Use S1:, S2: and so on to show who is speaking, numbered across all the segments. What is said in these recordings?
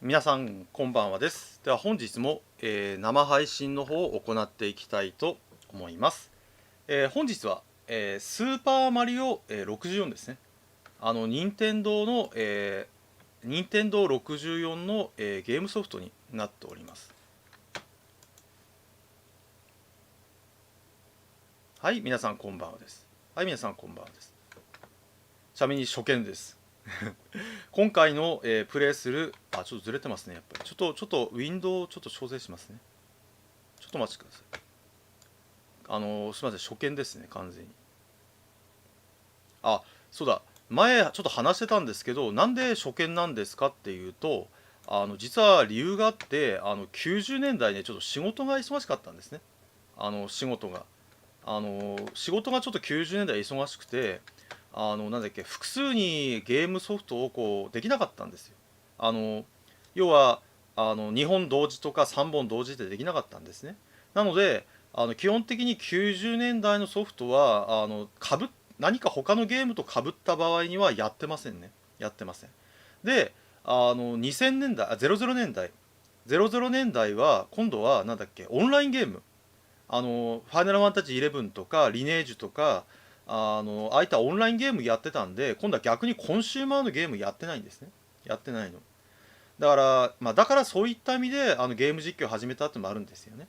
S1: 皆さんこんばんはです。では本日も、生配信の方を行っていきたいと思います。本日は、スーパーマリオ、64ですね。任天堂の、任天堂64の、ゲームソフトになっております。はい、皆さんこんばんはです。はい、皆さんこんばんはです。ちなみに初見です。今回の、プレイする、ちょっとずれてますね、やっぱり。ちょっとウィンドウをちょっと調整しますね。ちょっとお待ちください。すみません、初見ですね、完全に。あ、そうだ、前ちょっと話してたんですけど、なんで初見なんですかっていうと、実は理由があって、90年代ね、ちょっと仕事が忙しかったんですね。仕事が。仕事がちょっと90年代忙しくて、なんだっけ、複数にゲームソフトをこうできなかったんですよ。あの、要は、2本同時とか3本同時でできなかったんですね。なので、基本的に90年代のソフトは、何か他のゲームと被った場合にはやってませんね。やってません。で、2000年代、00年代、00年代は、今度は、なんだっけ、オンラインゲーム。ファイナルファンタジー11とか、リネージュとか、ああいったオンラインゲームやってたんで、今度は逆にコンシューマーのゲームやってないんですね。やってないの。だから、だからそういった意味で、ゲーム実況を始めたってのもあるんですよね。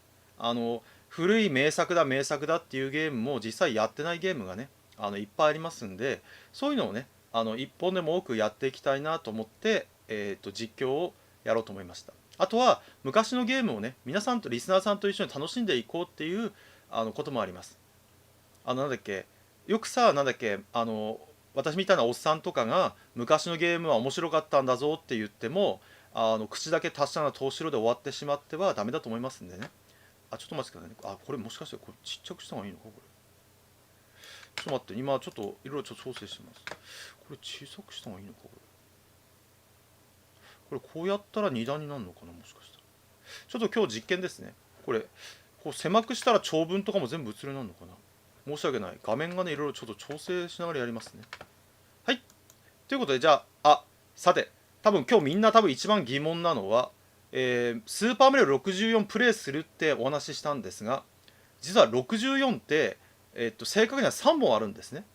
S1: 古い名作だ、名作だっていうゲームも実際やってないゲームがね、いっぱいありますんで、そういうのをね、一本でも多くやっていきたいなと思って、実況をやろうと思いました。あとは、昔のゲームをね、皆さんとリスナーさんと一緒に楽しんでいこうっていうこともあります。なんだっけ、よくさ、なんだっけ、私みたいなおっさんとかが、昔のゲームは面白かったんだぞって言っても、口だけ達者な投資路で終わってしまってはダメだと思いますんでね。ちょっと待ってくださいね。これもしかしてこれちっちゃくした方がいいのかこれ。ちょっと待って、今ちょっといろいろ調整してます。これ小さくした方がいいのかこれ。これこうやったら2段になるのかなもしかしたら。ちょっと今日実験ですね。これ、こう狭くしたら長文とかも全部映るようになるのかな。申し訳ない。画面がね、いろいろちょっと調整しながらやりますね。はい。ということで、じゃあ、さて、多分今日みんな多分一番疑問なのは、スーパーマリオ64プレイするってお話ししたんですが、実は64って、正確には3本あるんですね。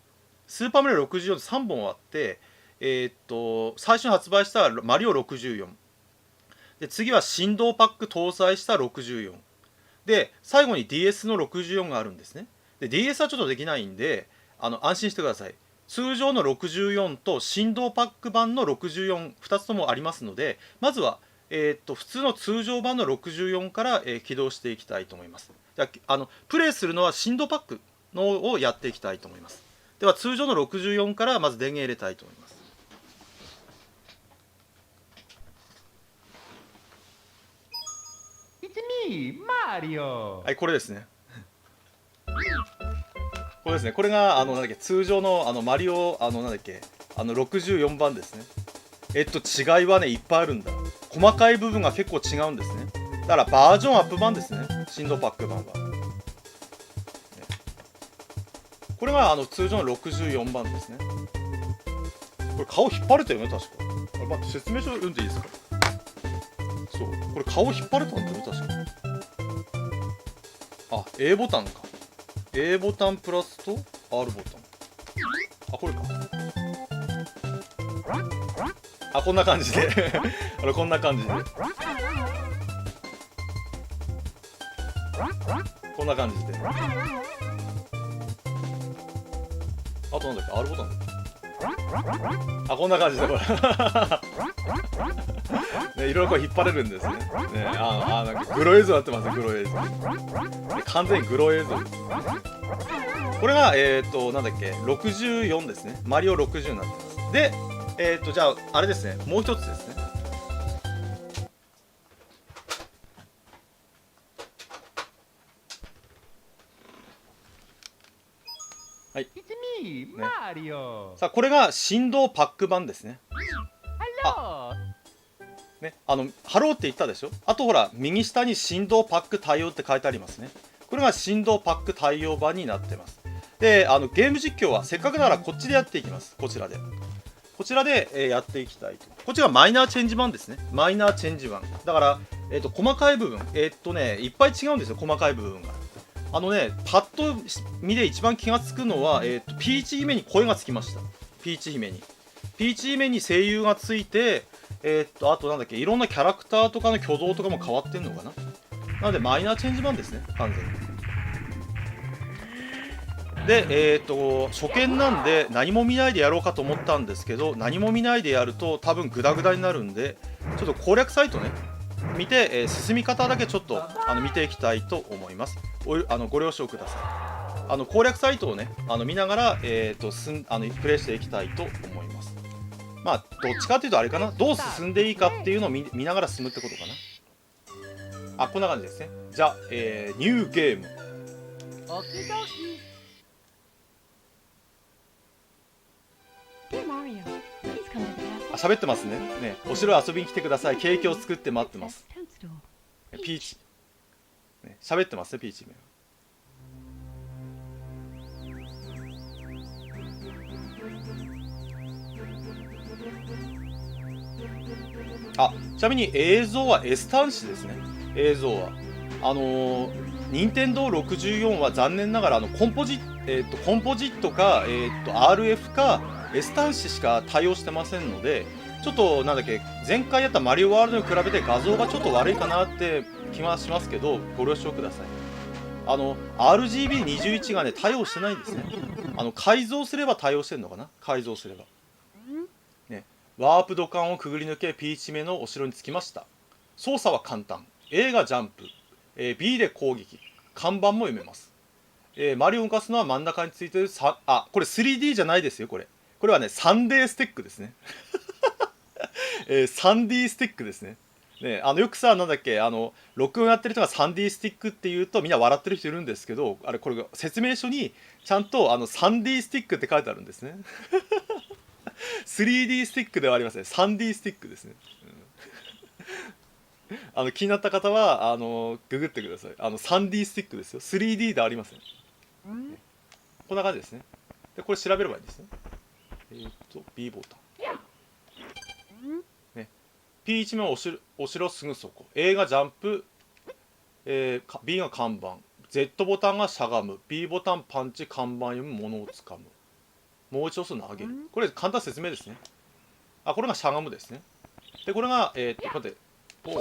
S1: スーパーマリオ64って3本あって、最初に発売したマリオ64。で、次は振動パック搭載した64。で、最後に DS の64があるんですね。で、DS はちょっとできないんで、安心してください。通常の64と振動パック版の64、2つともありますので、まずは、普通の通常版の64から、起動していきたいと思います。じゃプレイするのは振動パックのをやっていきたいと思います。では、通常の64からまず電源入れたいと思います。
S2: It's me, Mario.
S1: はい、これですね。これですね。これが、なんだっけ、通常の、マリオ、なんだっけ、64番ですね。違いはね、いっぱいあるんだ。細かい部分が結構違うんですね。だからバージョンアップ版ですね。振動パック版は。これが通常の64番ですね。これ顔引っ張れたよね、確か。待って、説明書読んでいいですか。そう。これ顔引っ張れたんだよね、確か。A ボタンか。A ボタンプラスと R ボタン。これか。こんな感じでこんな感じでこんな感じであとなんだっけ R ボタンだっけこんな感じでこれね、いろいろこう引っ張れるんですね。なんかグロ映像やってますね、グロ映像。完全にグロ映像です。これがなんだっけ64ですね。マリオ60になってます。でじゃああれですね、もう一つですね。はい。
S2: It's me, Mario.
S1: さあこれが振動パック版ですね。
S2: Hello.
S1: ね、ハローって言ったでしょ。あとほら右下に振動パック対応って書いてありますね。これが振動パック対応版になってます。でゲーム実況はせっかくならこっちでやっていきます。こちらで。こちらで、やっていきたいと。こっちがマイナーチェンジ版ですね。マイナーチェンジ版だから、細かい部分いっぱい違うんですよ、細かい部分が。パッと見で一番気がつくのは、ピーチ姫に声がつきました。ピーチ姫に声優がついて、あとなんだっけ、いろんなキャラクターとかの挙動とかも変わってんのかな。なのでマイナーチェンジ版ですね、完全に。で、初見なんで何も見ないでやろうかと思ったんですけど、何も見ないでやると多分グダグダになるんで、ちょっと攻略サイトね見て、進み方だけちょっと見ていきたいと思います。ご了承ください。攻略サイトをね見ながら、プレイしていきたいと思います。まあどっちかっていうとあれかな、どう進んでいいかっていうのを見ながら進むってことかな。こんな感じですね。じゃあ、ニューゲーム。
S2: オキドキ。
S1: 喋ってますね。お城遊びに来てください。ケーキを作って待ってます。ピーチ。喋ってますね、ピーチ。ちなみに映像は S 端子ですね。映像は。任天堂64は残念ながらコンポジットか、RF か S 端子しか対応してませんので、ちょっとなんだっけ、前回やったマリオワールドに比べて画像がちょっと悪いかなって気がしますけど、ご了承ください。RGB21 がね対応してないんですね。改造すれば対応してんのかな。改造すればね。ワープ土管をくぐり抜けピーチ目のお城に着きました。操作は簡単。A がジャンプ、B で攻撃、看板も読めます。マリオを動かすのは真ん中についてるこれ 3D じゃないですよ。これはねサンデースティックですね。サンディスティックですね。よくさ、なんだっけ、録音やってる人がサンディスティックって言うとみんな笑ってる人いるんですけど、これ説明書にちゃんとサンディスティックって書いてあるんですね。3D スティックではありません。サンディスティックですね。気になった方はググってください。サンディスティックですよ。3D ではありません。こんな感じですね。でこれ調べればいいんですね。B ボタン。P1 面お城すぐそこ。A がジャンプ、B が看板、Z ボタンがしゃがむ、B ボタンパンチ、看板読む、物をつかむ、もう一度押す投げる。これ簡単説明ですね。これがしゃがむですね。でこれがこうやってこ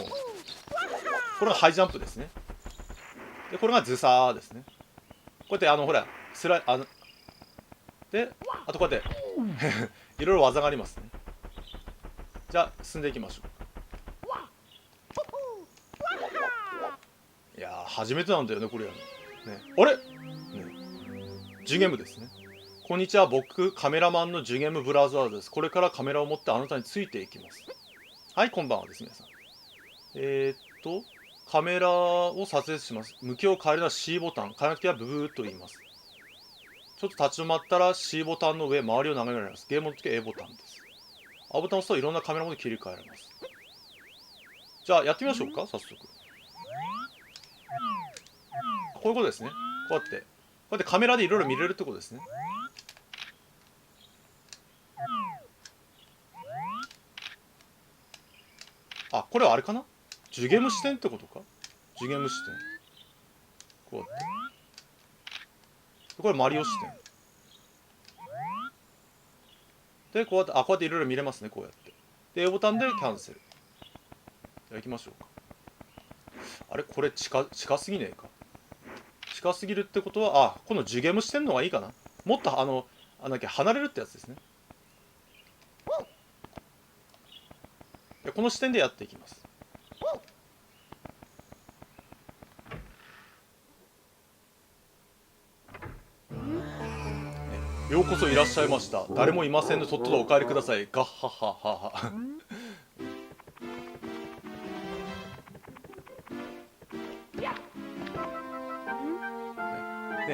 S1: れがハイジャンプですね。でこれがズサーですね。こうやってほらであとこうやっていろいろ技がありますね。じゃあ進んでいきましょう。いやー初めてなんだよねこれやるのね。あれ、ジュゲムですね。こんにちは、僕カメラマンのジュゲムブラザーズです。これからカメラを持ってあなたについていきます。はい、こんばんはです皆さん。カメラを撮影します。向きを変えるのは C ボタン、変えなくてはブブーと言います。ちょっと立ち止まったら C ボタンの上、周りを眺められます。ゲームの時は A ボタンです。青ボタンを押すといろんなカメラモードに切り替えられます。じゃあやってみましょうか、早速。こういうことですね。こうやってカメラでいろいろ見れるってことですね。これはあれかな、ジュゲム視点ってことか。ジュゲム視点、こうやってこれマリオ視点でこうやってこうやっていろいろ見れますね。こうやってで A ボタンでキャンセル。じゃあ行きましょうか。これ近すぎねえか。近すぎるってことはこのジュゲム視点の方がいいかな。もっと離れるってやつですね。でこの視点でやっていきます。ようこそいらっしゃいました。誰もいませんの、とっととお帰りください。ガッハッハッハッハ。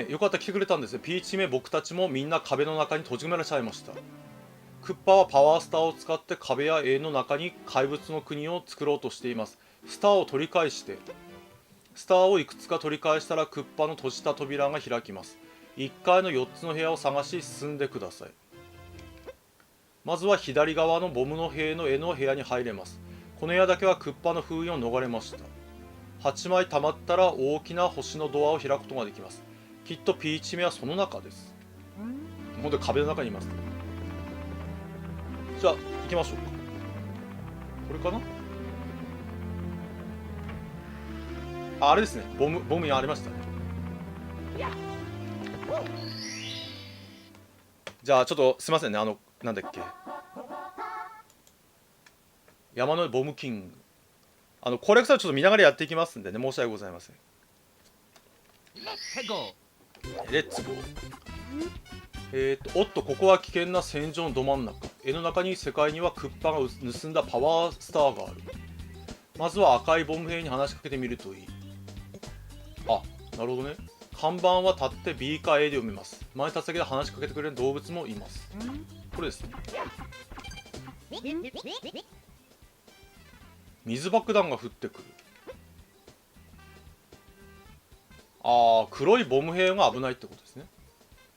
S1: よかった来てくれたんですよ。ピーチめ僕たちもみんな壁の中に閉じ込められちゃいました。クッパはパワースターを使って壁や絵の中に怪物の国を作ろうとしています。スターを取り返して、スターをいくつか取り返したらクッパの閉じた扉が開きます。1階の4つの部屋を探し進んでください。まずは左側のボムの塀の絵の部屋に入れます。この部屋だけはクッパの封印を逃れました。8枚溜まったら大きな星のドアを開くことができます。きっとピーチ目はその中です。本当に壁の中にいます。じゃあ行きましょうか。これかな。あれですね、ボムにありましたね。じゃあちょっとすいませんね、なんだっけ、山のボムキング、コレクターちょっと見ながらやっていきますんでね、申し訳ございません。レッツゴー。おっと、ここは危険な戦場のど真ん中。絵の中に世界にはクッパが盗んだパワースターがある。まずは赤いボム兵に話しかけてみるといい。あ、なるほどね。看板は立って B か A で読めます。前に立つだけで話しかけてくれる動物もいます。これですね。水爆弾が降ってくる。黒いボム兵が危ないってことですね。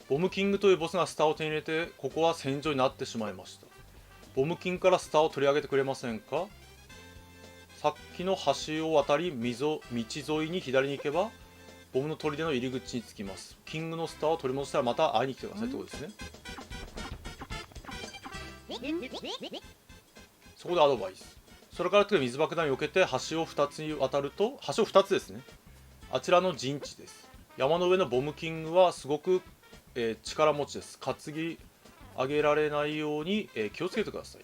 S1: ボムキングというボスがスターを手に入れて、ここは戦場になってしまいました。ボムキングからスターを取り上げてくれませんか。さっきの橋を渡り、道沿いに左に行けばボムの砦の入り口に着きます。キングのスターを取り戻したらまた会いに来てくださいってことですね。そこでアドバイス。それから水爆弾を避けて橋を2つに渡ると、橋を2つですね。あちらの陣地です。山の上のボムキングはすごく、力持ちです。担ぎ上げられないように、気をつけてください。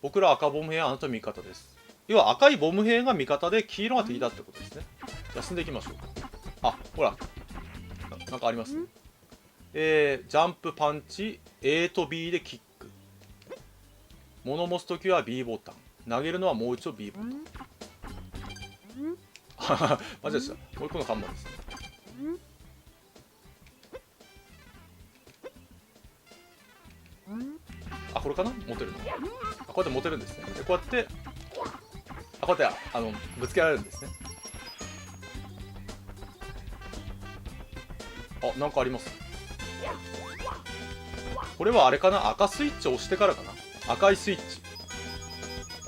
S1: 僕ら赤ボム兵はあなたの味方です。要は赤いボム兵が味方で黄色が敵だってことですね。じゃあ進んでいきましょう。あ、ほら、なんかありますね。ジャンプパンチ A と B でキック。物持つときは B ボタン。投げるのはもう一度 B ボタン。間違えた。もう一個の看板ですね。あ、これかな、持てるの。あ、こうやって持てるんですね。でこうやってこうやってぶつけられるんですね。あ、なんかあります。これはあれかな、赤スイッチを押してからかな。赤いスイッチ。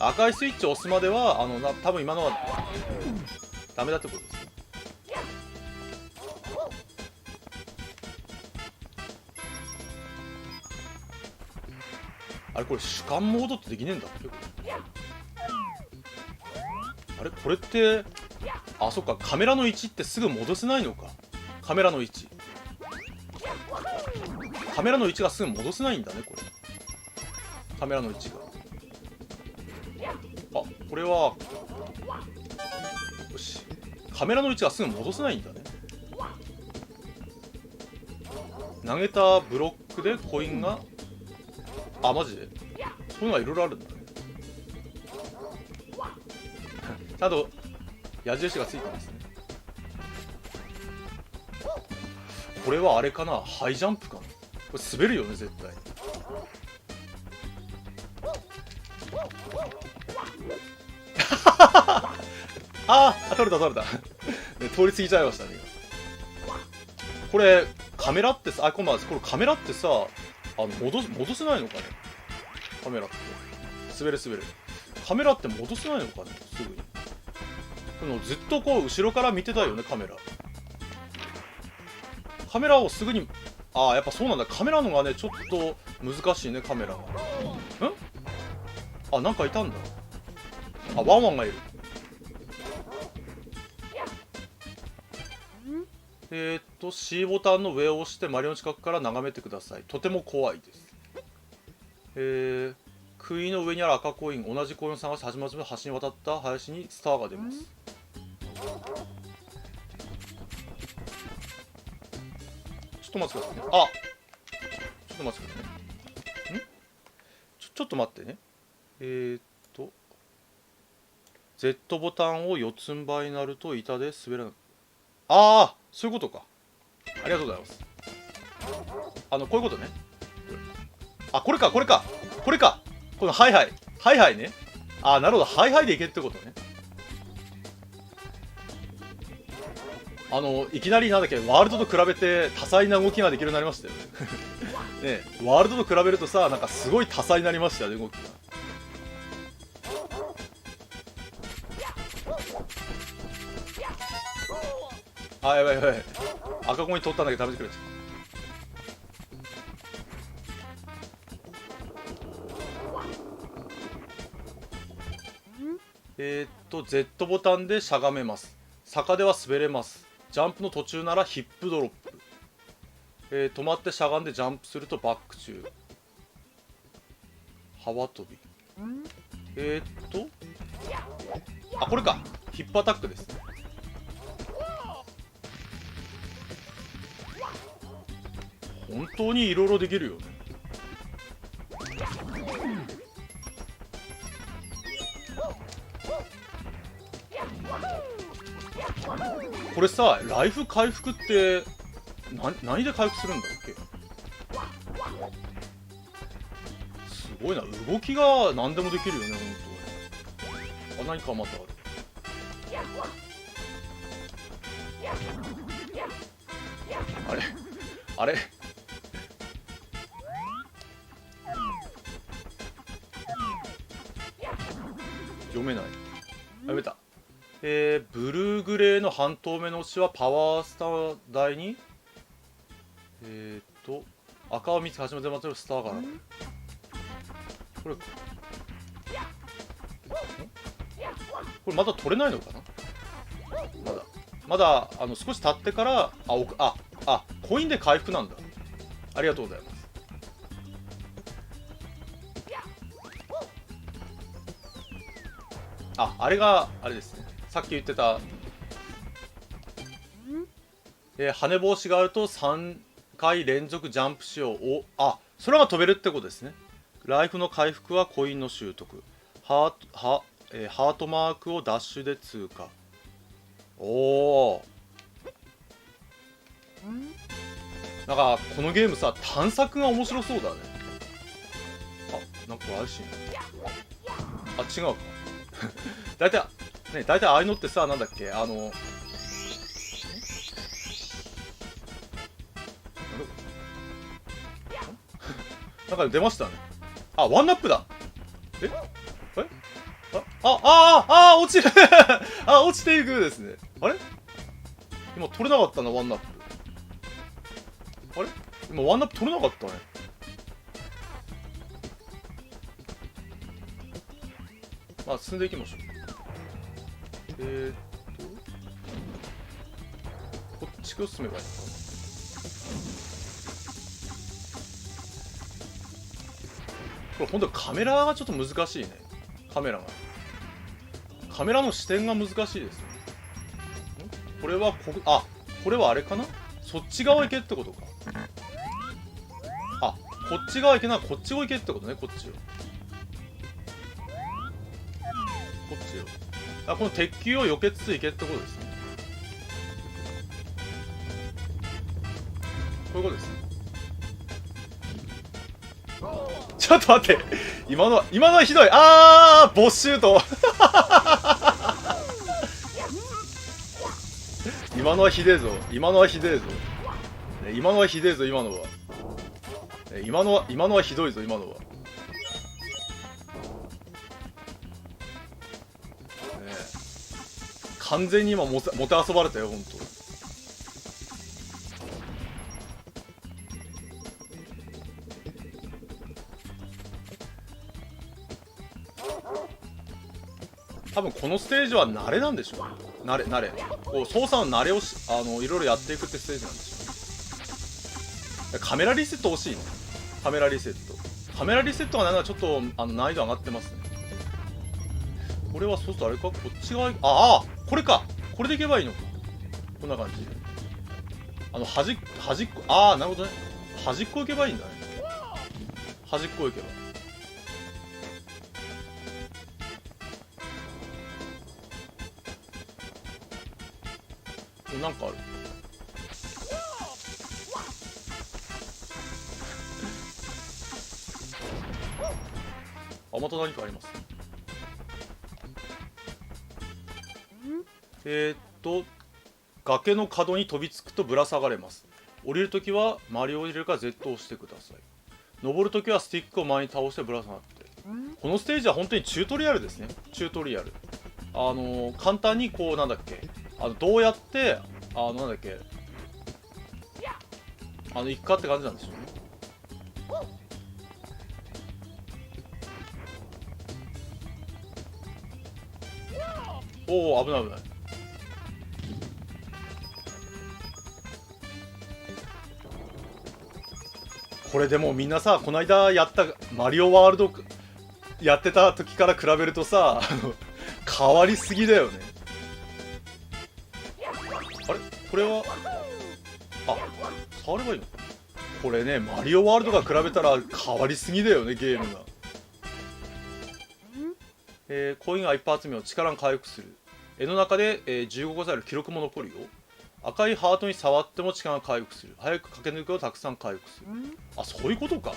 S1: 赤いスイッチを押すまでは多分今のはダメだってことですね。あれ、これ主観モードってできねえんだっけ。あれ、これって、あ、そっか、カメラの位置ってすぐ戻せないのか。カメラの位置がすぐ戻せないんだね、これ。カメラの位置が。あ、これはよし、カメラの位置がすぐ戻せないんだね。投げたブロックでコインが、あ、マジでそういうのがいろいろあるんだね。ちゃんと矢印がついてますね。これはあれかな、ハイジャンプかな。これ滑るよね絶対。取れたね、通り過ぎちゃいましたね。これカメラってさ、これカメラってさ、戻せないのかね。カメラって滑る。カメラって戻せないのかね、すぐに。ずっとこう後ろから見てたよね、カメラをすぐに。やっぱそうなんだ。カメラのがねちょっと難しいね、カメラが。なんかいたんだ。ワンワンがいる。C ボタンの上を押してマリオの近くから眺めてください。とても怖いです。杭の上にある赤コイン、同じコインを探して始まる橋に渡った林にスターが出ます。ちょっと待ってくださいね。ちょっと待ってくださいね。ちょっと待ってね。Z ボタンを四つん這いになると板で滑らない。そういうことか。ありがとうございます。こういうことね。これか。このハイハイね。なるほど、ハイハイでいけってことね。いきなりなんだっけ、ワールドと比べて多彩な動きができるようになりましたよね。ね、ワールドと比べるとさ、なんかすごい多彩になりましたよね、動きが。あ、やばいやばい。赤子に取ったんだけど食べてくれちゃう。Z ボタンでしゃがめます。坂では滑れます。ジャンプの途中ならヒップドロップ。止まってしゃがんでジャンプするとバック中。幅跳び。あ、これか。ヒップアタックですね。本当にいろいろできるよね。これさ、ライフ回復って何で回復するんだっけ。すごいな、動きが何でもできるよね、本当に。あ、何かまたある。あれあれ、読めない。読めた。ブルーグレーの半透明の星はパワースター台に赤を見つけ始めて待てるスターがある。これか。これまだ取れないのかな。まだ少し経ってからコインで回復なんだ。ありがとうございます。あれがあれですね、さっき言ってた跳ね帽子があると3回連続ジャンプしよう。それが飛べるってことですね。ライフの回復はコインの習得。ハートマークをダッシュで通過。おー、なんかこのゲームさ、探索が面白そうだね。なんか怪しいね。違うか。大体ああいうのってさ、なんだっけ、なんか出ましたね。ワンナップだ。落ちる落ちていくですね。あれ、今取れなかったな、ワンナップ。あれ、今ワンナップ取れなかったね。進んでいきましょう。こっちを進めばいいのか。これ本当にカメラがちょっと難しいね。カメラの視点が難しいですね。これはこれはあれかな。そっち側行けってことか。こっち側行けな、こっちを行けってことね。こっちをこの鉄球を避けつつ行けってことですね。こういうことですね。ちょっと待って、今のはひどい。ボッシュート今のはひでえぞ。今のはひどいぞ。今のはひどいぞ。完全に今もてあそばれたよ、ほんと。多分このステージは慣れなんでしょう。慣れこう操作の慣れをいろいろやっていくってステージなんでしょうね。カメラリセット欲しいね。カメラリセットがなんかちょっと難易度上がってますね。これはそうするとあれか、こっち側、これか。これでいけばいいのか。こんな感じ。端っこ、なるほどね。端っこ行けばいいんだね。端っこ行けば。なんかある。また何かあります。崖の角に飛びつくとぶら下がれます。降りるときはマリオを入れるか Z を押してください。登るときはスティックを前に倒してぶら下がって。このステージは本当にチュートリアルですね。チュートリアル。簡単にこうなんだっけ、どうやってなんだっけ、行くかって感じなんでしょうね。おお、危ない危ない。これでもみんなさ、この間やったマリオワールドやってた時から比べるとさ、変わりすぎだよね。あれこれは、あ、触ればいいの？これね、マリオワールドが比べたら変わりすぎだよね、ゲームが。コインがいっぱい集めよう。力が回復する。絵の中で、15個される記録も残るよ。赤いハートに触っても力が回復する。早く駆け抜けをたくさん回復する。あ、そういうことか。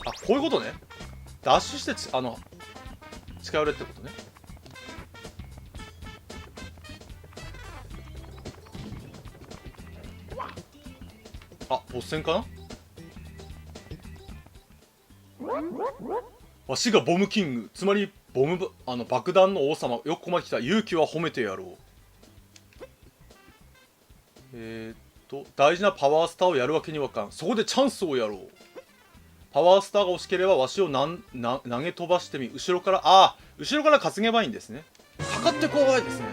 S1: あ、こういうことね。ダッシュして近寄れってことね。あ、ボス戦かな。わしがボムキング、つまりボム爆弾の王様。よくここまで来た。勇気は褒めてやろう。大事なパワースターをやるわけにはいかん。そこでチャンスをやろう。パワースターが惜しければわしを投げ飛ばしてみ。後ろから、後ろから担げばいいんですね。かかってこいですね。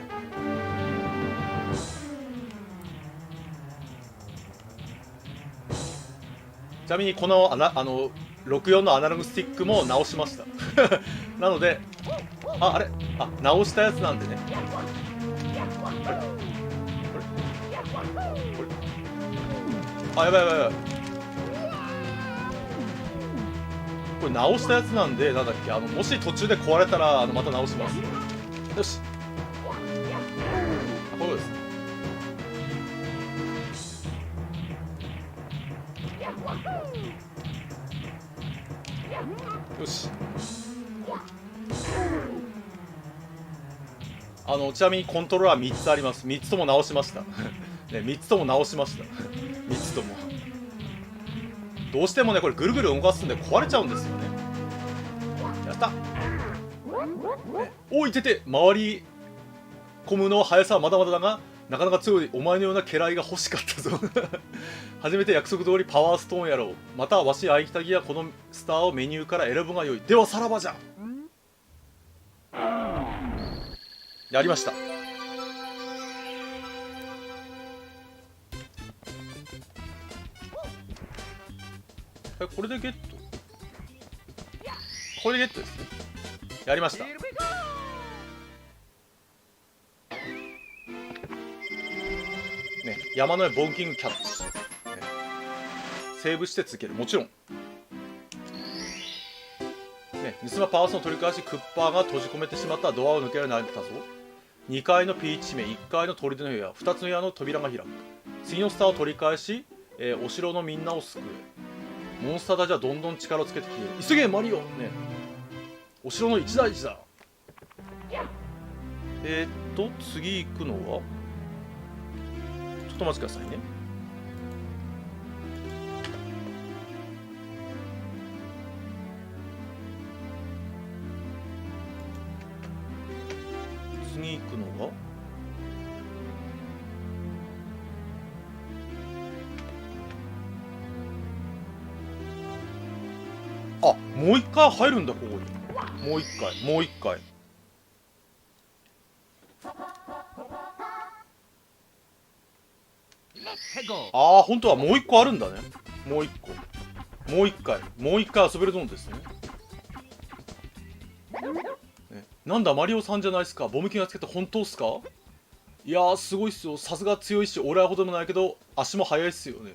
S1: ちなみにこの64のアナログスティックも直しましたなので、あれ直したやつなんでね。やばいやばいやばい。これ直したやつなんで、なんだっけ、もし途中で壊れたらまた直します。よし、こうです。よし。ちなみにコントローラー3つあります。3つとも直しましたね、3つとも直しました3つとも。どうしてもね、これぐるぐる動かすんで壊れちゃうんですよね。やった、おいてて、回り込むの速さはまだまだだが、なかなか強い。お前のような家来が欲しかったぞ初めて約束通りパワーストーンやろう。またわしあいきたぎやこのスターをメニューから選ぶがよい。ではさらばじゃ。やりました。これでゲット、これでゲットですね。やりました。ね、山の上ボンキングキャッチ、ね、セーブして続ける。もちろんね、盗まパワーストーンを取り返し、クッパーが閉じ込めてしまったドアを抜けるようになったぞ。2階のピーチ姫、1階の砦の部屋、2つの部屋の扉が開く。次のスターを取り返し、お城のみんなを救え。モンスターたちはどんどん力をつけてきている。急げマリオ、ね、お城の一大事だ。次行くのは、ちょっとお待ちくださいね。次行くのが、もう一回入るんだ、ここに。もう一回、もう一回。本当はもう一個あるんだね。もう一個。もう一回。もう一回遊べるゾーンですね。なんだ、マリオさんじゃないですか。ボムキンがつけて本当っすか？いやー、すごいっすよ。さすが強いし、俺らほどもないけど、足も速いっすよね。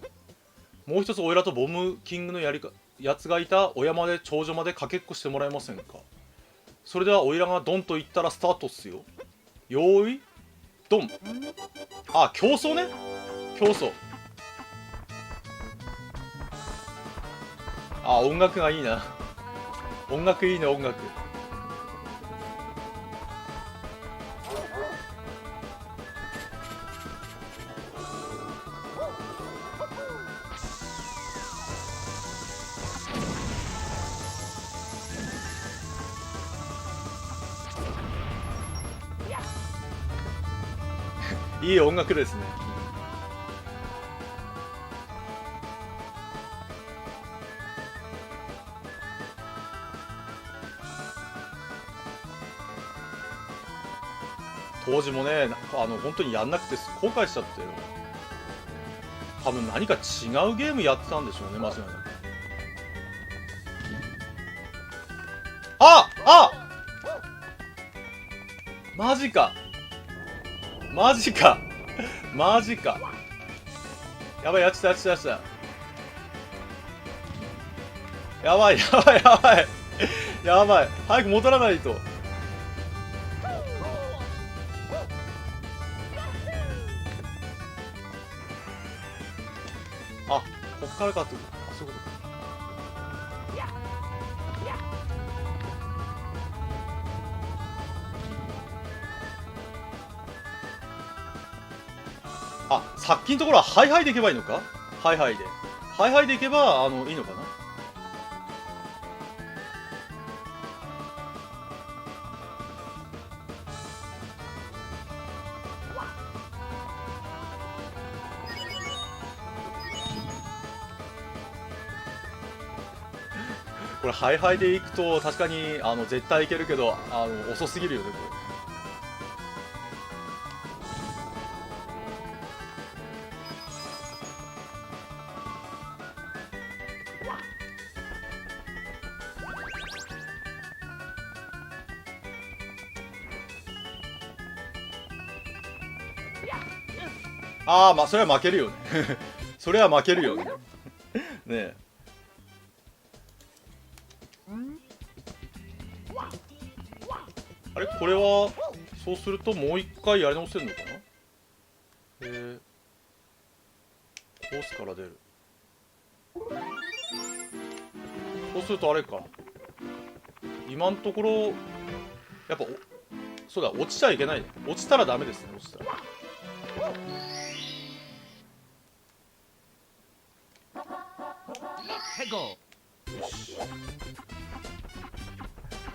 S1: もう一つ、俺らとボムキングのやつがいたお山で頂上までかけっこしてもらえませんか？それでは、おいらがドンと言ったらスタートっすよ。よーい、ドン。競争ね。競争。音楽がいいな。音楽いいね、音楽。いい音楽ですね。当時もね、本当にやんなくて後悔しちゃってよ。多分何か違うゲームやってたんでしょうね、間違いなく。あマジかマジかマジか。やばい、やっちゃったやっちゃった。やばいやばいやばいやばい、早く戻らないと。あ、こっからかってこと。あ、そういうことか。あ、さっきのところはハイハイでいけばいいのか。ハイハイでいけばいいのかな。これハイハイでいくと確かに絶対いけるけど遅すぎるよねこれ。ああ、まあそれは負けるよねそれは負けるよねねえ。あれ、これはそうするともう一回やり直せるのかな。コースから出る。そうするとあれか、今のところやっぱそうだ、落ちちゃいけないね。落ちたらダメですね。落ちたらよし。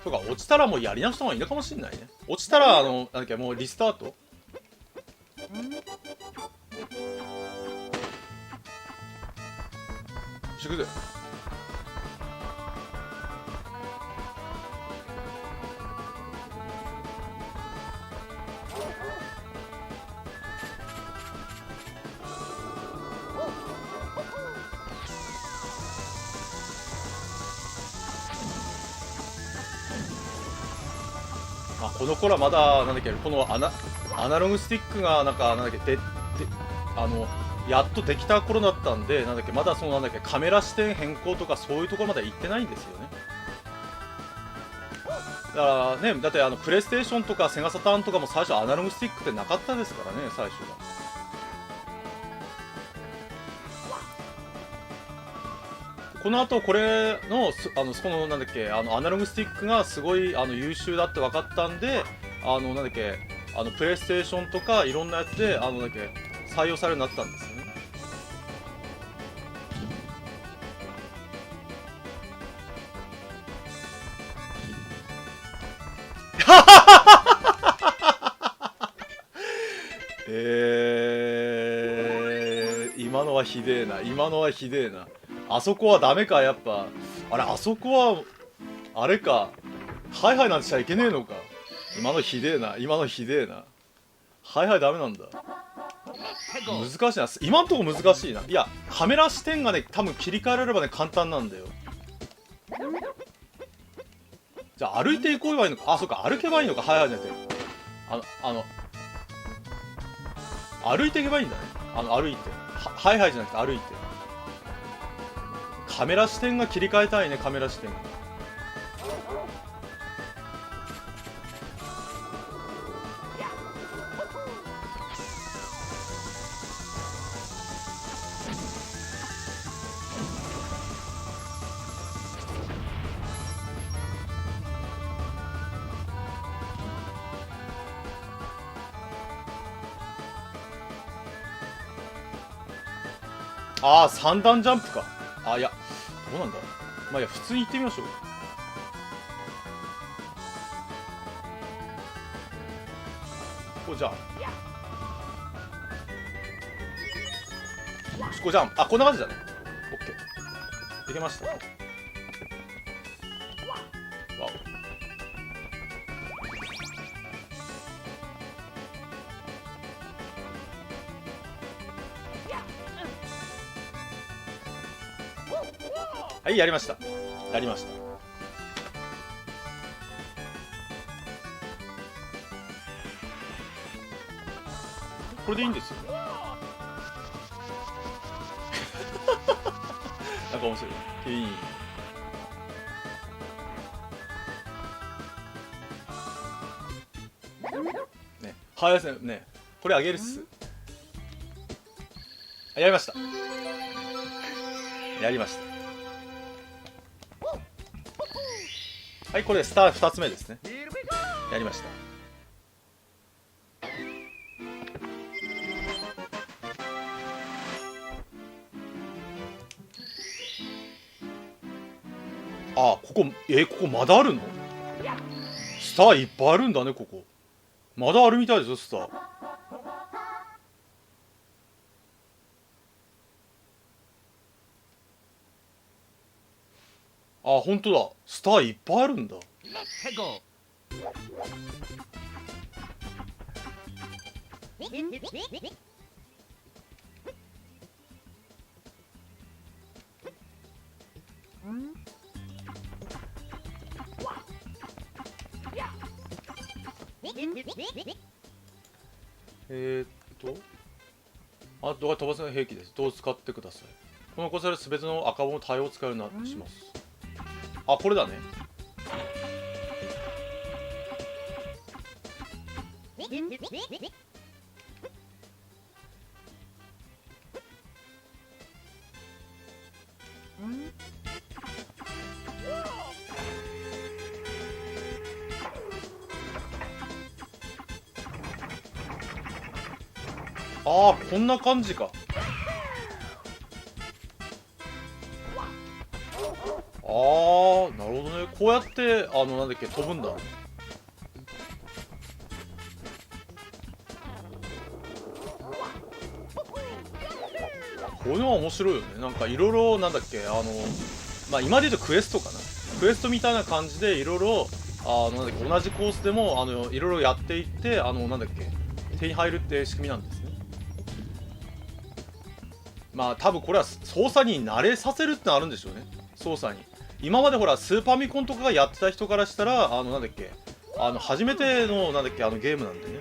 S1: そうか、落ちたらもうやり直した方がいいのかもしれないね。落ちたらなんだっけ、もうリスタート。してくれ。まあ、この頃はまだなんだっけ、このアナログスティックがなんだっけやっとできた頃だったんで、なんだっけ、まだそのなんだっけ、カメラ視点変更とかそういうところまで行ってないんですよね。だからね、だってプレイステーションとかセガサターンとかも最初アナログスティックってなかったですからね、最初は。この後これのそのなんだっけ、アナログスティックがすごい優秀だって分かったんで、なんだっけ、プレイステーションとかいろんなやつでなんだっけ、採用されるようになったんですよね。今のはひでえな、今のはひでえな。あそこはダメか、やっぱ。あれ、あそこはあれか、ハイハイなんてしちゃいけねえのか。今のひでえな、今のひでえな。ハイハイダメなんだ。難しいな、今んとこ難しいな。いや、カメラ視点がね、多分切り替えられればね、簡単なんだよ。じゃあ歩いていこうばいいのか。あ、そっか、歩けばいいのか、ハイハイじゃなくて。歩いていけばいいんだね。歩いて。ハイハイじゃなくて歩いて。カメラ視点が切り替えたいね、カメラ視点。ああ、3段ジャンプか。あ、いや、どうなんだ。まあいや、普通に行ってみましょう。こうじゃあこジャンプ、あ、こんな感じだね。オッケー、できました。わお、はい、やりました。やりました。これでいいんですよ。なんか面白い。いい。ね、はいですね。ね、これあげるっす。やりました。やりました。はい、これスター2つ目ですね。やりました。あ、ここ、ここまだあるの？スターいっぱいあるんだね、ここ。まだあるみたいですよ、スター。あ、ほんとだ。スターいっぱいあるんだ。あとは飛ばせない兵器です。どう使ってください。このコスすべての赤本対応を使えるようにします。あ、これだね。ああ、こんな感じか。ああ、なるほどね。こうやってなんだっけ、飛ぶんだ。こういうのは面白いよね。なんかいろいろなんだっけ、まあ今で言うとクエストかな。クエストみたいな感じでいろいろなんだっけ、同じコースでもいろいろやっていってなんだっけ、手に入るって仕組みなんですね。まあ多分これは操作に慣れさせるってのあるんでしょうね。操作に。今までほらスーパーミコンとかがやってた人からしたらなんだっけ、初めてのなんだっけゲームなんでね。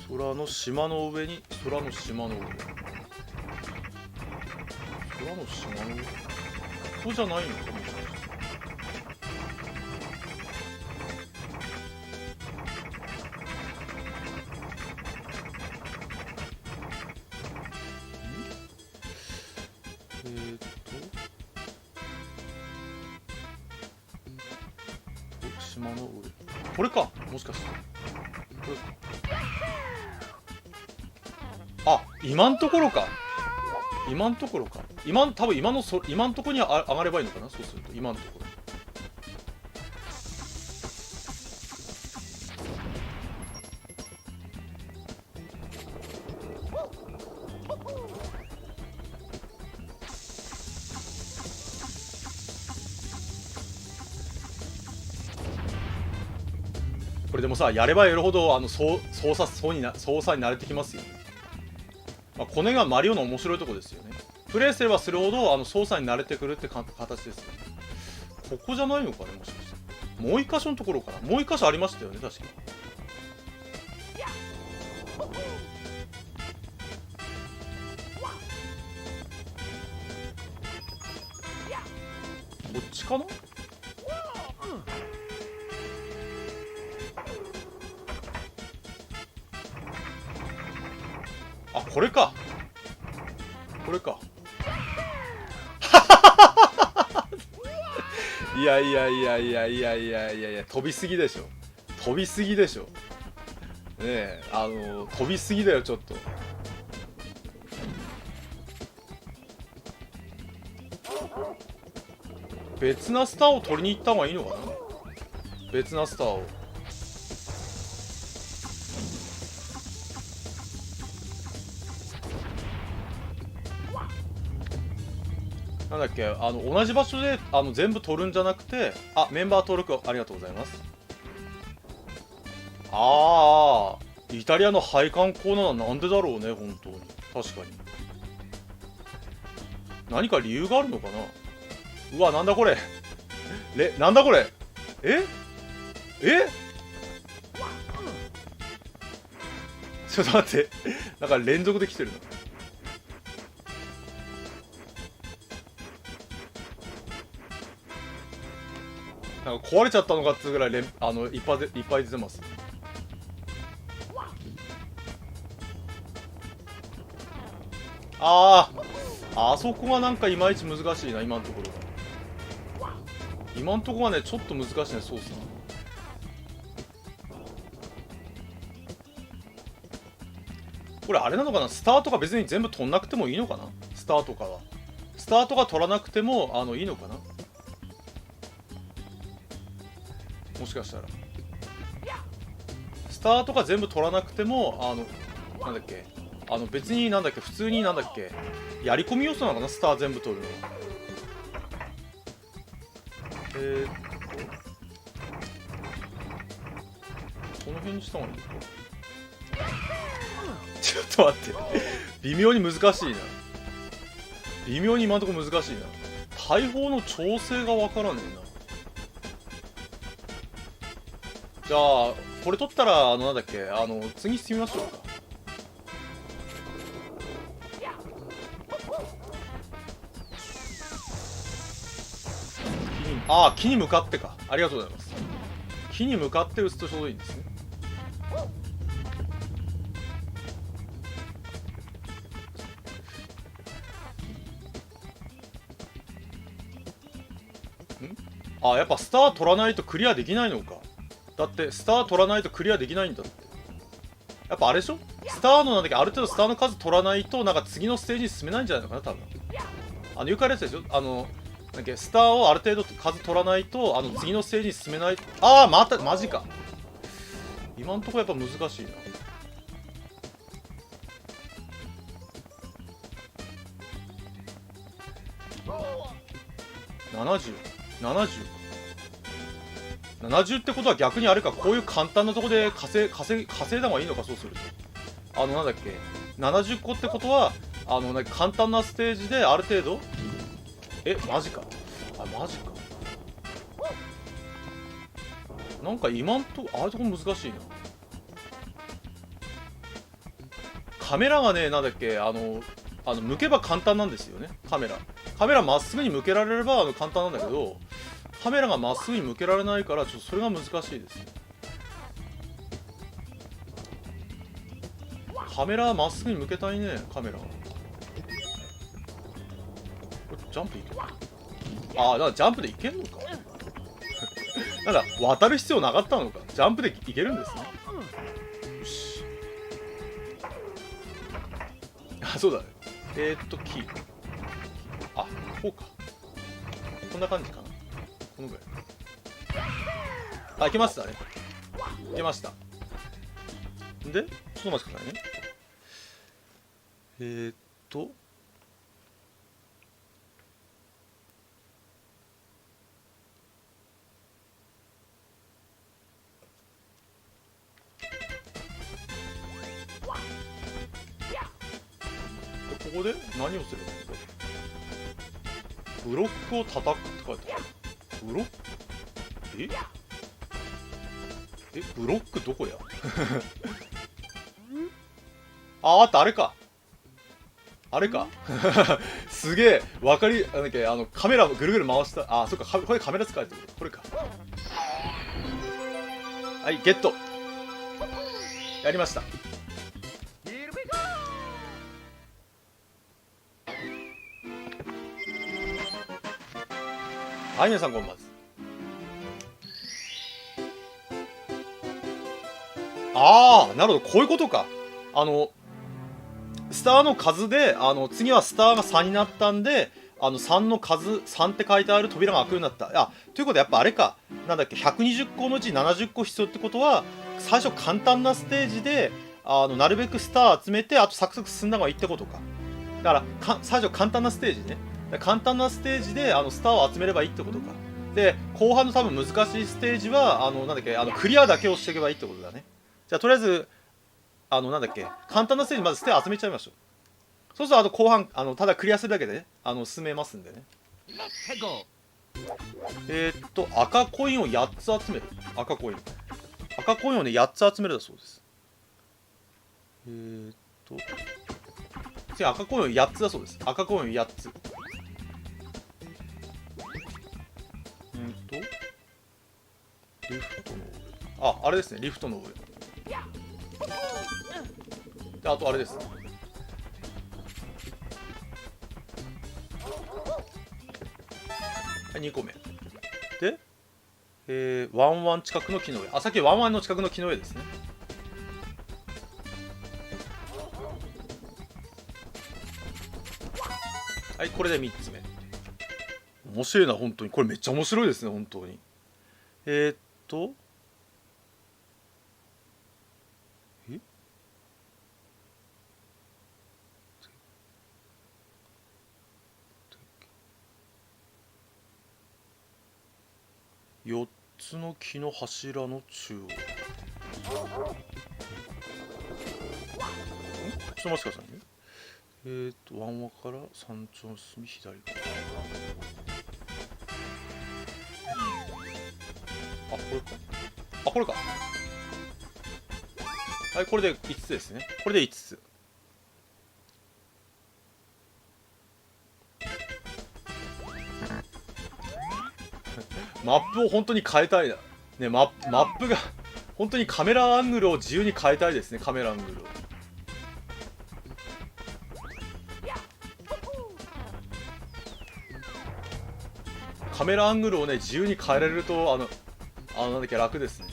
S1: 空の島の上に空の島の上、空の島の上、ここじゃないのかもしれない。島の上、これか、もしかしてこれか。あ、今んところか。今んところか。多分今んところに上がればいいのかな。そうすると今んところ。これでもさ、やればやるほど操作に慣れてきますよ。まあ、これがマリオの面白いところですよね。プレイすればするほど操作に慣れてくるって形ですよね。ここじゃないのかね、もしかして。もう一箇所のところかな。もう一箇所ありましたよね、確かに。こっちかな。あ、これか。これか。いやいやいやいやいやいやいやいや、飛びすぎでしょ。飛びすぎでしょ。ねえ、飛びすぎだよ、ちょっと。別なスターを取りに行った方がいいのかな。別なスターを。なんだっけ、同じ場所で全部取るんじゃなくて、あ、メンバー登録ありがとうございます。ああ、イタリアの配管工なのはなんでだろうね、本当に。確かに。何か理由があるのかな。うわ、なんだこれ。なんだこれ。えちょっと待って。なんか連続で来てるな。なんか壊れちゃったのかっつうぐらいいっぱい出てます。あそこがなんかいまいち難しいな、今のところが。今のところはね、ちょっと難しいね、そうっすな。これあれなのかな、スタートが別に全部取んなくてもいいのかな。スタートかは。スタートが取らなくても、いいのかな。もしかしたら。スタートが全部取らなくても、なんだっけ。別になんだっけ、普通になんだっけ。やり込み要素なのかな、スター全部取るのは。この辺にした方がいいのか。ちょっと待って微妙に難しいな。微妙に今のところ難しいな。大砲の調整がわからねえな。じゃあこれ取ったらなんだっけ、次進みましょうか。木に向かってか。ありがとうございます。木に向かって打つとちょうどいいんですね。やっぱスター取らないとクリアできないのか。だってスター取らないとクリアできないんだって。やっぱあれでしょ、スターのなんだっけ、ある程度スターの数取らないとなんか次のステージに進めないんじゃないのかな、多分。よくあるやつでしょ、なんだっけ、スターをある程度数取らないと次のステージに進めない。マジか。今んとこやっぱ難しいな。70ってことは逆にあれか、こういう簡単なとこで稼いだ方がいいのか。そうするとなんだっけ、70個ってことはなんか簡単なステージである程度、マジか。マジか。なんか今んとこああいうとこ難しいな。カメラがね、なんだっけ、向けば簡単なんですよね。カメラまっすぐに向けられれば簡単なんだけど、カメラがまっすぐに向けられないからちょっとそれが難しいですね。カメラまっすぐに向けたいね。カメラこれジャンプいける。だからジャンプでいけんのかなんだ、渡る必要なかったのか。ジャンプでいけるんですね。よし。そうだね。キー。こうか。こんな感じかな。このぐらい。いけましたね。いけました。で、ちょっと待ってくださいね。ここで何をすればいいんだ。ブロックを叩くって書いてある。ブロックブロックどこやあった、あれか。すげえ、なんだっけ、カメラぐるぐる回した。そっか、これカメラ使えてる。これか。はい、ゲット。やりました。はい、皆さんこんばんは。なるほど、こういうことか。スターの数で、次はスターが3になったんで、3の数、3って書いてある扉が開くようになった。ということで、やっぱあれか。なんだっけ、120個のうち70個必要ってことは、最初簡単なステージで、なるべくスター集めて、あとサクサク進んだ方がいいってことか。だから、最初簡単なステージね。で簡単なステージでスターを集めればいいってことか。で後半の多分難しいステージはなんだっけクリアだけをしていけばいいってことだね。じゃあとりあえずなんだっけ簡単なステージまずステー集めちゃいましょう。そうするとあと後半ただクリアするだけで進めますんでね。赤コインを8つ集める。赤コインをね8つ集めるだそうです。次赤コインを8つだそうです。赤コインを8つ。リフトの上、あれですね、リフトの上で、あとあれです、2個目で、ワンワン近くの木の上、さっきワンワンの近くの木の上ですね。はい、これで3つ目。面白いな、本当に。これめっちゃ面白いですね、本当に。4つの木の柱の中央。ちょっと待ってくださいね。湾和から山頂の隅左側。これか。これか。はい、これで5つですね。これで5つ。マップを本当に変えたいな。ね、マップが本当にカメラアングルを自由に変えたいですね。カメラアングルを。カメラアングルをね自由に変えられるとなんだっけ楽ですね。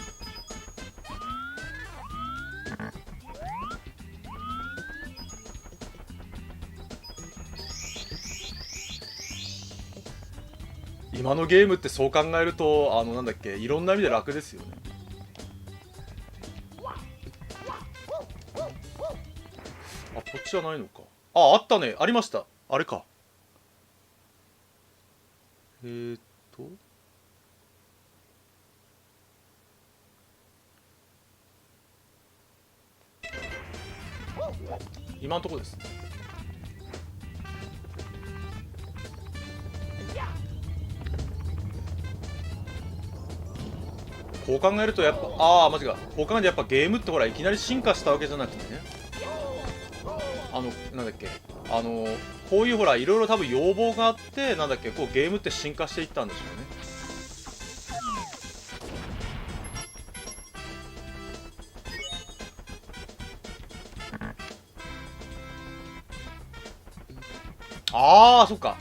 S1: 今のゲームってそう考えるとなんだっけいろんな意味で楽ですよね。こっちじゃないのか。あったね、ありました。あれか。今のとこです。こう考えるとやっぱマジか。こう考えるとやっぱゲームってほらいきなり進化したわけじゃなくてね、なんだっけこういうほらいろいろ多分要望があってなんだっけこうゲームって進化していったんでしょうね。そっか。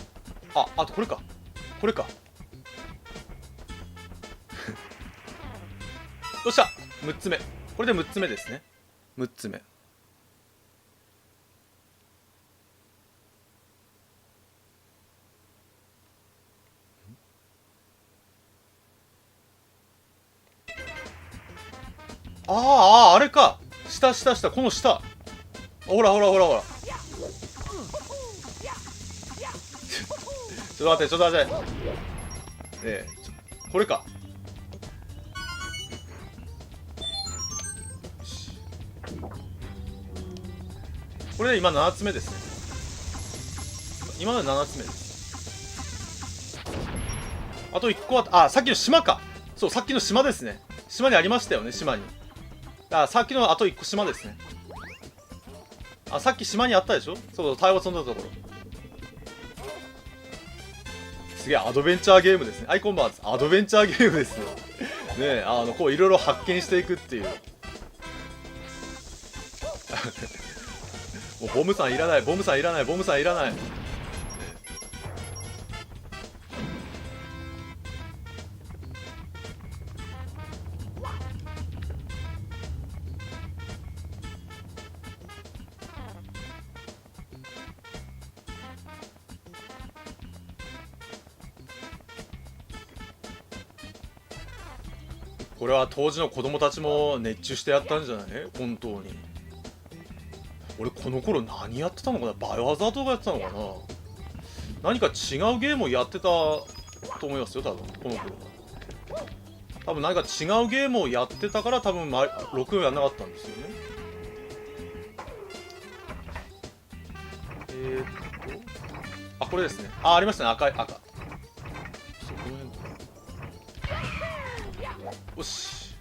S1: あとこれか。これか。よっしゃ !6 つ目。これで6つ目ですね。6つ目。あれか。下。この下。ほら。ちょっと待って。これか。これで今7つ目ですね。今ので7つ目です。あと1個は、さっきの島か。そう、さっきの島ですね。島にありましたよね、島に。さっきのあと1個島ですね。さっき島にあったでしょ。そう、対話飛んだところ。すげえアドベンチャーゲームですね。アイコンバーです。アドベンチャーゲームですよ。ねこういろいろ発見していくっていう。もうボムさんいらない。これは当時の子供たちも熱中してやったんじゃない？本当に。俺この頃何やってたのかな。バイオハザードがやってたのかな。何か違うゲームをやってたと思いますよ、多分この頃。多分何か違うゲームをやってたから多分録音やんなかったんですよね。あ、これですね。あ、ありましたね。赤い、赤。そう、この辺。よし。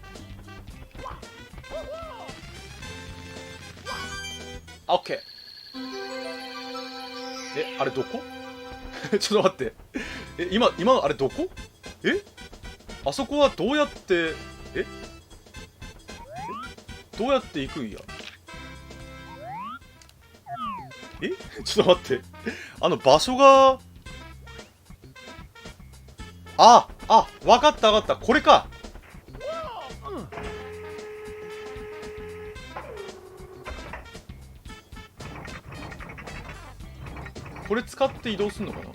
S1: あ、オッケー。あれどこちょっと待って。今のあれどこ？あそこはどうやって、どうやって行くんや。ちょっと待って。場所が、わかったわかった。これか。これ使って移動するのかな。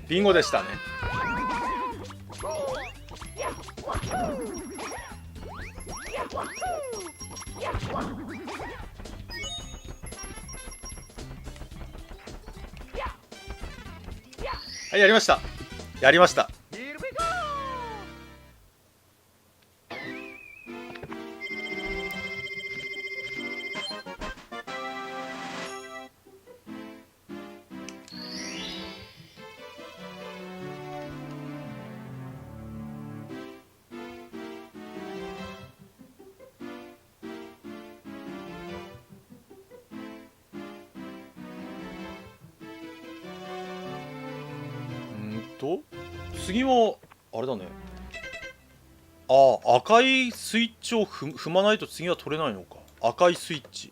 S1: ビンゴでしたね。はい、やりました。やりました。次もあれだね。赤いスイッチを踏まないと次は取れないのか。赤いスイッチ。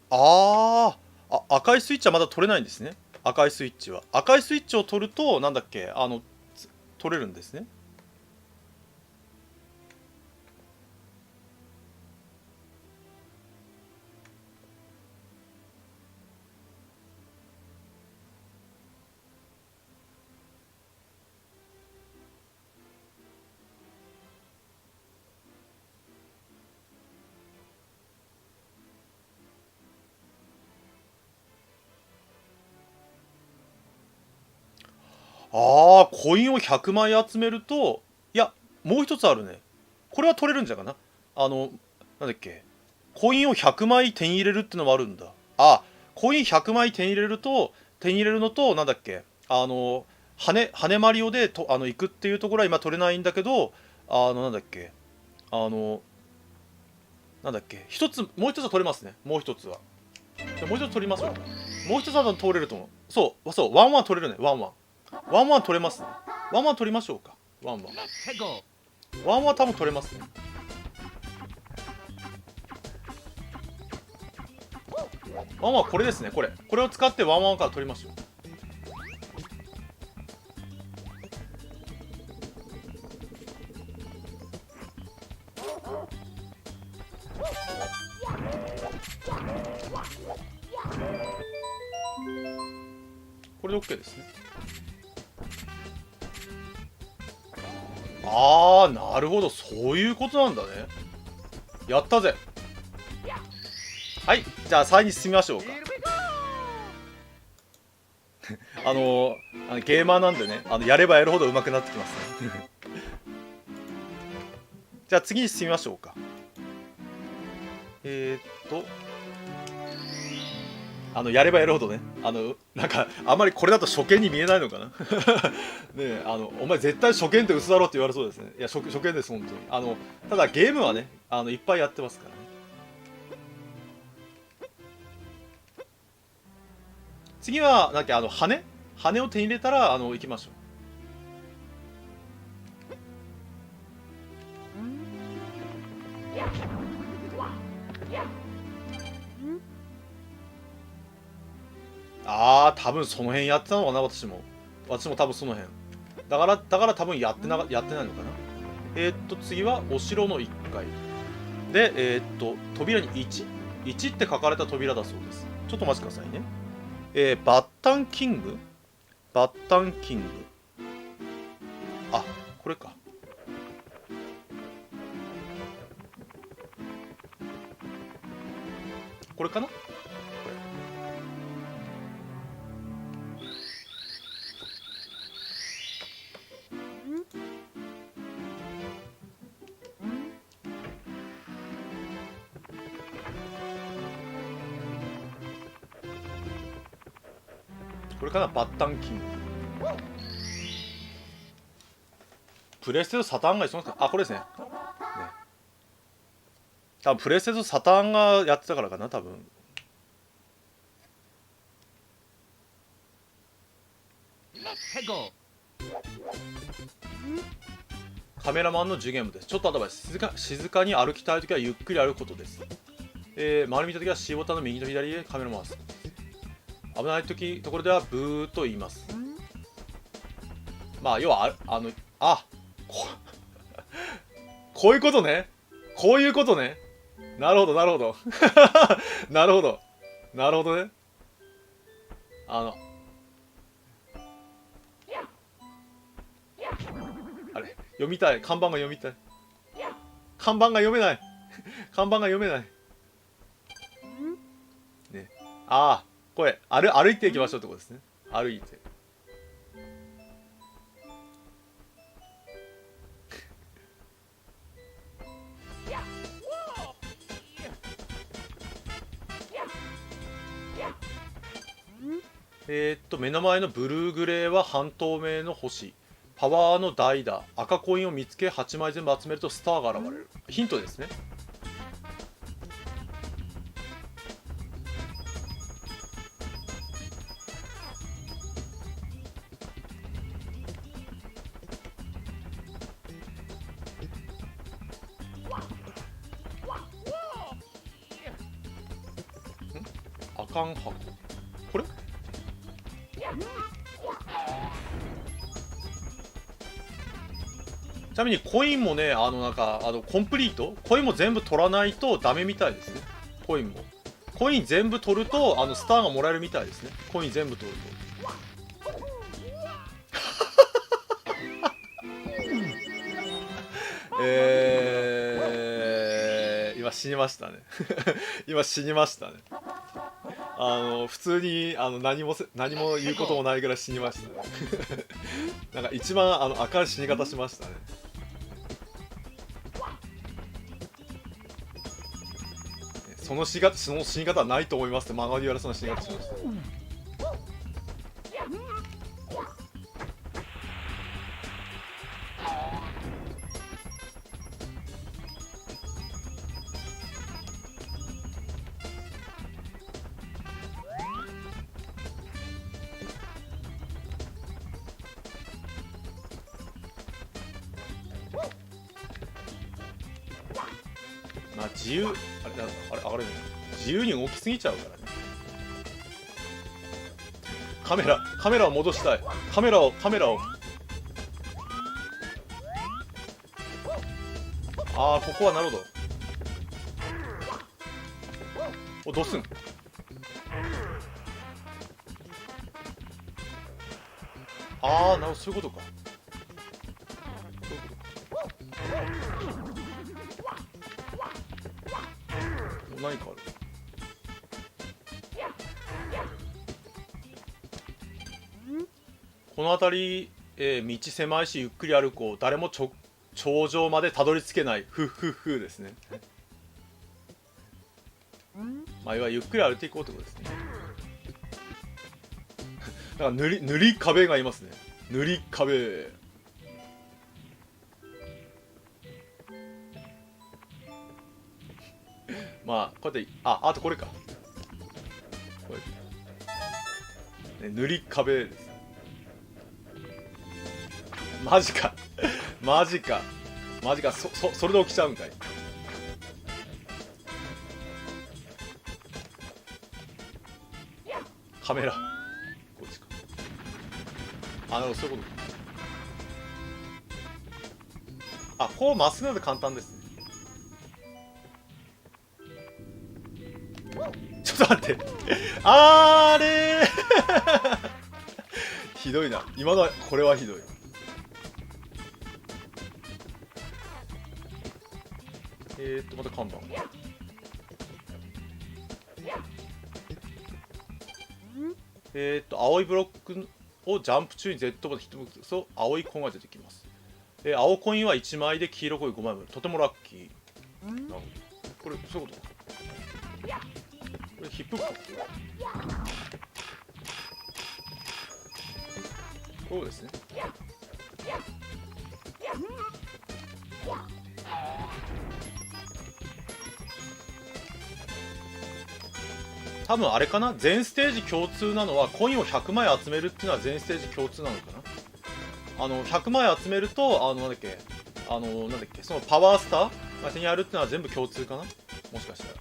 S1: 赤いスイッチはまだ取れないんですね。赤いスイッチは。赤いスイッチを取るとなんだっけ、取れるんですね。コインを100枚集めると、いや、もう一つあるね。これは取れるんじゃないかな。なんだっけ。コインを100枚手に入れるってのもあるんだ。コイン100枚手に入れるのと、なんだっけ。羽マリオで行くっていうところは今取れないんだけど、なんだっけ。なんだっけ。もう一つは取れますね。もう一つは。じゃもう一つ取りましょう。もう一つは通れると思う。そう、ワンワン取れるね。ワンワン。ワンワン取れますね。ワンワン取りましょうか。ワンワン。ワンワン多分取れますね。ワンワンこれですね。これを使ってワンワンから取りましょう。これで OK ですね。なるほど、そういうことなんだね。やったぜ。はい、じゃあ3に進みましょうか。ゲーマーなんでね、やればやるほど上手くなってきますね。じゃあ次に進みましょうか。やればやるほどね、なんかあんまりこれだと初見に見えないのかな。ねえ、お前絶対初見って嘘だろって言われそうですね。いや、初見です本当に。ただゲームはね、いっぱいやってますからね。次はなんだっけ、羽を手に入れたら行きましょう。多分その辺やってたのかな、私も多分その辺だから多分やってないのかな。次はお城の1階で、扉に1って書かれた扉だそうです。ちょっとお待ちくださいね。バッタンキング、これか。これかな。これかな、バッタンキング。プレステとサターンが一緒なんですか。あ、これですね。多分プレステとサターンがやってたからかな、多分。カメラマンの授業です。ちょっとアドバイス。静かに歩きたいときはゆっくり歩くことです。周り見たときは C ボタンの右と左へカメラ回す。危ないところではブーと言います。まあ要はこういうことね。こういうことね。なるほどなるほどなるほどなるほどね。あれ読みたい、看板が読みたい。看板が読めない看板が読めないね。ああ、これ歩いていきましょうってことですね。歩いて目の前のブルーグレーは半透明の星、パワーの台だ。赤コインを見つけ8枚全部集めるとスターが現れる。ヒントですね。あかん箱、これちなみにコインもね、なんかコンプリートコインも全部取らないとダメみたいですね。コイン全部取るとスターがもらえるみたいですね。コイン全部取ると今死にましたね今死にましたね。普通に何も言うこともないぐらい死にましたねなんか一番赤い死に方しましたね。その死に方はないと思いますって真顔で言われそうな死に方しました。まあ自由上がれない。自由に動きすぎちゃうからね。カメラを戻したい。カメラをここはなるほど。どうすん。なるほど、そういうことか。何かある。この辺り、道狭いしゆっくり歩こう。誰も頂上までたどり着けない。ふっふっふですね。まあいわゆるゆっくり歩いていこうってことですね。なんか塗り壁がいますね。塗り壁。まあこうやってあとこれか。これ、ね、塗り壁です。マジかマジかそれで起きちゃうんかい。カメラこっちか。なるほど、そういうことか。こうまっすぐなので簡単ですね。ちょっと待ってあれひどいな。今のはこれはひどい。また看板。青いブロックをジャンプ中に Z ボタンでヒットボックスと青いコインが出てきます。青コインは1枚で黄色コイン5枚分、とてもラッキー。なるほど。これそういうことか。これヒップか。こうですね。多分あれかな、全ステージ共通なのはコインを100枚集めるっていうのは全ステージ共通なのかな。100枚集めるとなんだっけそのパワースターが手に入るっていうのは全部共通かな、もしかしたら。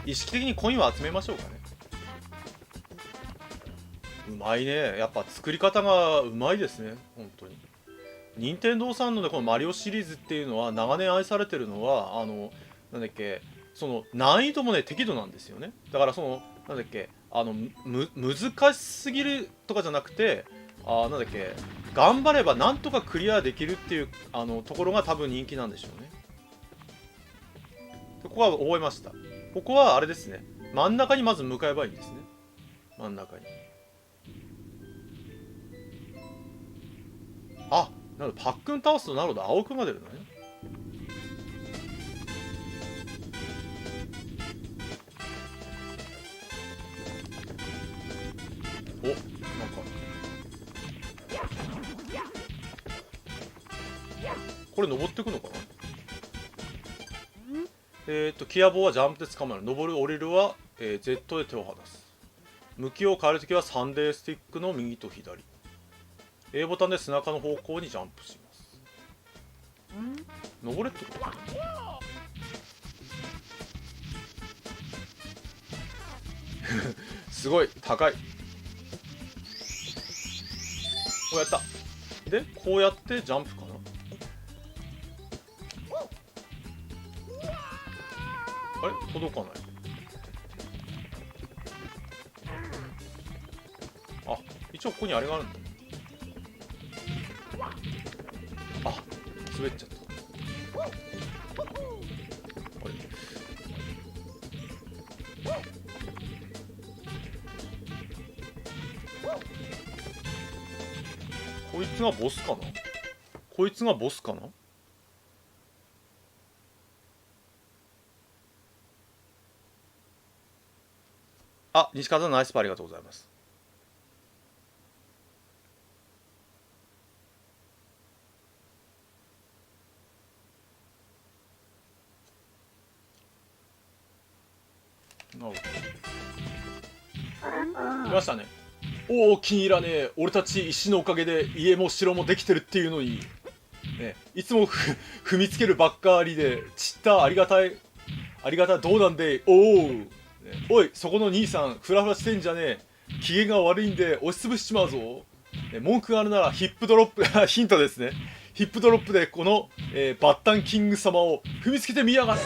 S1: 意識的にコインを集めましょうかね。うまいね、やっぱ作り方がうまいですね、本当に。任天堂さんの、ね、このマリオシリーズっていうのは長年愛されてるのはなんだっけ、その難易度もね適度なんですよね。だからそのなんだっけ難しすぎるとかじゃなくて、なんだっけ、頑張ればなんとかクリアできるっていうところが多分人気なんでしょうね。ここは覚えました。ここはあれですね、真ん中にまず向かえばいいんですね。真ん中に。あ、なるほど、パックン倒すとなるほど青くんが出るのね。お、なんかこれ登ってくのかな。キアボはジャンプで捕まえる。登る降りるは、Z で手を離す。向きを変えるときはサンデースティックの右と左。A ボタンで背中の方向にジャンプします。登れってことかな。すごい高い。こうやった。でこうやってジャンプかな。あれ届かない。あ、一応ここにあれがあるんだ。あ、滑っちゃった。あれ、こいつがボスかな。こいつがボスかな。あ、西川さんナイスパーありがとうございます。なるほど。いましたね。おお、気に入らねえ。俺たち石のおかげで家も城もできてるっていうのに、ね、いつも踏みつけるばっかりでちったありがたいどうなんでおお、ね、おいそこの兄さんフラフラしてんじゃねえ。機嫌が悪いんで押しつぶしちまうぞ、ね、文句があるならヒップドロップヒントですね。ヒップドロップでこの、バッタンキング様を踏みつけてみやがれ。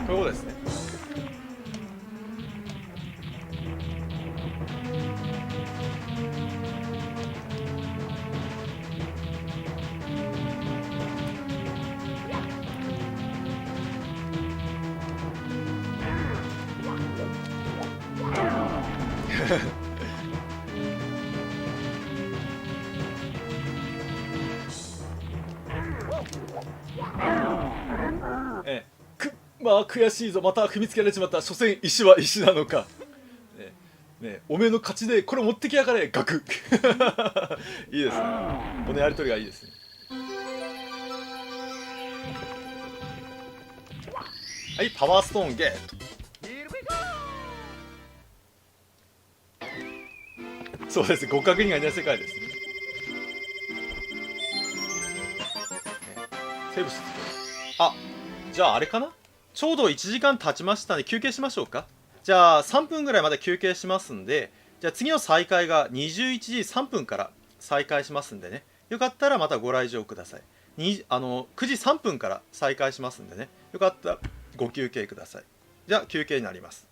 S1: こういうことですね。まあ悔しいぞ、また踏みつけられちまった。所詮石は石なのか。ね、おめえの勝ちでこれ持ってきやがれガクいいですね、このやりとりがいいですね。はい、パワーストーンゲット。そうです、互角にはいない世界ですね。セーブしてあ、じゃああれかな、ちょうど1時間経ちましたので休憩しましょうか。じゃあ3分ぐらいまで休憩しますんで、じゃあ次の再開が21時3分から再開しますんでね、よかったらまたご来場ください。9時3分から再開しますんでね、よかったらご休憩ください。じゃあ休憩になります。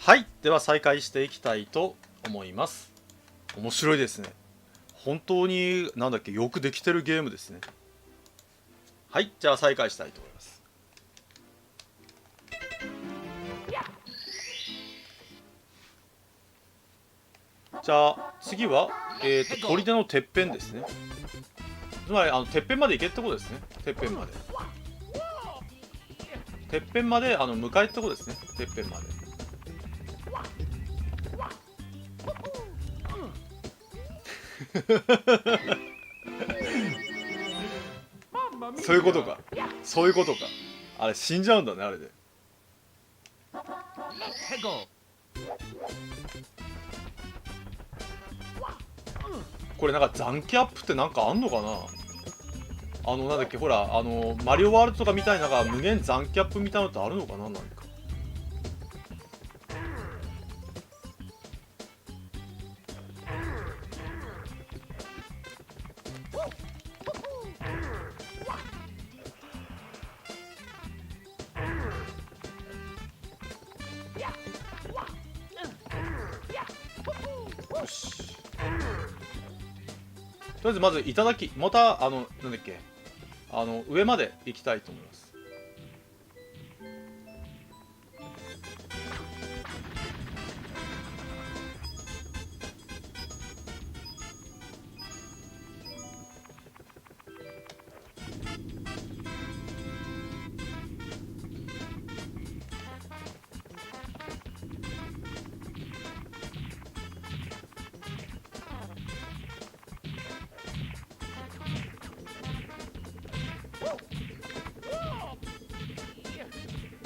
S1: はい、では再開していきたいと思います。面白いですね。本当になんだっけ、よくできてるゲームですね。はい、じゃあ再開したいと思います。じゃあ次は砦のてっぺんですね。つまりてっぺんまで行けってことですね。てっぺんまで。てっぺんまで向かえってことですね。てっぺんまで。そういうことか。そういうことか。あれ死んじゃうんだね、あれで。これなんか残機アップってなんかあんのかな。なんだっけ、ほらマリオワールドとかみたいななんか無限残機アップみたいなのってあるのかな、なんか。よし。とりあえずまずいただき、またなんだっけ、上まで行きたいと思います。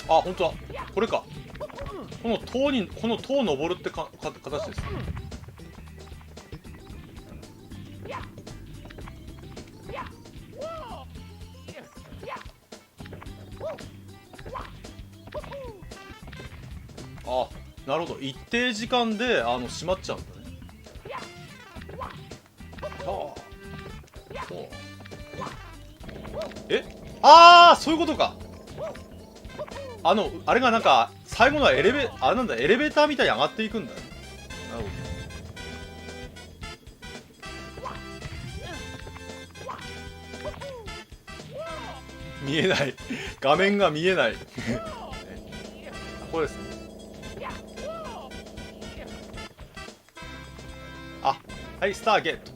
S1: あ、本当だ。これか。この塔を登るって形です。あ、なるほど。一定時間で閉まっちゃうんだね。はあ。ほう。え、ああ、そういうことか。あれがなんか最後のはあれなんだ、エレベーターみたいに上がっていくんだね。なるほど。見えない。画面が見えない。これですね。あ、はい、スターゲット。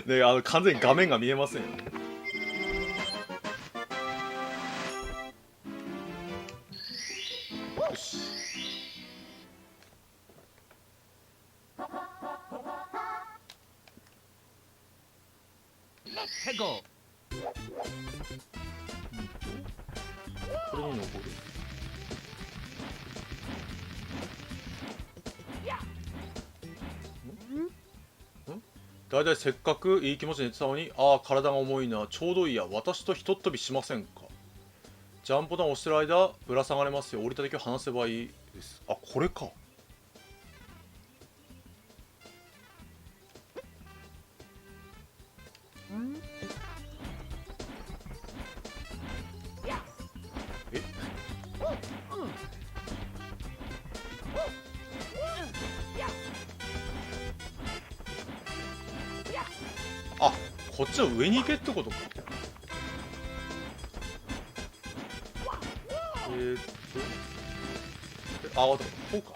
S1: で、完全に画面が見えませんよね。よし。
S2: ヘゴ
S1: これに残る。だいたいせっかくいい気持ちで寝てたのに、ああ、体が重いな、ちょうどいいや、私とひとっ飛びしませんか。ジャンプボタンを押してる間、ぶら下がれますよ。降りた時は離せばいいです。あ、これか。え、あ、こっちは上に行けってことか。あ、わかった。こうか。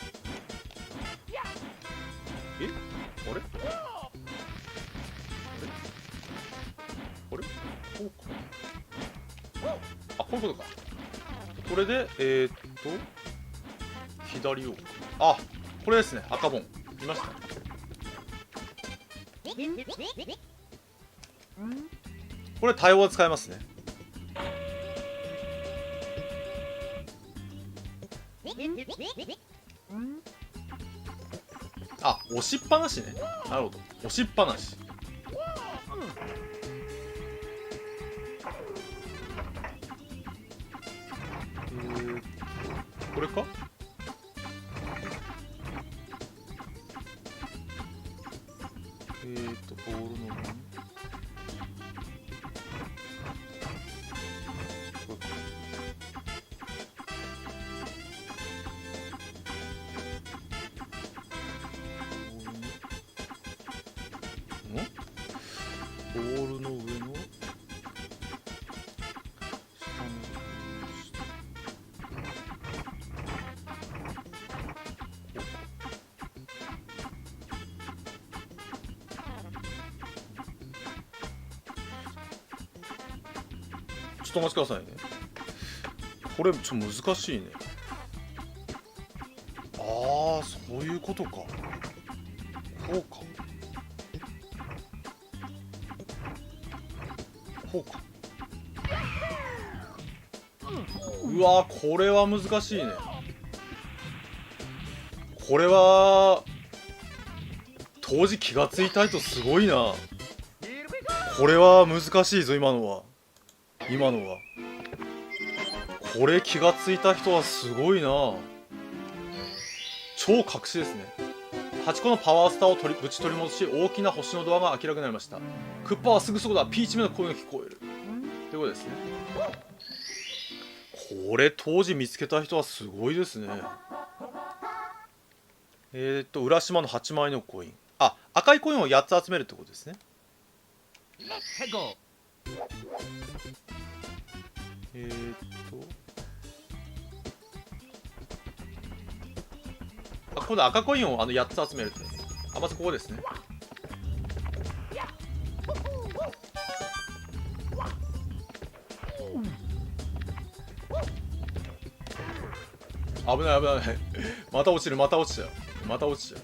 S1: え、あれこうか。あ、こういうことか。これで左を、あ、これですね。赤ボン見ました。これ対応で使えますね。あ、押しっぱなしね。なるほど、押しっぱなし。これか。ボールの上にこれか。ボールの上の下のちょっとお待ちくださいね。これちょっと難しいね。ああ、そういうことか。こうか。こうか。うわー、これは難しいね。これは当時気がついた人すごいな。これは難しいぞ。今のはこれ気がついた人はすごいな。超隠しですね。8個のパワースターをぶち取り戻し、大きな星のドアが明らかになりました。クッパはすぐそこだ。ピーチ目の声が聞こえる。ということですね。これ当時見つけた人はすごいですね。浦島の8枚のコイン。あ、赤いコインを8つ集めるってことですね。
S2: ヘゴ
S1: あ、ここで赤コインを8つ集めるって。あ、まずここですね。危ない危ない。また落ちる、また落ちちゃう。また落ちちゃう。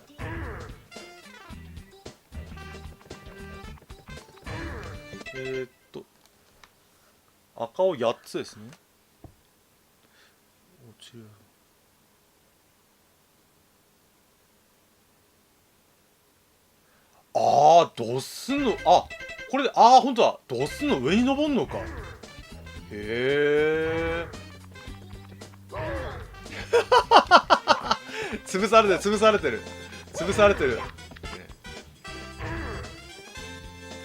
S1: 赤を8つですね。落ちる。ああ、ドスの、あ、これで、ああ、ほんとだ。ドスの上に登んのか。へえ。潰されてる、潰されてる。潰されてる。ね、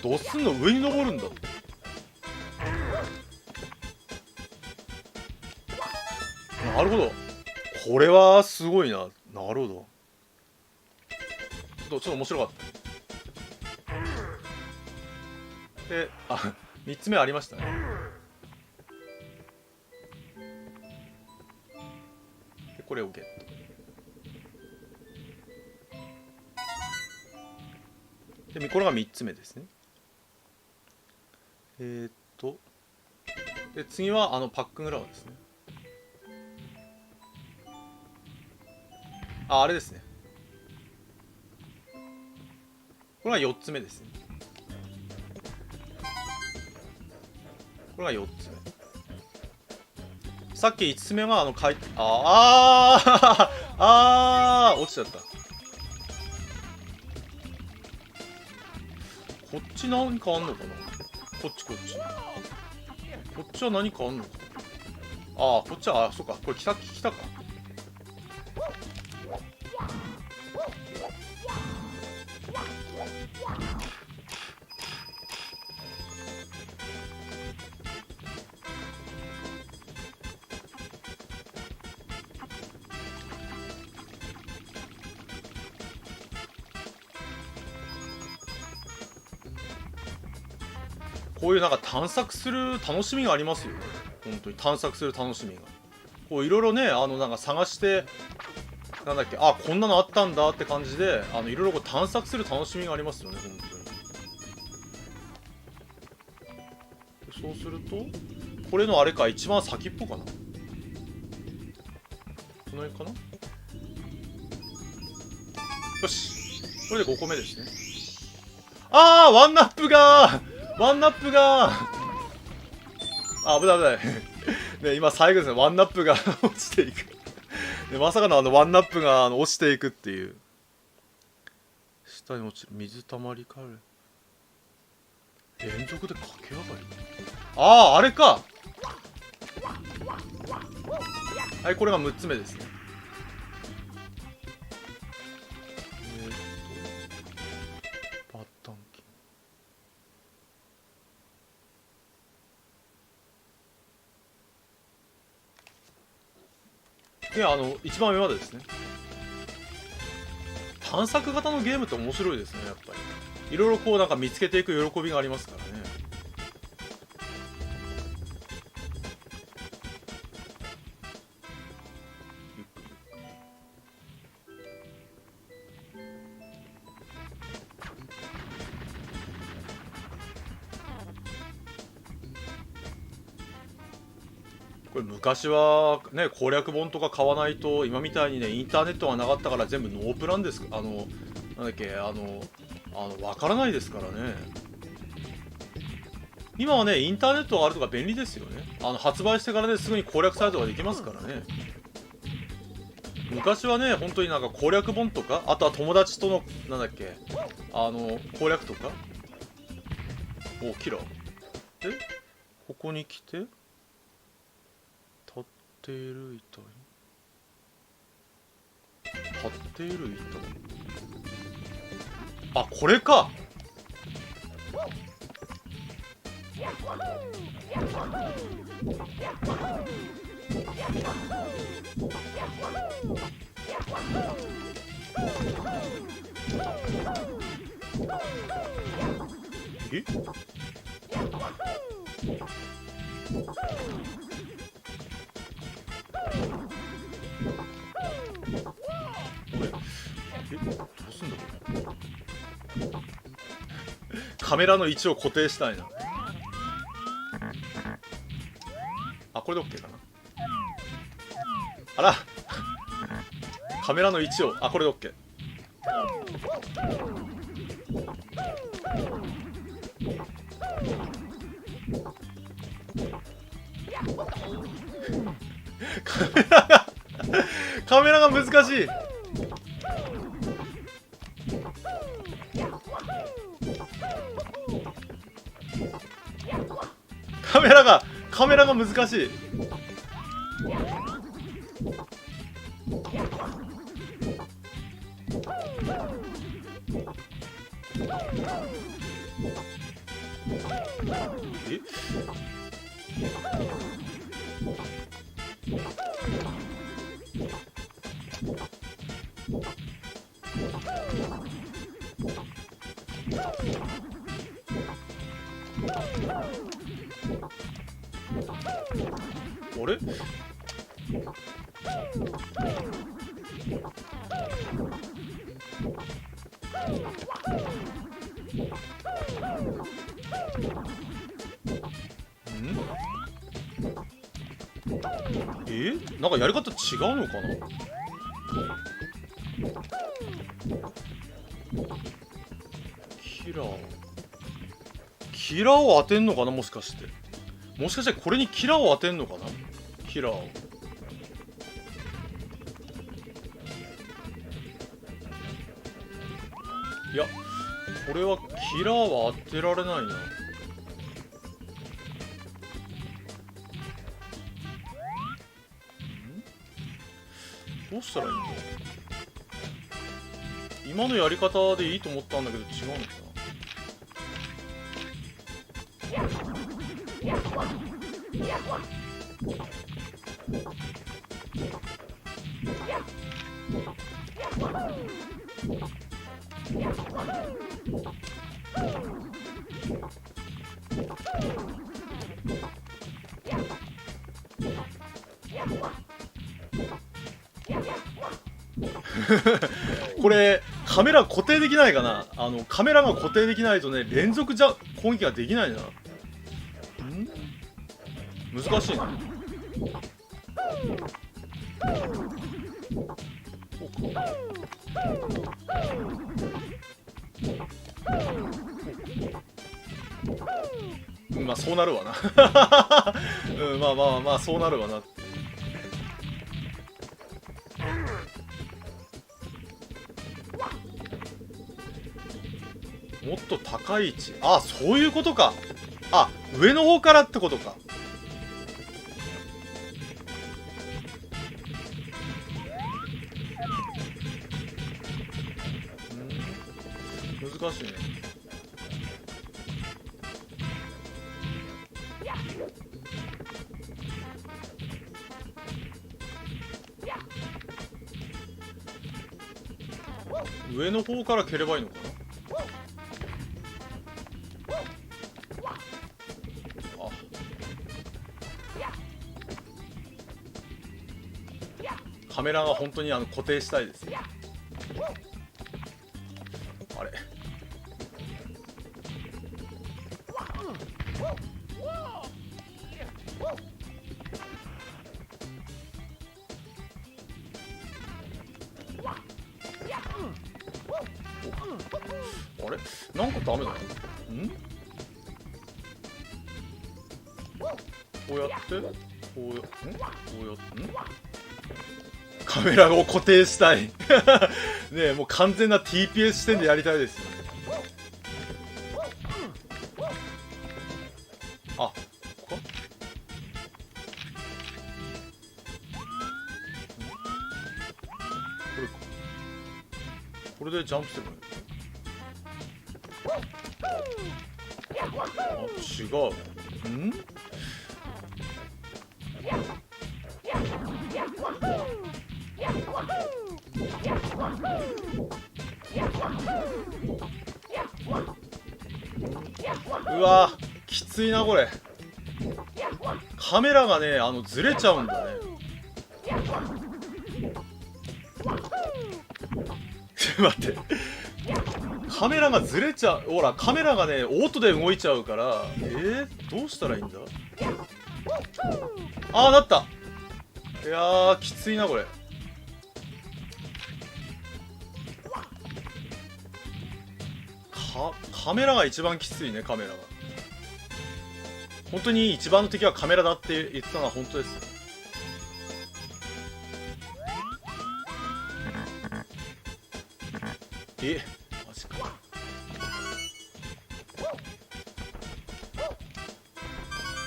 S1: ドスの上に登るんだ。なるほど。これはすごいな。なるほど。ちょっと面白かった。で、あ、3つ目ありましたね。で、これをゲット。で、これが3つ目ですね。で、次はパックングラウンですね。あ、あれですね。これが4つ目ですね。これが4つ目。さっき5つ目が落ちちゃった。こっち何かあんのかな。こっちこっち。こっちは何かあんのか。ああ、こっちは、あ、そっか。これ来たか。こういうなんか探索する楽しみがありますよね。本当に探索する楽しみが。こういろいろね、なんか探して、なんだっけ、あ、こんなのあったんだって感じで、いろいろこう探索する楽しみがありますよね、本当に。そうすると、これのあれか、一番先っぽかな。この辺かな。よし。これで5個目ですね。あー、ワンナップがあ、危ない危ないね、今最後ですね、ワンナップが落ちていくね、まさかのワンナップが落ちていくっていう。下に落ちる。水たまりから連続で駆け上がり。ああ、あれか。はい、これが6つ目ですね。バッタンキン。で、一番上までですね。探索型のゲームって面白いですね、やっぱり。いろいろこうなんか見つけていく喜びがありますからね。これ昔はね、攻略本とか買わないと、今みたいにね、インターネットがなかったから全部ノープランです。なんだっけ、わからないですからね。今はね、インターネットがあるとか便利ですよね。発売してからね、すぐに攻略サイトができますからね。昔はね、本当になんか攻略本とか、あとは友達との、なんだっけ、攻略とか。お、キラー。で、ここに来て、立っている板に。立っている板。あ、これか。え？どうすんだこれ。カメラの位置を固定したいな。あ、これで OK かな。あらカメラの位置を、あ、これで OK。難しい。カメラが難しい。えあれなんかやり方違うのかな。キラーを当てんのかな。もしかしてこれにキラーを当てんのかな。キラーをいや、これはキラーは当てられないな。どうしたらいいんだ。今のやり方でいいと思ったんだけど違うのかこれカメラ固定できないかな。カメラが固定できないとね、連続じゃ攻撃ができないな。難しいな。まあそうなるわな。まあそうなるわなって。もっと高い位置。あ、そういうことか。あ、上の方からってことか。難しいね。上の方から蹴ればいいのかな。カメラが本当に固定したいですね。あれあれなんかダメだな。こうやってカメラを固定したい。ねえ、もう完全な TPS 視点でやりたいですよね。あ、ここか。これでジャンプすればいい。あ、違う。うわ、きついなこれ。カメラがね、ずれちゃうんだね。待って、カメラがずれちゃう。ほら、カメラがね、オートで動いちゃうから。どうしたらいいんだ。ああ、なった。いやー、きついなこれ。カメラが一番きついね。カメラが本当に一番の敵はカメラだって言ってたのは本当です。マジか。は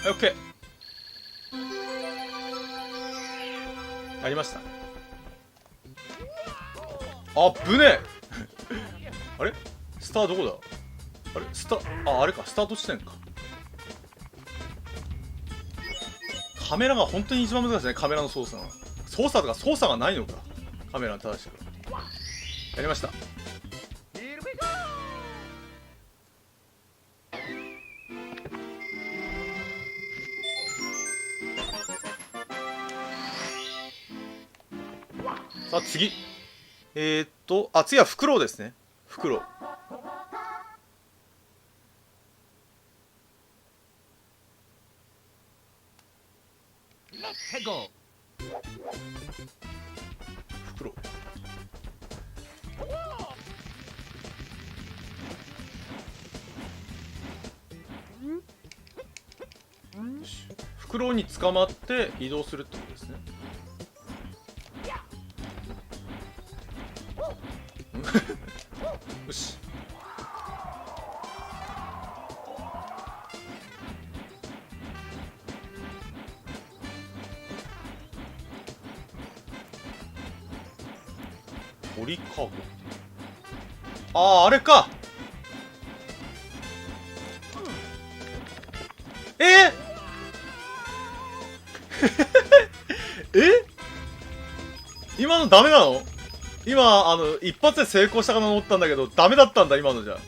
S1: い、オッケー。やりました。あっぶねえあれスターどこだ。あれスタあれか、スタート地点か。カメラが本当に一番難しいね。カメラの操作が操作がないのか。カメラの正しくやりました。さあ次次はフクロウですね。フクロウ。
S2: ヘゴ
S1: フクロウ。よし、フクロウに捕まって移動するってことですね。よし。鳥かご。あれか。今のダメなの？今一発で成功したかと思ったんだけどダメだったんだ。今のじゃ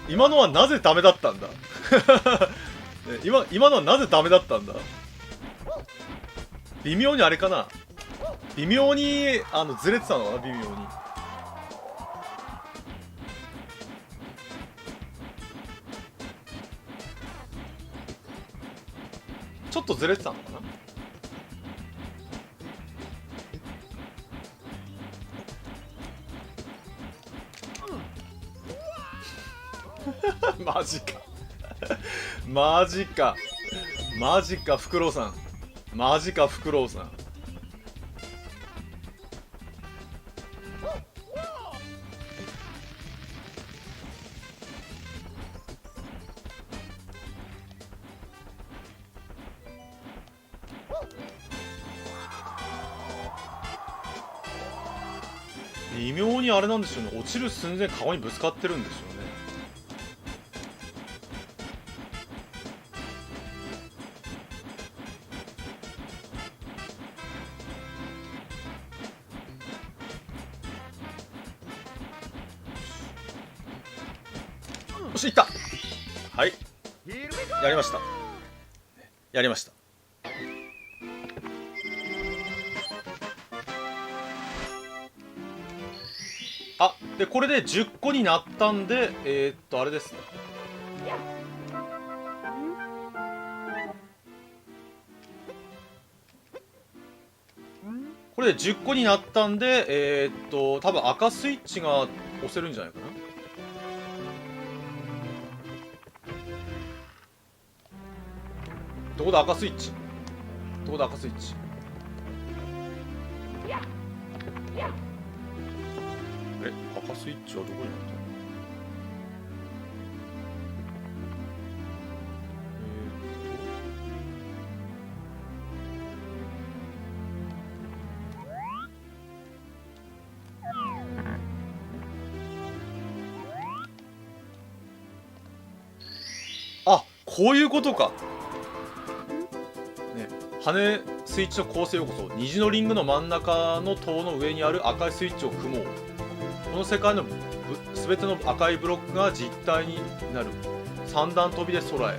S1: 今のはなぜダメだったんだ今のはなぜダメだったんだ。微妙にあれかな。微妙にずれてたのかな。微妙にちょっとずれてたのかな。マジかマジかマジかフクロウさん、マジかフクロウさん。微妙にあれなんですよね。落ちる寸前カゴにぶつかってるんですよね。よし、いった。はい、やりました。やりました。でこれで10個になったんであれですね。これで10個になったんで多分赤スイッチが押せるんじゃないかな。どこだ赤スイッチ。どこだ赤スイッチ。赤スイッチはどこにあった？こういうことか。ね、羽スイッチの構成をこそ虹のリングの真ん中の塔の上にある赤いスイッチを組もう。この世界の全ての赤いブロックが実体になる。三段跳びで空へ、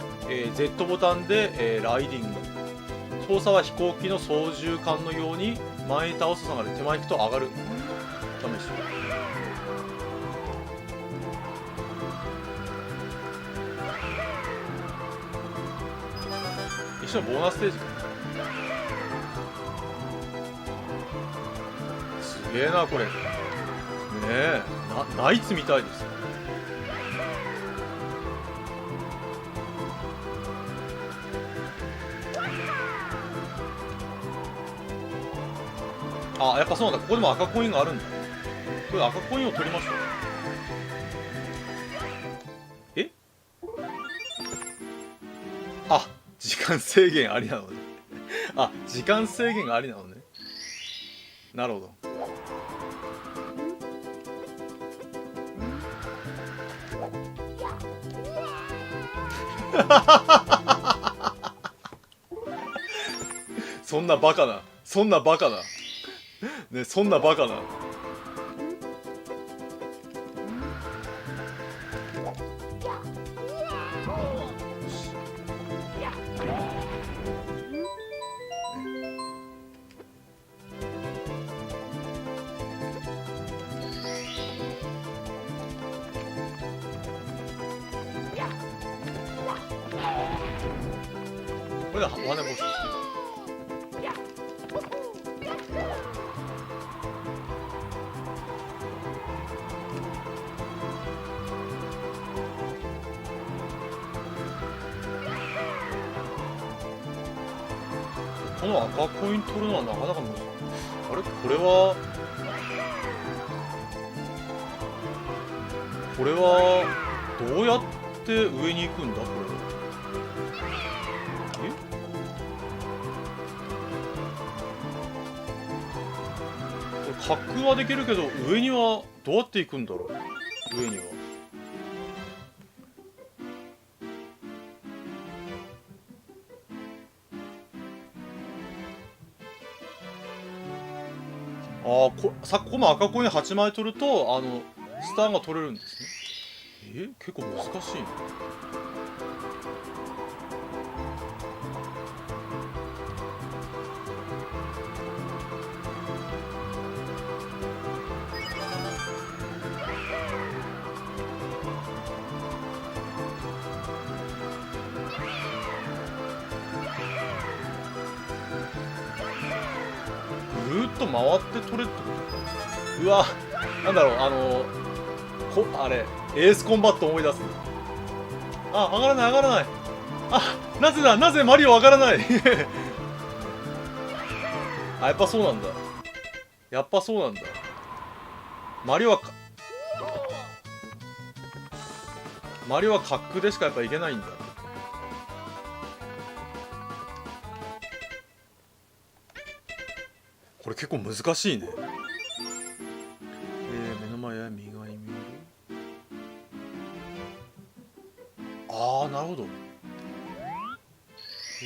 S1: Z ボタンで、ライディング。操作は飛行機の操縦桿のように前に倒すと下がる、手前に行くと上がる。試し。一緒のボーナスステージか。すげえなこれ。ねえ、ナイツみたいですよ。やっぱそうなんだ。ここでも赤コインがあるんだ。これ赤コインを取りましょう。え、あ、時間制限ありなのね。あ、時間制限がありなのね。なるほど。そんなバカな、そんなバカなね、そんなバカな。これでお花帽子ですね。この赤コイン取るのはなかなか難しい。あれ、これはどうやって上に行くんだこれは。これ滑空はできるけど上にはどうやって行くんだろう。上にはこの赤コイン8枚取るとスターが取れるんですね。結構難しいね。ぐるっと回って取れってこと。うわ、なんだろう、あれエースコンバット思い出す。あ、上がらない上がらない。なぜマリオ上がらないやっぱそうなんだ。やっぱそうなんだ。マリオは滑空でしかやっぱいけないんだ。これ結構難しいね。目の前や右側に見える。なるほど。そう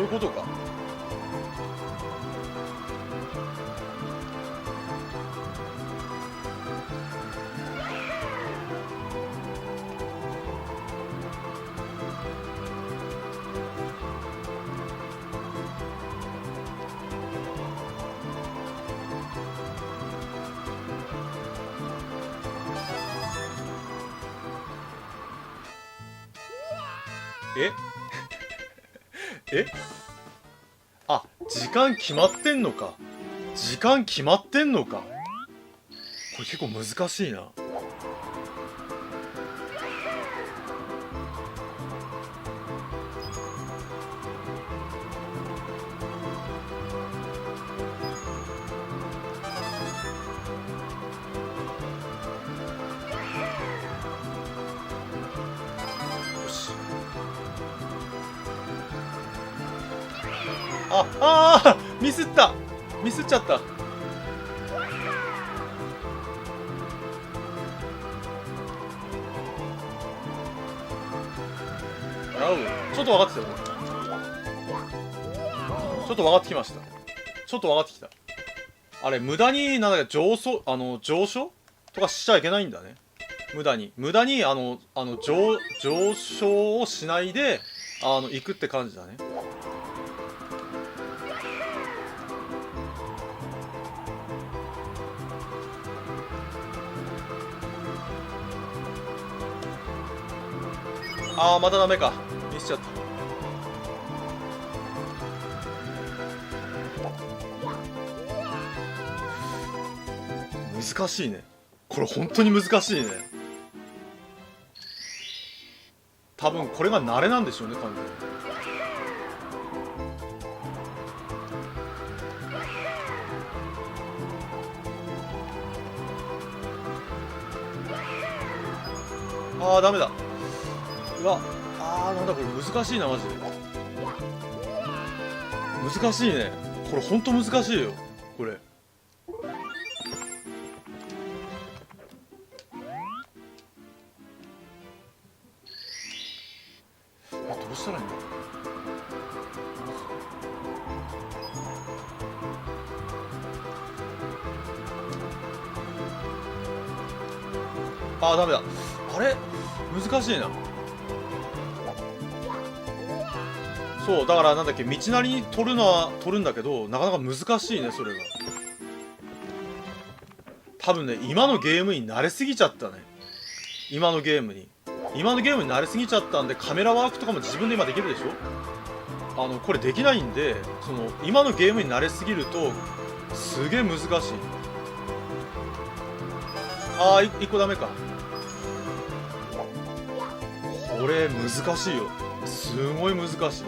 S1: いうことか。時間決まってんのか。時間決まってんのか。これ結構難しいな。ミスっちゃった。ちょっと分かってきたよ。ちょっと分かってきました。ちょっと分かってきた。あれ無駄になんだか上昇とかしちゃいけないんだね。無駄に上昇をしないで行くって感じだね。またダメか。ミスっちゃった。難しいね。これ本当に難しいね。多分これが慣れなんでしょうね、完全に。ああダメだ。うわ、ああなんだこれ難しいなマジで。難しいね。これほんと難しいよこれ。どうしたらいいんだ。ああダメだ。あれ難しいな。そうだからなんだっけ、道なりに取るのは取るんだけど、なかなか難しいねそれが。多分ね今のゲームに慣れすぎちゃったね。今のゲームに慣れすぎちゃったんで、カメラワークとかも自分で今できるでしょ。これできないんで、その今のゲームに慣れすぎるとすげえ難しい。ああ1個ダメか。これ難しいよ、すごい難しい。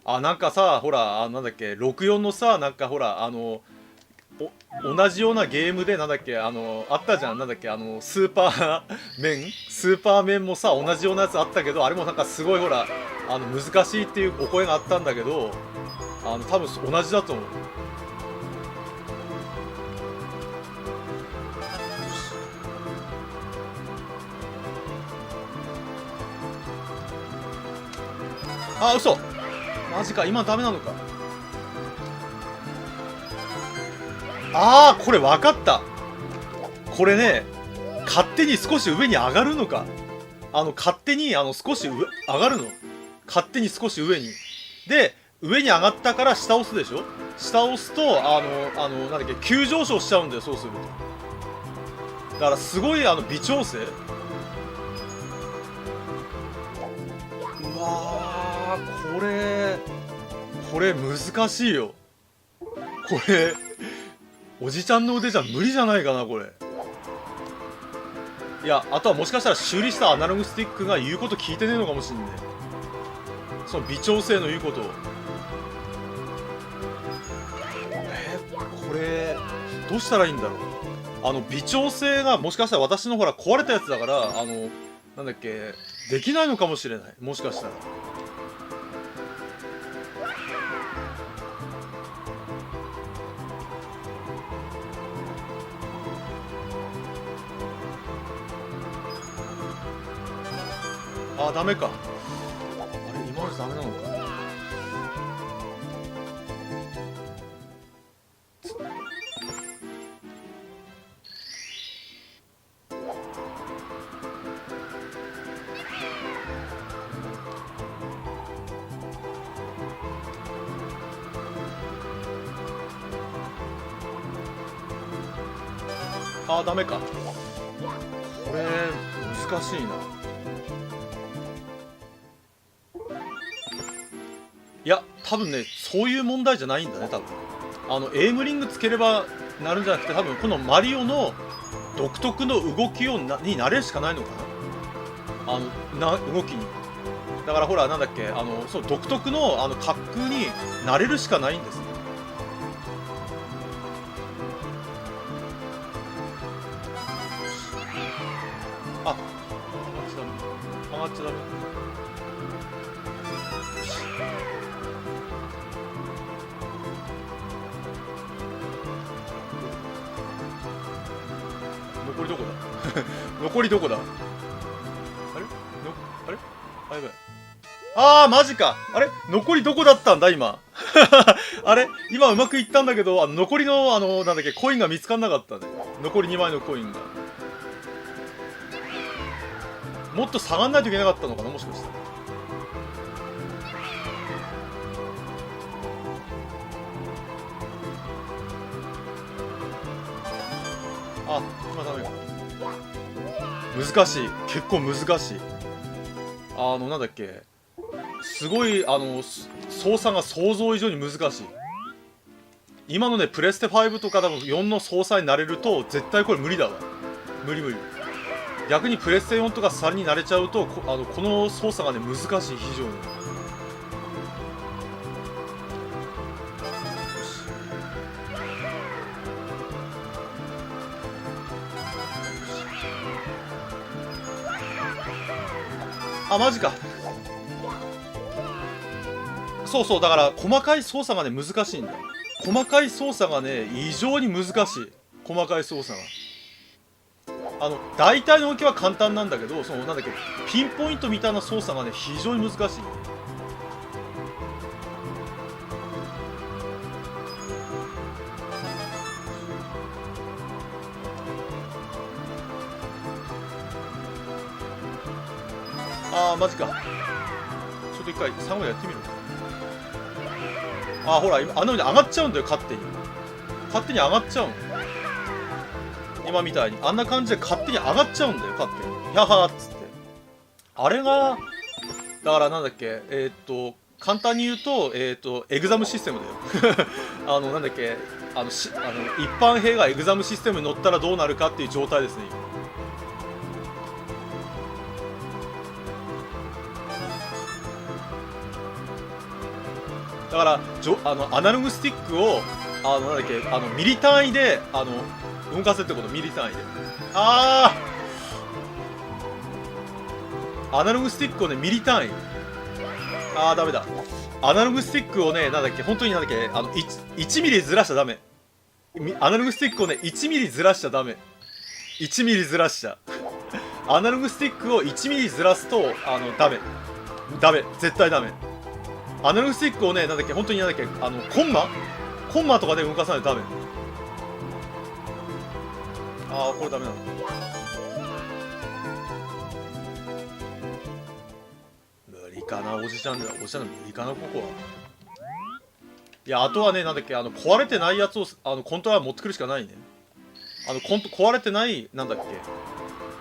S1: なんかさほらなんだっけ64のさ、なんかほら同じようなゲームでなんだっけあったじゃん、なんだっけスーパーメンもさ同じようなやつあったけど、あれもなんかすごいほら難しいっていうお声があったんだけど、多分同じだと思う。嘘マジか、今ダメなのか。これ分かった。これね勝手に少し上に上がるのか。勝手に少し上上がるの。勝手に少し上に。で上に上がったから下押すでしょ。下押すとなんだっけ急上昇しちゃうんだよ、そうすると。だからすごい微調整。うわーこれ難しいよ。これおじちゃんの腕じゃ無理じゃないかなこれ。いやあとはもしかしたら修理したアナログスティックが言うこと聞いてねえのかもしんねえ、その微調整の言うことを。これどうしたらいいんだろう。微調整がもしかしたら私のほら壊れたやつだから、なんだっけできないのかもしれない、もしかしたら。ダメか。あれ今までダメなのか。ダメか。これ難しいな。いや多分ねそういう問題じゃないんだね多分。エイムリングつければなるんじゃなくて、多分このマリオの独特の動きに慣れるしかないのかな。動きに。だからほらなんだっけそう独特の滑空に慣れるしかないんですね。上がっちゃダメ。残りどこだ残りどこだ。あれあれやばい。マジか。あれ残りどこだったんだ今あれ今うまくいったんだけど、残りのなんだっけコインが見つかんなかったね。残り2枚のコインがもっと下がんないといけなかったのかな、もしかしたら。今ダメか。難しい、結構難しい。なんだっけすごい操作が想像以上に難しい。今のねプレステ5とか多分4の操作になれると絶対これ無理だわ。無理無理。逆にプレステ4とか3に慣れちゃうとこの操作がね難しい、非常に。あ、マジか。そうそう、だから細かい操作がね難しいんだ。細かい操作がね異常に難しい。細かい操作が大体の動きは簡単なんだけど、そのなんだっけ、ピンポイントみたいな操作がね非常に難しい。あーマジか。ちょっと一回3号やってみる。あーほら今あんな風に上がっちゃうんだよ、勝手に上がっちゃうの。今みたいにあんな感じで勝手に上がっちゃうんだよ、勝手にヤハーっつって。あれがだからなんだっけ、簡単に言うとエグザムシステムだよなんだっけ、一般兵がエグザムシステムに乗ったらどうなるかっていう状態ですね、今。だからアナログスティックをなんだっけ、ミリ単位で動かせってこと、ミリ単位で。アナログスティックをねミリ単位。ダメだ。アナログスティックをねなんだっけ、本当になんだっけ、1ミリずらしちゃダメ。アナログスティックをね1ミリずらしちゃダメ。1ミリずらしちゃアナログスティックを1ミリずらすとダメ絶対ダメ。アナログスティックをねなんだっけ、本当になんだっけ、コンマとかで動かさないとダメ。これダメなの。無理かな、おじちゃんで無理かな、ここは。いや、あとはねなんだっけ、壊れてないやつをコントローラー持ってくるしかないね。壊れてないなんだっけ、い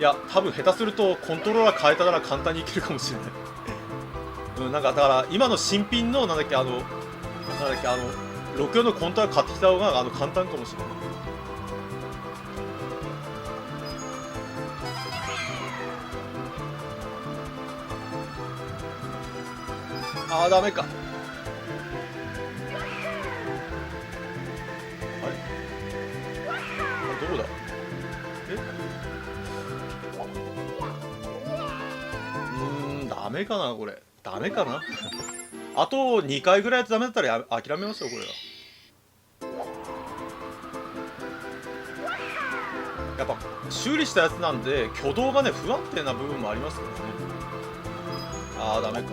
S1: や多分下手するとコントローラー変えたら簡単にいけるかもしれないなんかだから今の新品のなんだっけ、64のコントローラー買ってきた方が簡単かもしれない。ダメか。あれどこだ。ダメかな、これ。ダメかなあと2回ぐらいやってダメだったら諦めますよ、これは。やっぱ修理したやつなんで挙動がね不安定な部分もありますけどね。ダメか。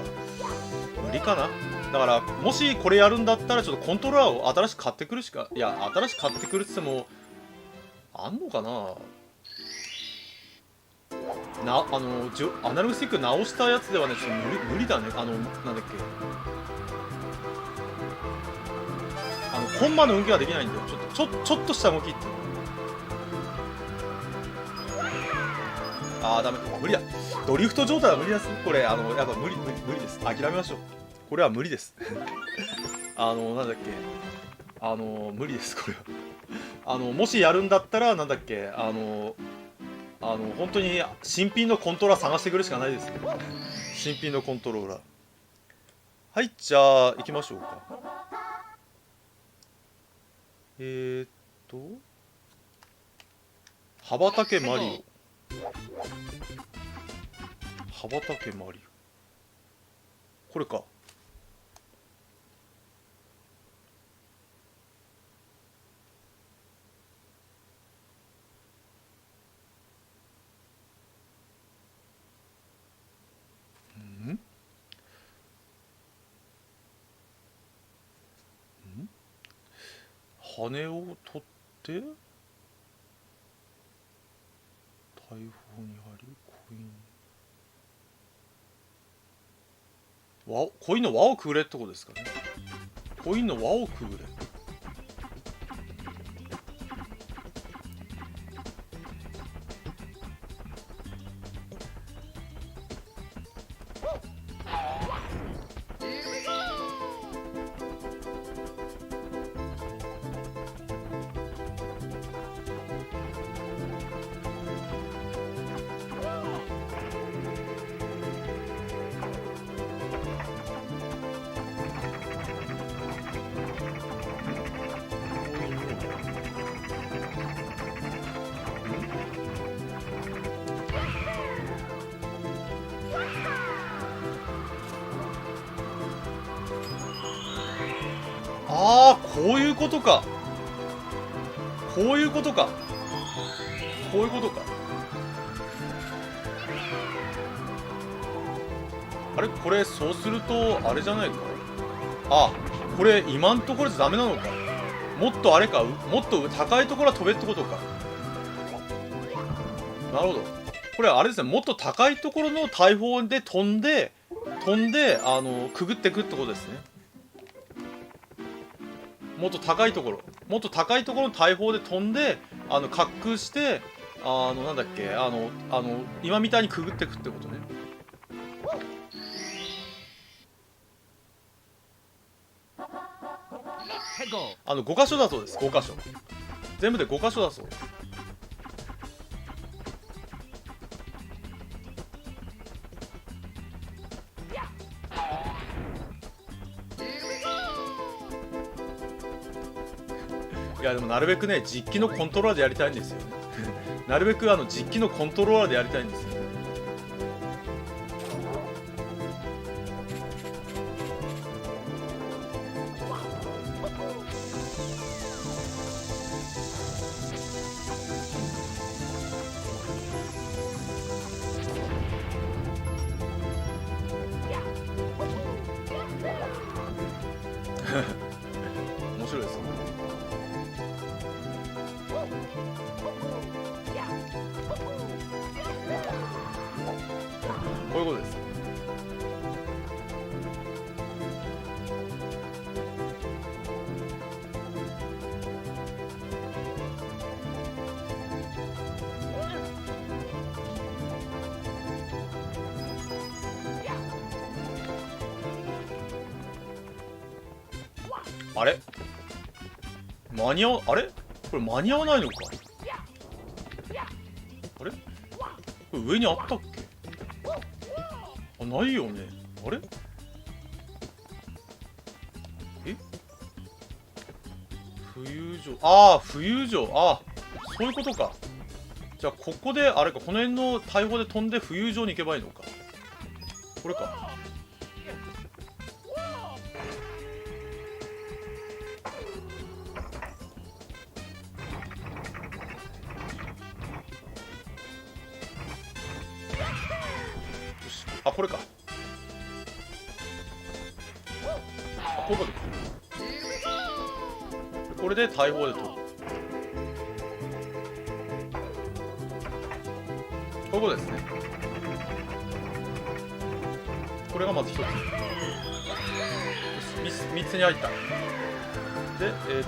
S1: 無理かな。だからもしこれやるんだったらちょっとコントローラーを新しく買ってくるしか、いや新しく買ってくるって言ってもあんのかな。アナログスティック直したやつではねちょっと無理だね。なんだっけ、コンマの動きができないんだよ。ちょっとした動きっていうの。ダメ、無理だ。ドリフト状態は無理です。これやっぱ無理です。諦めましょう。これは無理ですなんだっけ、無理です、これは。もしやるんだったらなんだっけ、本当に新品のコントローラー探してくるしかないですね。新品のコントローラー。はい、じゃあ行きましょうか。羽ばたけマリオ。羽ばたけマリオ、これか。羽を取って大砲に貼りコインの輪をくぐれってことですかね。コインの輪をくぐれ。こういうことか。こういうことか。こういうことか。あれこれそうするとあれじゃないか。あ、これ今んところじゃダメなのか。もっとあれか、もっと高いところは飛べってことか。なるほど。これあれですね、もっと高いところの大砲で飛んでくぐっていくってことですね。もっと高いところの大砲で飛んで滑空してなんだっけ今みたいにくぐっていくってことね。5箇所だそうです。5箇所全部で5箇所だそう。いやでもなるべくね実機のコントローラーでやりたいんですよねなるべく実機のコントローラーでやりたいんですよ。面白いですよね。こういうことです。あれ間に合う、あれこれ間に合わないのか。あれこれ上にあったっけ。あ、ないよね。あれえ浮遊場、ああ浮遊場、ああそういうことか。じゃあここであれか、この辺の大砲で飛んで浮遊場に行けばいいのか。これか。あ、これか。あ、こういうことか。これで大砲で飛ぶ。こういうことですね。これがまず一つ。3つに入った。で、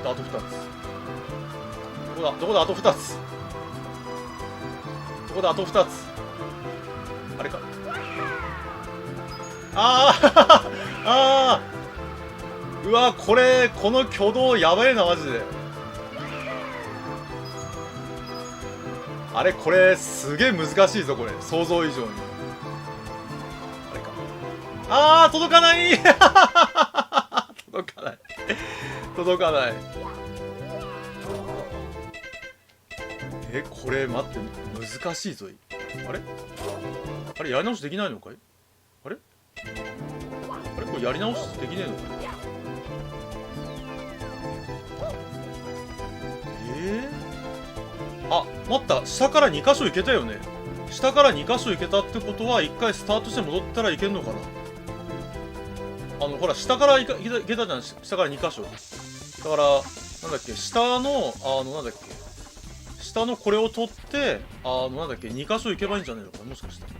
S1: あと2つ。どこだあと2つ。どこだあと2つ。あれか。ああうわ、この挙動やばいなマジで。あれこれすげえ難しいぞこれ、想像以上に。あれか。届かない届かない届かない。これ待って、難しいぞ。あれやり直しできないのかい。あれこれやり直しできねえのかい。あ、待った、下から2箇所行けたよね。下から2箇所行けたってことは1回スタートして戻ったらいけんのかな。ほら下から行けたじゃん。下から2箇所だから、なんだっけ、下のなんだっけ、下のこれを取ってなんだっけ、2箇所行けばいいんじゃねえのか、もしかしたら。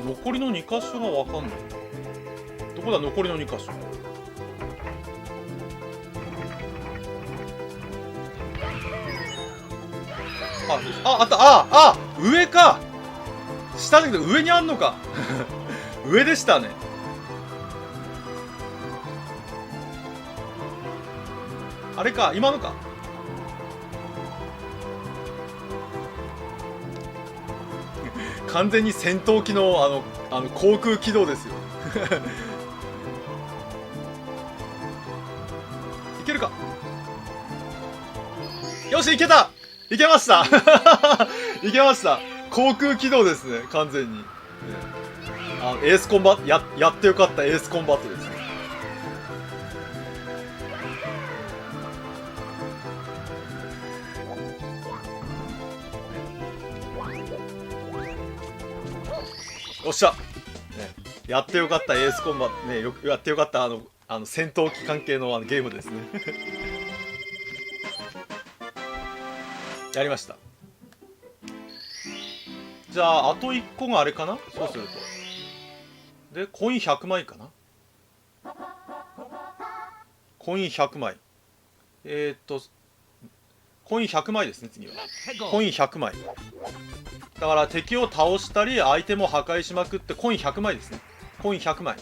S1: 残りの2箇所が分かんない。どこだ残りの2箇所。あった上か。下だけど上にあんのか。上でしたね。あれか、今のか。完全に戦闘機の航空機動ですよ。いけるか。よし、いけた。いけました。いけました。航空機動ですね、完全に。エースコンバット、やってよかったエースコンバットですね。おっしゃ、ね、やってよかったエースコンバットね、やってよかった戦闘機関係のゲームですね。やりました。じゃああと1個があれかな。そうするとでコイン100枚かな。コイン100枚コイン100枚ですね。次はコイン100枚だから敵を倒したりアイテムを破壊しまくってコイン100枚ですね。コイン100枚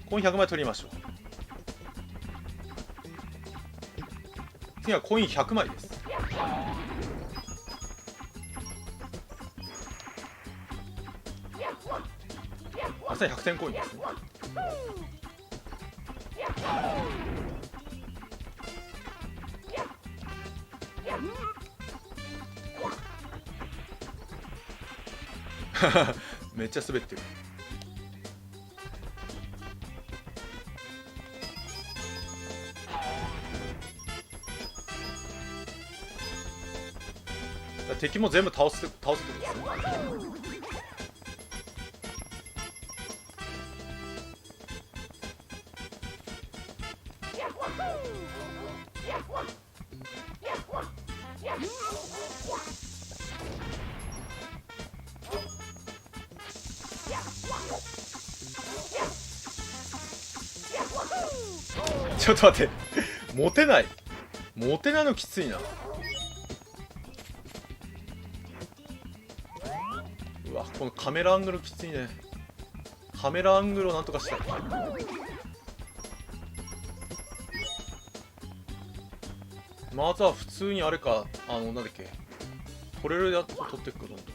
S1: コイン100枚取りましょう。次はコイン100枚です。まさに100点コインですね。めっちゃ滑ってる。敵も全部倒すってことですね。ちょっと待って。持てないのきついな。うわ、このカメラアングルきついね。カメラアングルをなんとかしたい。まずは普通にあれか、なんだっけ、取れるやつ取っていくか。どんどん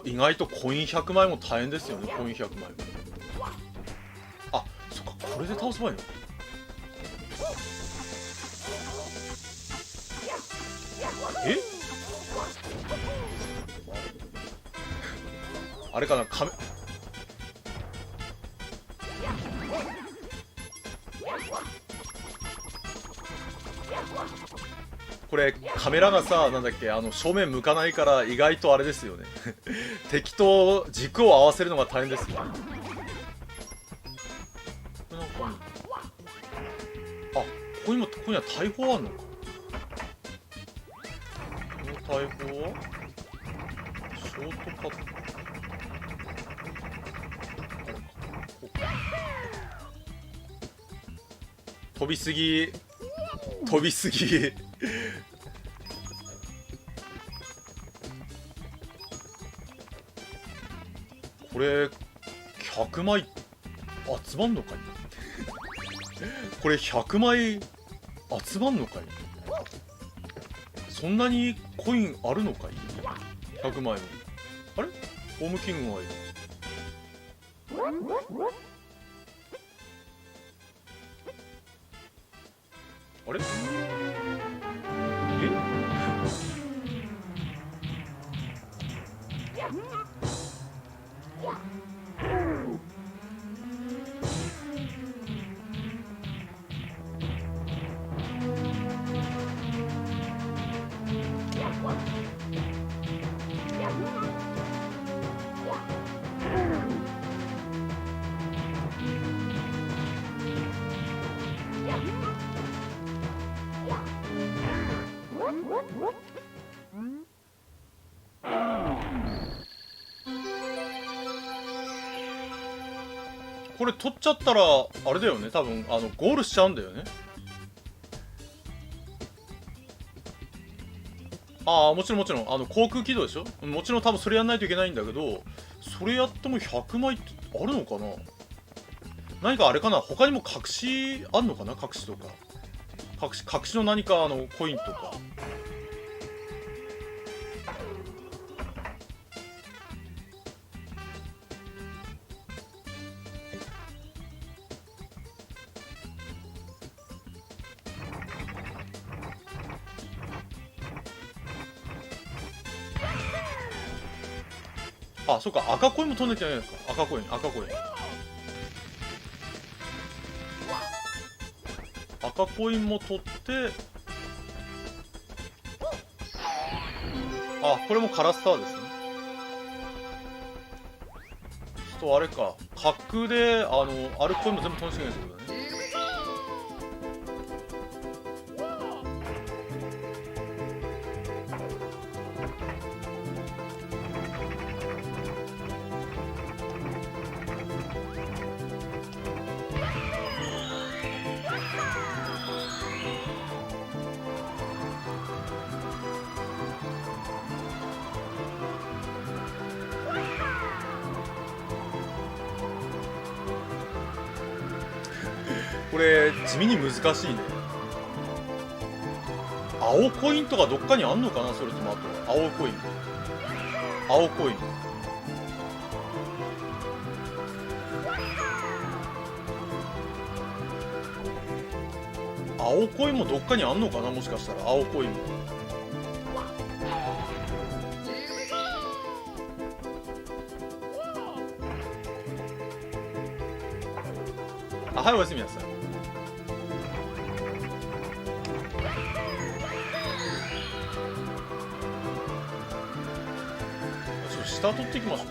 S1: 意外とコイン100枚も大変ですよね。コイン100枚も。あ、そっか、これで倒せばいいの。えあれかな、これカメラがさ、なんだっけ、正面向かないから意外とあれですよね。敵と軸を合わせるのが大変ですよ。なんかここには大砲あんのか。この大砲はショートカット。飛びすぎ。これ100枚集まんのかい。これ100枚集まんのかい。そんなにコインあるのかい。100枚も。あれ、ホームキングがいる。あれ、ここれ取っちゃったらあれだよね、多分ゴールしちゃうんだよね。ああ、もちろんもちろん航空機動でしょ。もちろん多分それやんないといけないんだけど、それやっても100枚ってあるのかな。何かあれかな、他にも隠しあんのかな、隠しとか隠しの何かコインとか。あ、そっか、赤コインも飛んできゃいけないですか。赤コイン赤コインも取って、あ、これもカラスターですね。ちょっとあれか、滑空でアルコインも全部飛んできゃいけないってことだね。これ地味に難しいね。青コインとかどっかにあんのかな。それともあと青コインもどっかにあんのかな、もしかしたら青コインも。あ、はい、おやすみなさい。ちょっと下取っていきましょう。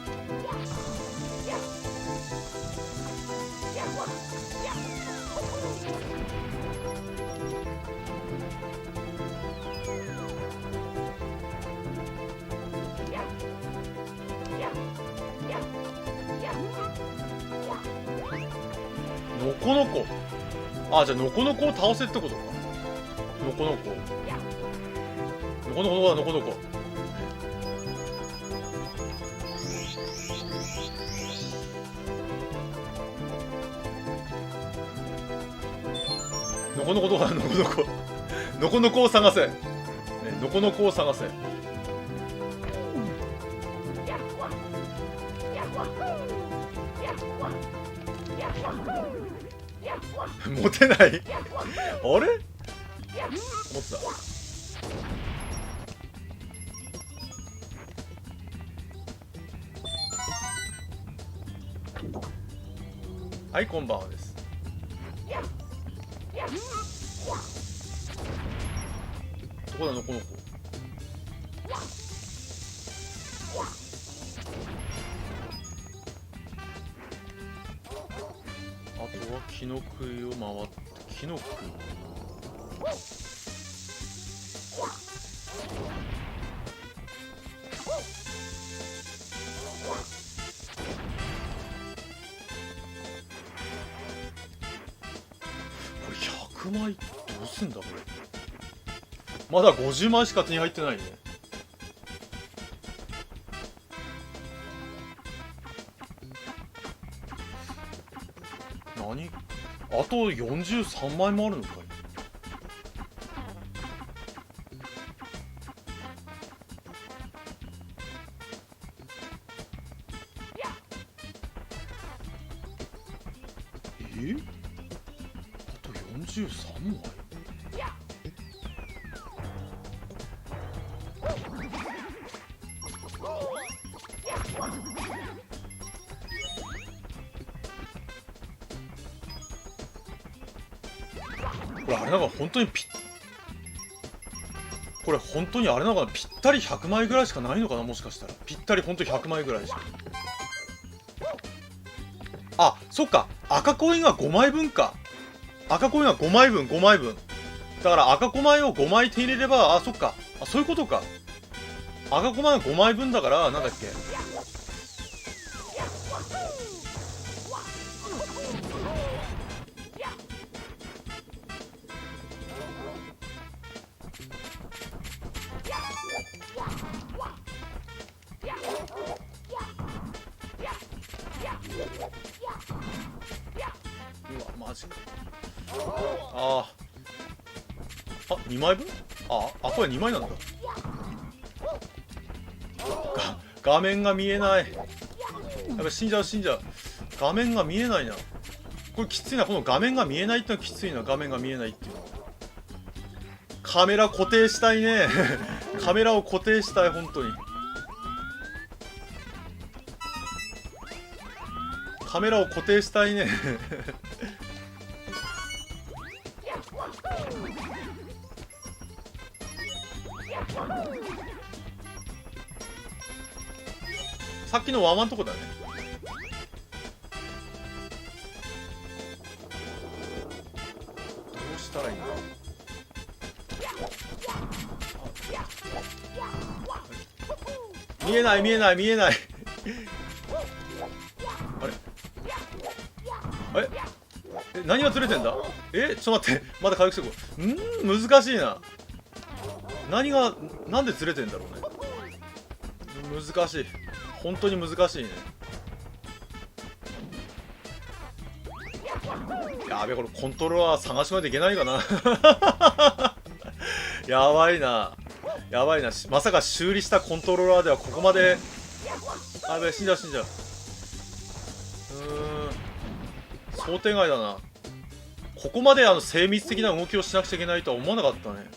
S1: ノコノコ。あ、じゃあノコノコを倒せってことか。ノコノコだ、ノコノコ。ノコノコどうだ、ノコノコ。ノコノコを探せ。ね、ノコノコを探せ。持てない。あれ？持ってた。はい、こんばんはです。どこだ、ノコノコ。あとは木の杭を回って、木の杭。これ100枚どうすんだこれ。まだ50枚しか手に入ってないね。何？あと43枚もあるのかい。あと43枚。これあれなんか本当にこれ本当にあれなのかな、ぴったり100枚ぐらいしかないのかな、もしかしたら。ぴったり本当に100枚ぐらいしか。あ、そっか、赤コインが5枚分か。赤コインは5枚分、5枚分。だから赤コマイを5枚手入れれば、あ、そっか。あ、そういうことか。赤コマイが5枚分だから、なんだっけ。あ、2枚分？これ2枚なんだ。画面が見えない。やっぱ死んじゃう。画面が見えないな。これきついな。この画面が見えないってのはきついな。画面が見えないっていうのは。カメラ固定したいね。カメラを固定したい、本当に。カメラを固定したいね。さっきのワンワンとこだね。どうしたらいいんだ。見えない。あれ何がずれてんだ。ちょっと待って、まだ回復してこう。難しいな。なんでずれてんだろうね。難しい。本当に難しいね。やべえ、これコントローラー探しないといけないかな。やばいな。まさか修理したコントローラーではここまで。やべえ、死んじゃう。想定外だな。ここまで精密的な動きをしなくちゃいけないとは思わなかったね。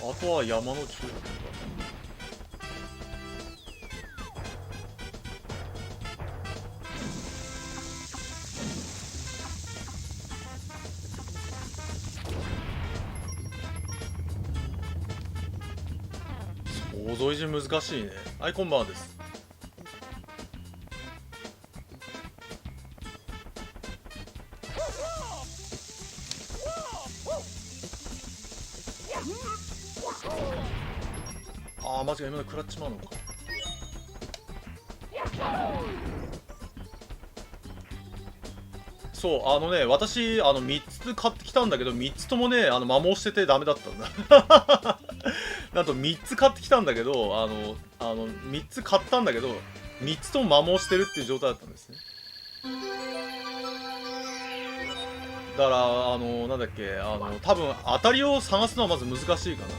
S1: あとは山の中腹か。想像以上に難しいね。はい、こんばんはです。マジか、今の食らっちまうのか。そう、私3つ買ってきたんだけど、3つともね摩耗しててダメだったんだ。なんと3つ買ってきたんだけど、3つ買ったんだけど、3つとも摩耗してるっていう状態だったんですね。だからなんだっけ、多分当たりを探すのはまず難しいかな。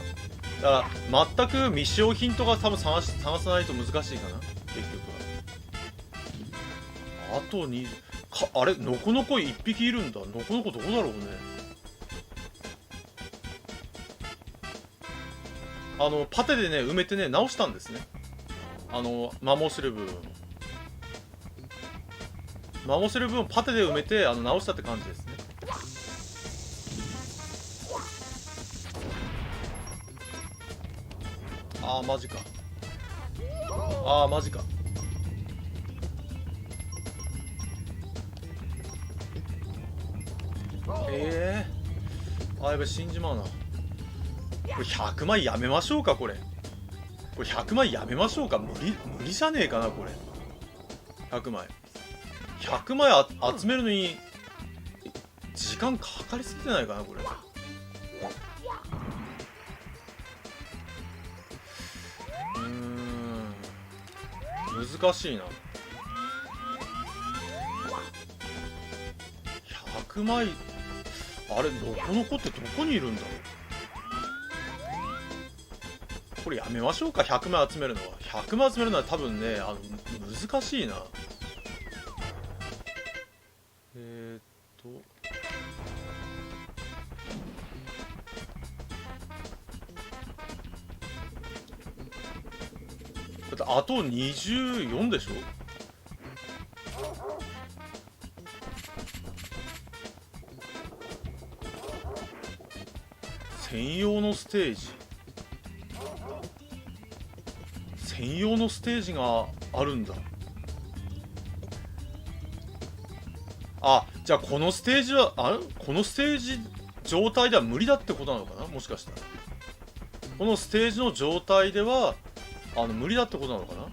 S1: だから全く未使用品とか多分探さないと難しいかな、結局は。あと2あれ、ノコノコ1匹いるんだ。ノコノコどこだろうね。パテでね埋めてね直したんですね。摩耗してる部分をパテで埋めて直したって感じですね。マジか。マジか。やべ、死んじまうな。これ100枚やめましょうか。これ100枚やめましょうか。無理じゃねえかなこれ。100枚集めるのに時間かかりすぎてないかなこれ。難しいな。100枚あれ、ノコノコってどこにいるんだろう。これやめましょうか。100枚集めるのは多分ね難しいな。だってあと24でしょ。専用のステージがあるんだ。じゃあこのステージ状態では無理だってことなのかな。もしかしたらこのステージの状態では無理だってことなのかな。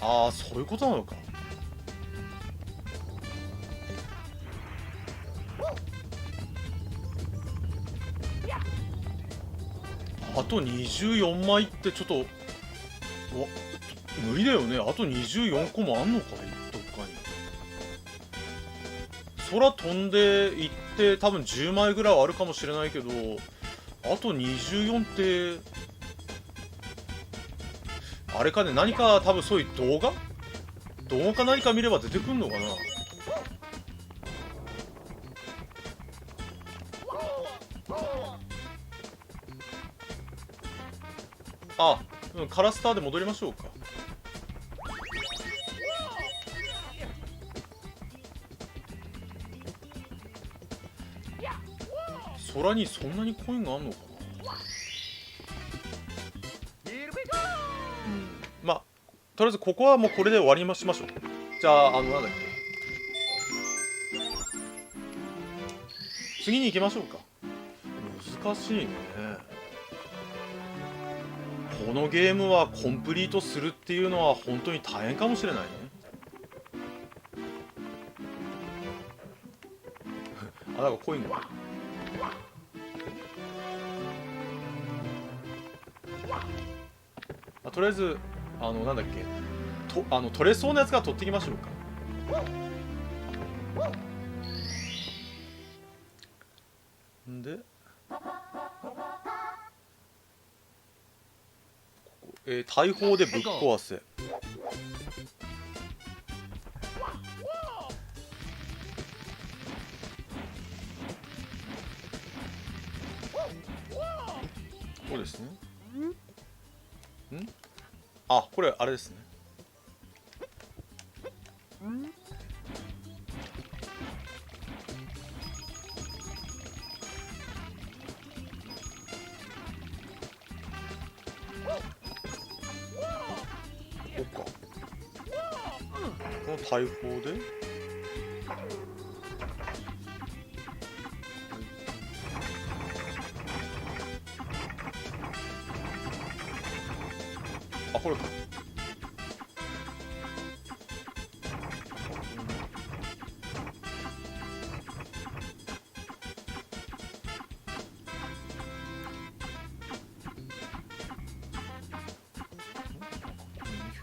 S1: ああ、そういうことなのか。あと24枚ってちょっと無理だよね。あと24個もあんのかい、どっかに。空飛んでいって多分10枚ぐらいはあるかもしれないけど、あと24ってあれかね、何か多分そういう動画か何か見れば出てくんのかな。あ、うん、カラスターで戻りましょうか。空にそんなにコインがあんのかな。うん、まあとりあえずここはもうこれで終わりにしましょう。じゃあなんだっけ、次に行きましょうか。難しいね。このゲームはコンプリートするっていうのは本当に大変かもしれないね。あ、なんかコインが。とりあえずなんだっけ、取れそうなやつから取っていきましょうか。んで大砲でぶっ壊せ。こうですね。あ、これあれですね。こうか。この大砲でこれか。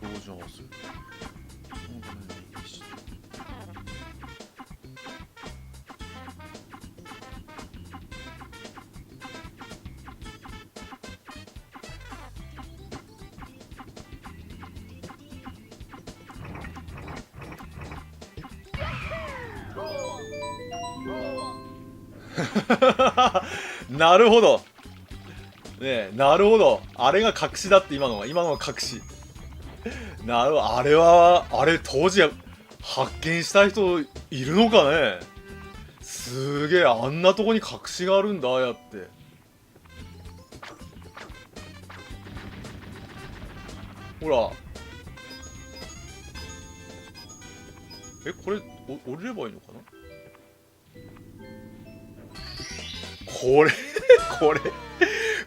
S1: 表情をする。なるほどね、なるほど。あれが隠しだって、今のが隠し。なるほど。あれ当時発見した人いるのかね。すげえ、あんなとこに隠しがあるんだ、ああやって。ほら、これ降りればいいのかな。これこれ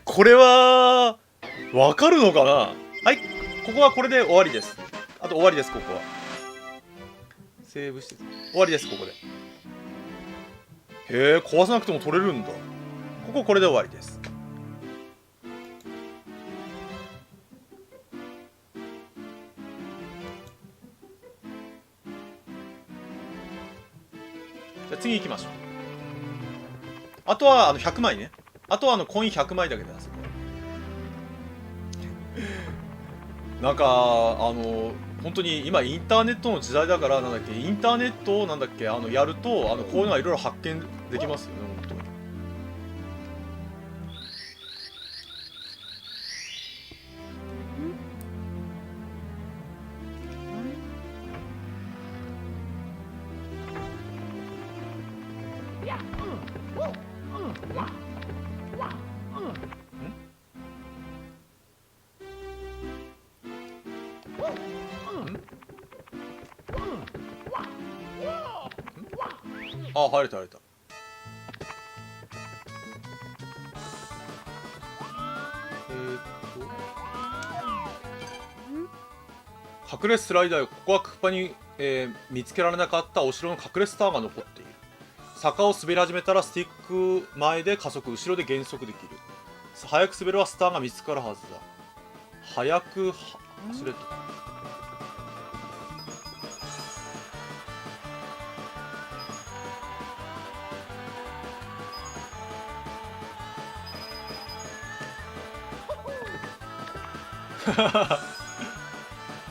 S1: これはわかるのかな。はい、ここはこれで終わりです。あと終わりです。ここはセーブして終わりです。ここで。へえ、壊さなくても取れるんだ。これで終わりです。じゃあ次行きましょう。あとは100枚ね。あとはコイン100枚だけで、あそこなんか本当に今インターネットの時代だから、なんだっけ、インターネットをなんだっけ、やるとこういうのはいろいろ発見できますよね、本当に。あ、入れた入れた。隠れスライダーよ。ここはクッパに、見つけられなかったお城の隠れスターが残っている。坂を滑り始めたらスティック前で加速、後ろで減速できる。早く滑るはスターが見つかるはずだ。早く忘れた。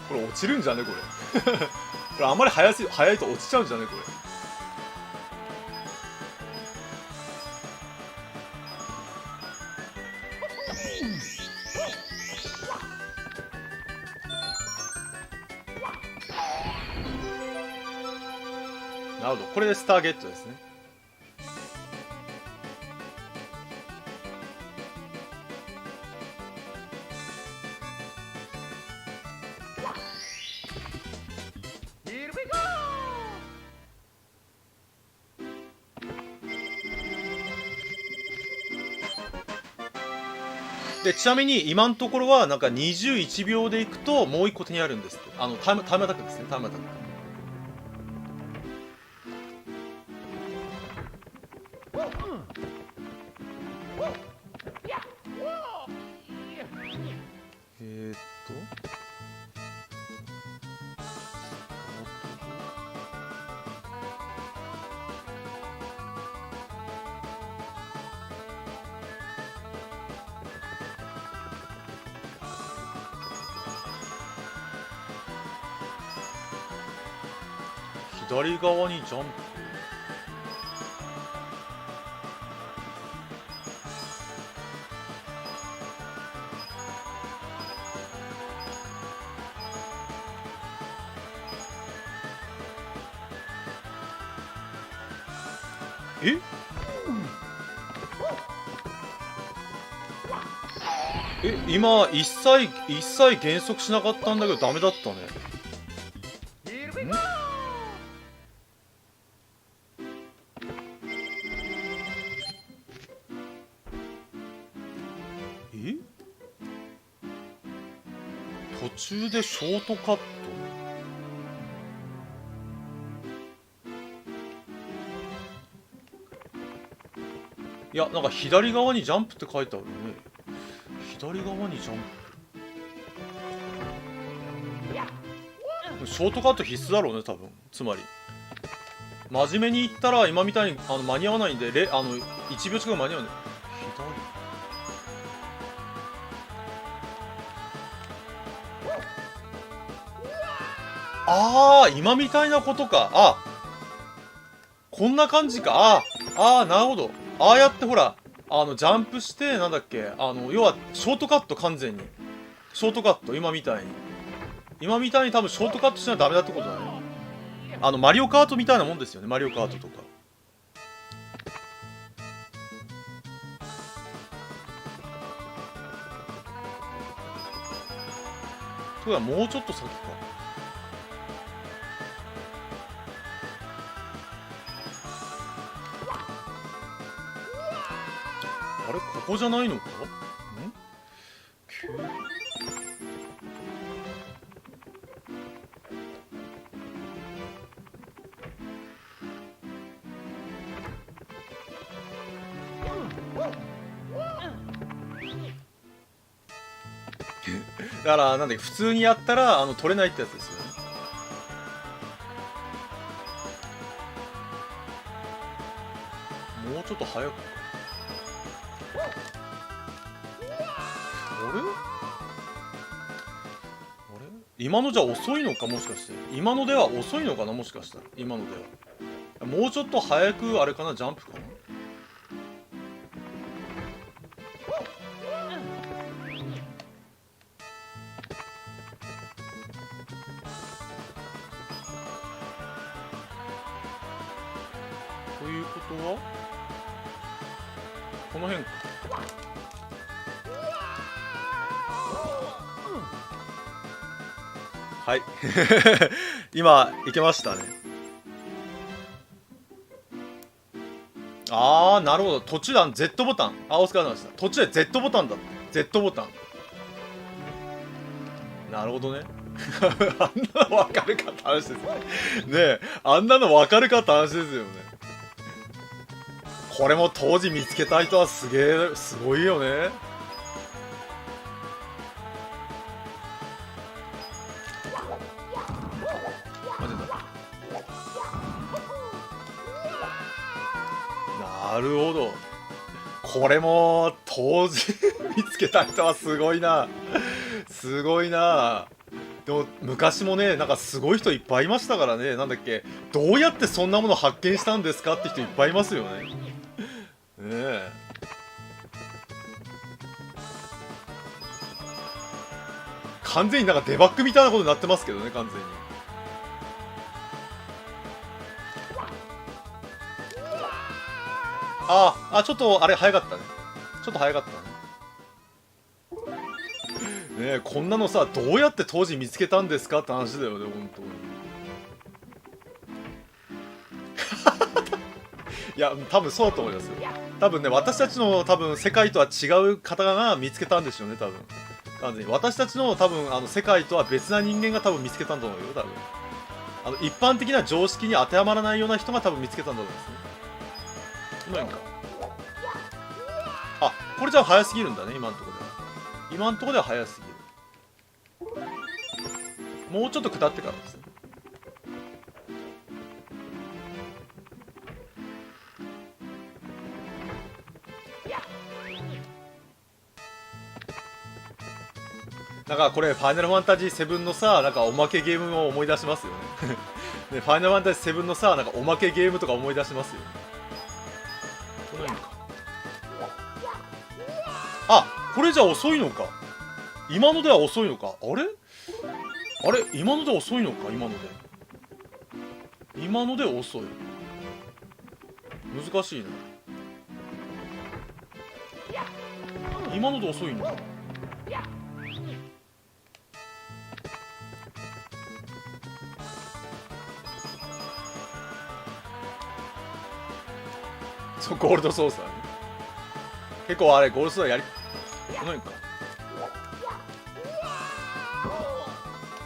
S1: これ落ちるんじゃねこれ。これあんまり早いと落ちちゃうんじゃねこれ。なるほど、これでスターゲットですね。でちなみに今のところはなんか21秒でいくともう一個手にあるんですって。タイムアタックですね、タイムアタック。左側にジャンプ。今一切減速しなかったんだけどダメだったね。途中でショートカット。いやなんか左側にジャンプって書いてあるね。左側にジャンプ。ショートカット必須だろうね多分。つまり真面目に言ったら今みたいに間に合わないんで1秒近く間に合うね。左。今みたいなことか。こんな感じか。なるほど。やってほらジャンプしてなんだっけ要はショートカット。完全にショートカット。今みたいに多分ショートカットしないとダメだってことだね。マリオカートみたいなもんですよね。マリオカートとか。そうや、もうちょっと先か。あれここじゃないのか。だからなんだっけ、普通にやったら取れないってやつですよね。もうちょっと早く。あれ今のじゃ遅いのか。もしかして今のでは遅いのかな。もしかしたら今のではもうちょっと早くあれかな。ジャンプかな。ということはこの辺か。はい今いけましたね。なるほど。途中でZ ボタン。お疲れ様でした。途中で Z ボタンだった。Z ボタン。なるほどね。あんなの分かるかって話ですよね。ねえ、あんなの分かるかって話ですよね。これも当時見つけた人はすごいよね。マジだ。なるほど。これも当時見つけた人はすごいな。すごいな。でも昔もね、なんかすごい人いっぱいいましたからね。なんだっけ、どうやってそんなもの発見したんですかって人いっぱいいますよね。ねえ。完全になんかデバッグみたいなことになってますけどね、完全に。ちょっとあれ早かったね。ちょっと早かったね。ねえ、こんなのさ、どうやって当時見つけたんですかって話だよね、本当に。いや、多分そうだと思いますよ。多分ね、私たちの多分世界とは違う方が見つけたんでしょうね、多分。完全に。私たちの多分、世界とは別な人間が多分見つけたんだと思うよ、多分。一般的な常識に当てはまらないような人が多分見つけたんだと思いますね。うまいんか。これじゃあ早すぎるんだね、今のところでは。今のところでは早すぎる。もうちょっと下ってからですね。なんかこれ、ファイナルファンタジー7のさ、なんかおまけゲームを思い出しますよね。ね、ファイナルファンタジー7のさ、なんかおまけゲームとか思い出しますよね。この辺か。これじゃ遅いのか。今のでは遅いのか。あれ今ので遅いのか、今ので。今ので遅い。難しいな。今ので遅いんだ。そう、ゴールドソースだね。結構あれ、ゴールドソースやり、この辺か。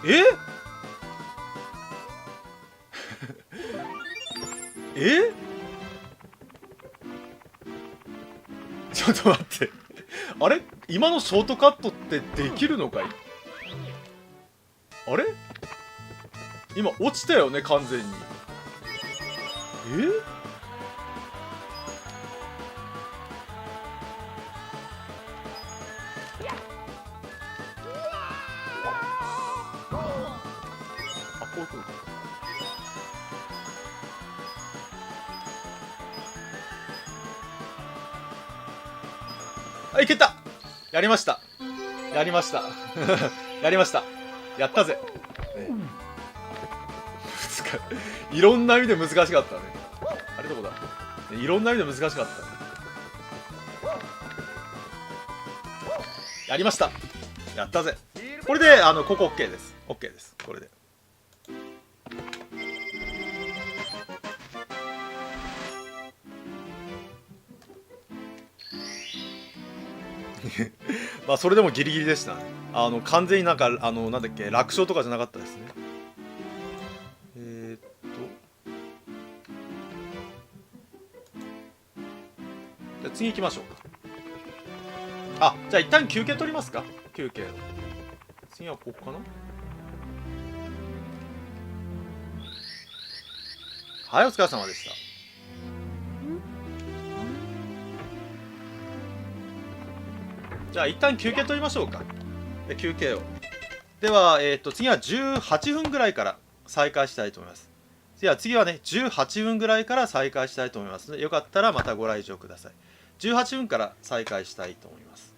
S1: ええちょっと待って。あれ今のショートカットってできるのかい？あれ今落ちたよね、完全に。こういうことか。いけた。やりました。やりました。やりました。やったぜ。ね、いろんな意味で難しかったね。あれどこだ、いろんな意味で難しかったね。やりました。やったぜ。これで、ここ OK です。OK です。これで。まあそれでもギリギリでしたね。完全になんかなんだっけ、楽勝とかじゃなかったですね。じゃあ次行きましょうか。じゃあ一旦休憩取りますか。休憩。次はここかな。はい、お疲れ様でした。じゃあ一旦休憩取りましょうか。休憩を。では、次は18分ぐらいから再開したいと思います。次はね、18分ぐらいから再開したいと思いますので、よかったらまたご来場ください。18分から再開したいと思います。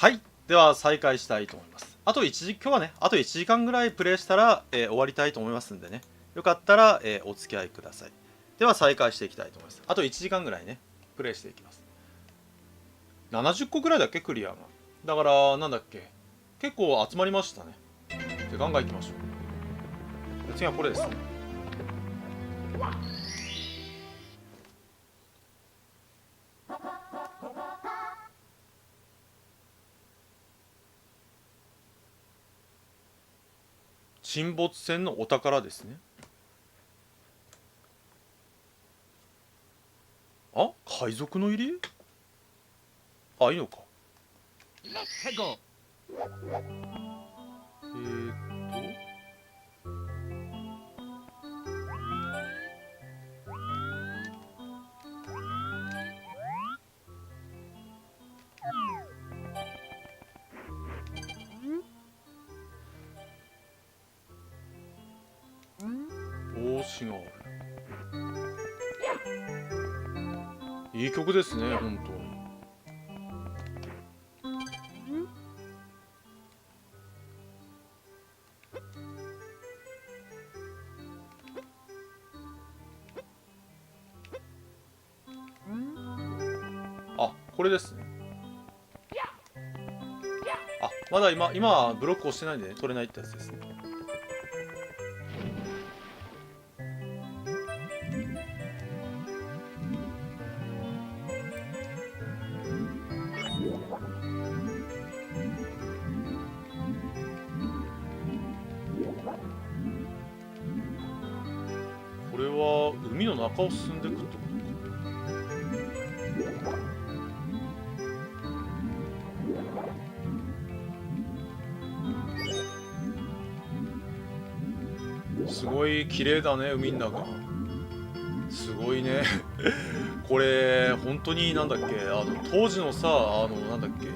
S1: はい、では再開したいと思います。今日はね、あと1時間ぐらいプレイしたら、終わりたいと思いますんでね、よかったら、お付き合いください。では再開していきたいと思います。あと1時間ぐらいね、プレイしていきます。70個ぐらいだっけ、クリアが。だから、なんだっけ、結構集まりましたね。で、ガンガンいきましょう。で次はこれですね。沈没船のお宝ですね。あ、海賊の入り？あ、いいのか。
S2: ヘゴ。
S1: 帽子がある。いい曲ですね、本当に。あ、これですね。あ、まだ今ブロック押してないんで、ね、取れないってやつですね。これは海の中を進んでいくってことか。すごい綺麗だね、海の中。すごいね。これ本当になんだっけ、当時のさ、なんだっけ、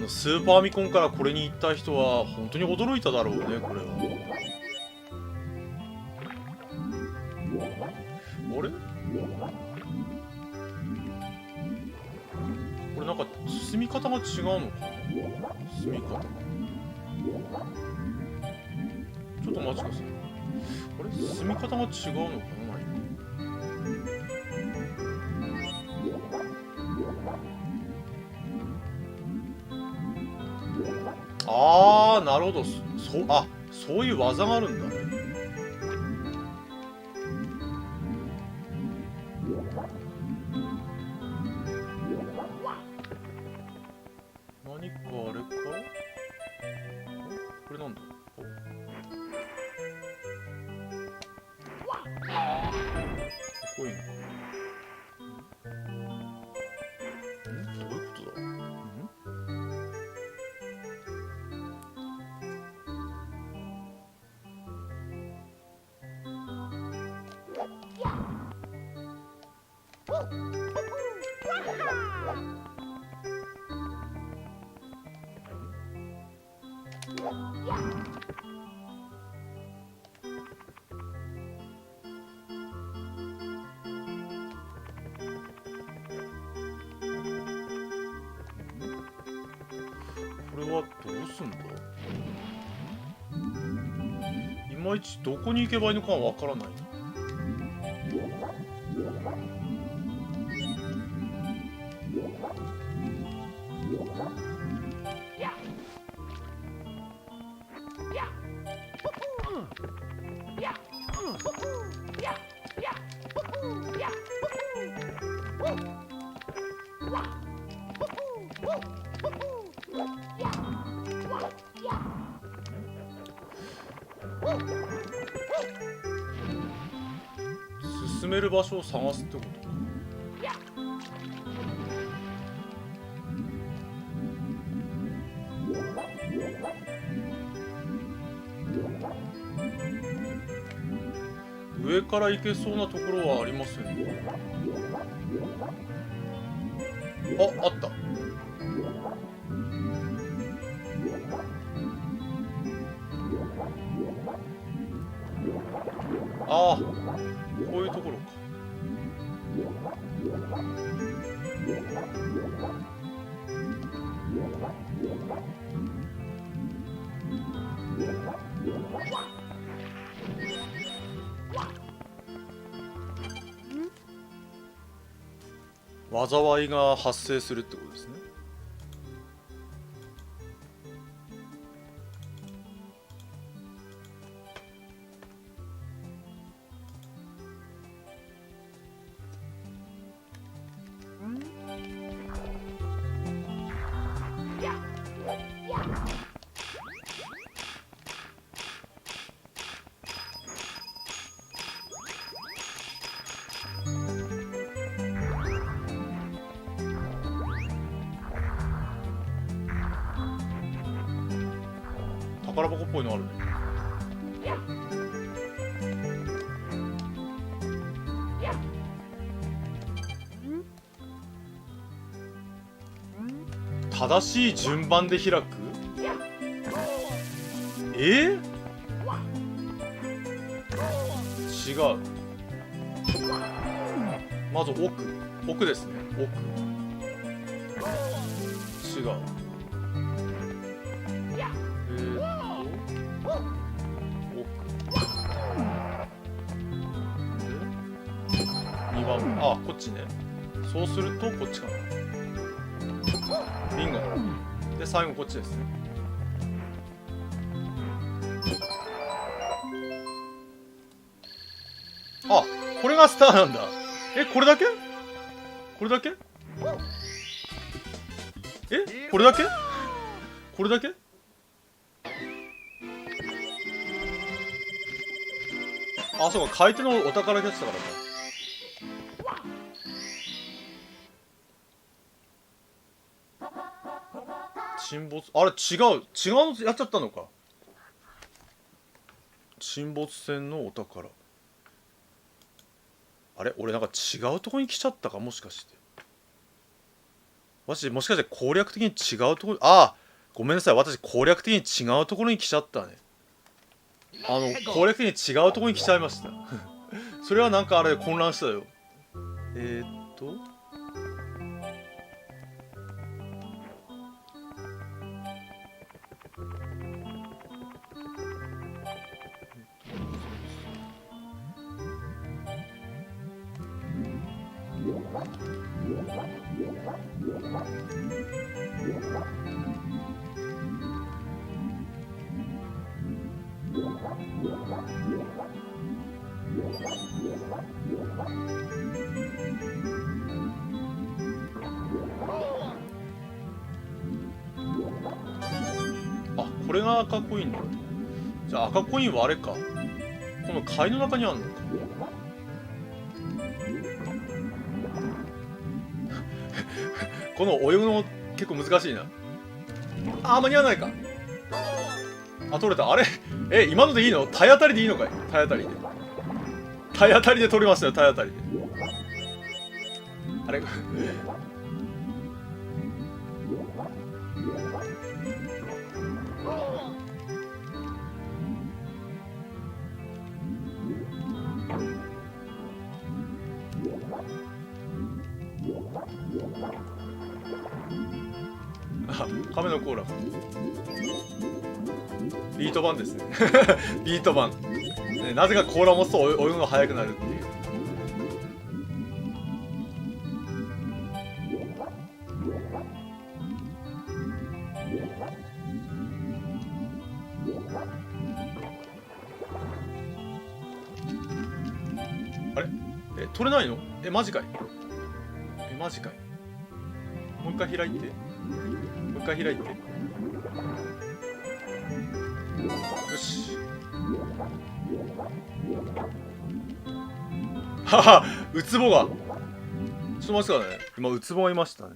S1: スーパーミコンからこれに行った人は本当に驚いただろうね、これは。あれ、これなんか進み方が違うのかな。進み方がちょっと待ちください。あれ、進み方が違うのかな、何か。あー、なるほど。そういう技があるんだね。何かあれか、これなんだ。こういうのか。どういうことだ。これはどうすんだ。いまいちどこに行けばいいのかはわからないな。進める場所を探すってことか。上から行けそうなところはありませんね。あった。ああ、こういうところか。災いが発生するってことですね。宝箱っぽいのあるね。正しい順番で開く？違う。まず奥ですね。違う。2番目、あ、こっちね。そうするとこっちかな。ビンゴで最後こっちですね。あ、これがスターなんだ。これだけ？これだけ？これだけ？これだけ？あ、そうか、買い手のお宝キャッチだからか。沈没、あれ違うのやっちゃったのか。沈没船のお宝。あれ俺なんか違うとこに来ちゃったか、もしかして。私もしかして攻略的に違うところ、ごめんなさい、私攻略的に違うところに来ちゃったね。攻略的に違うところに来ちゃいました。それはなんかあれ混乱したよ。あ、これが赤コインだ。じゃあ赤コインはあれか、この貝の中にあるのか。この泳ぐの結構難しいな。間に合わないか。取れた。あれ今のでいいの？体当たりでいいのかい？体当たりで取れましたよ。体当たりで。あれ亀の甲羅ビート版ですね。ビート版、ね、なぜか甲羅を持つと泳ぐのが速くなるっていう。あれ取れないの？マジかい。マジかい。もう一回開いて。よし。はは、ウツボが。ちょっと待ってくださいね。今ウツボがいましたね。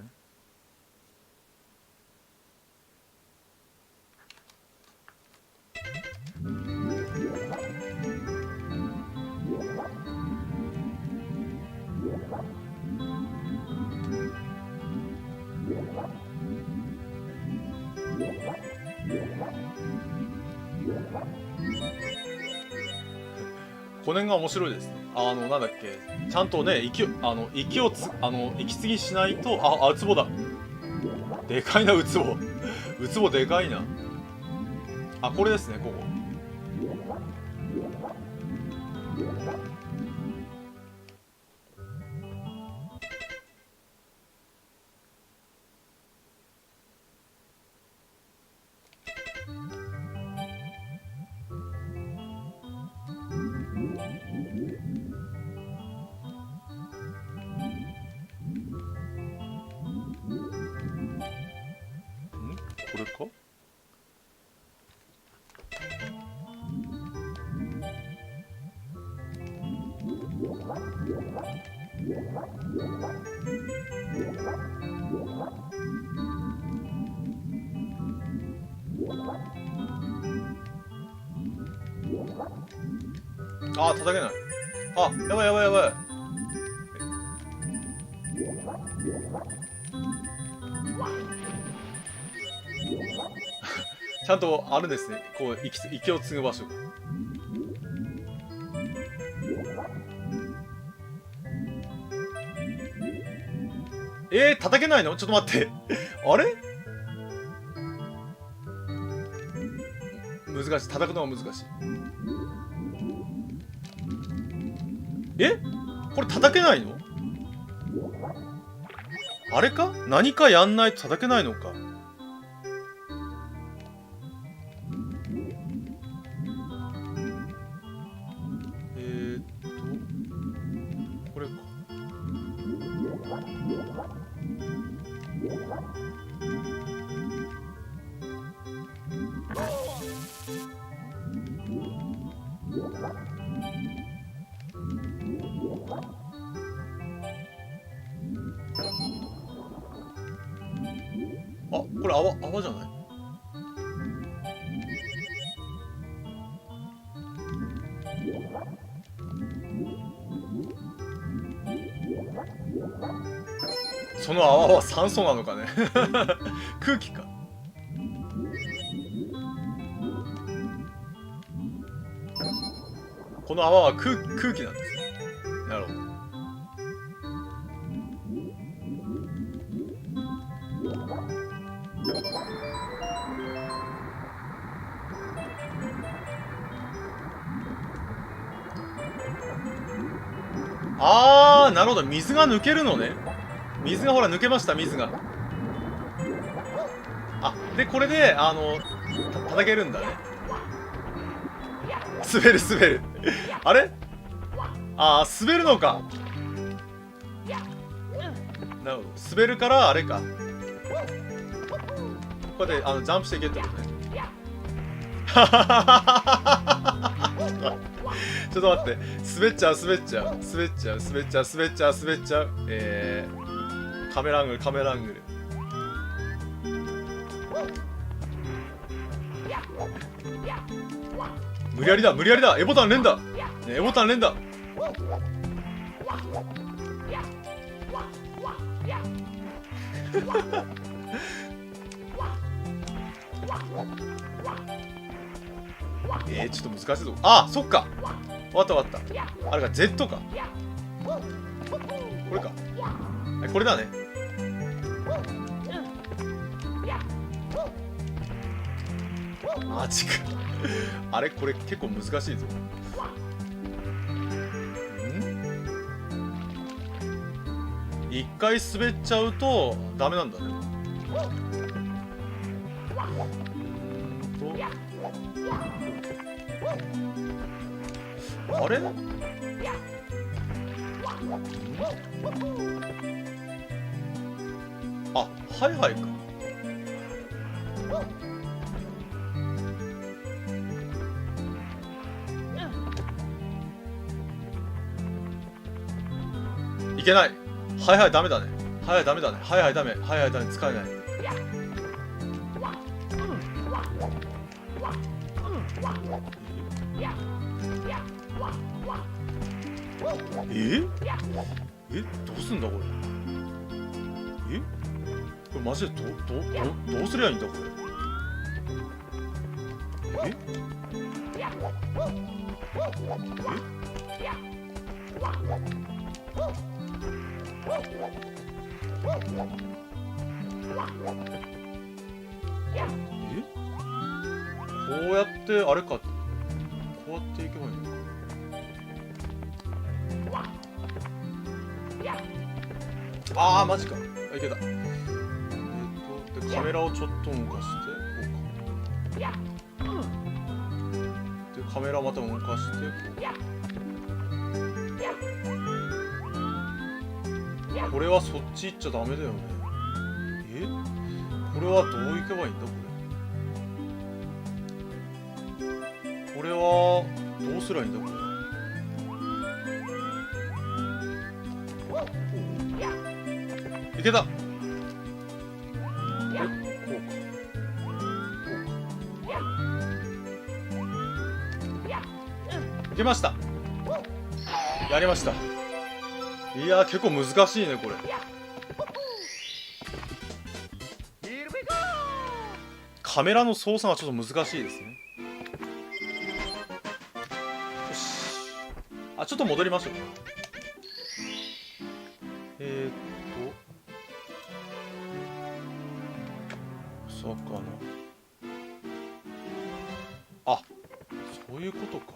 S1: この辺が面白いですね。なんだっけ、ちゃんとね、息継ぎしないと。ウツボだ。でかいな、ウツボ。ウツボでかいな。これですね、ここ。これか。あー、叩けない。あ、やばいやばいやばい。ちゃんとあるんですね、こう息を継ぐ場所が。叩けないの？ちょっと待ってあれ、難しい、叩くのが難しい。これ叩けないの？あれか、何かやんないと叩けないのか。これか。あ、これ泡じゃない？その泡は酸素なのかね空気か。この泡は空気なんですね。なるほど。あー、なるほど、水が抜けるのね。水がほら抜けました、水が。あ、でこれで叩けるんだね。滑るあれ、あー、滑るのか。なるほど、滑るからあれか、こうやってジャンプしていけってことねちょっと待って、滑っちゃう。カメラアングル。無理やりだ。エボタン連打。ちょっと難しいぞ。あ、そっか。わかった。あれか、Z か。これか。これだね。マジか。あれ、これ結構難しいぞ。一回滑っちゃうとダメなんだね。あれ？あ、はいか。いけない。はいダメだね。ダメ。ダメ。使えない。どうすんだこれ。これマジでどうすりゃいいんだこれ。こうやってあれか、こうやっていけばいいのか。あー、マジか。いけた。でカメラをちょっと動かしてこうか。でカメラまた動かしてこう。これはそっち行っちゃダメだよね。ここれはどういけばいいんだこれ。これはどうすりゃいいんだこれ。いけた。こうか。いけました。やりました。いやー結構難しいねこれ。カメラの操作がちょっと難しいですね。よし。あ、ちょっと戻りましょう。魚。あ、そういうことか。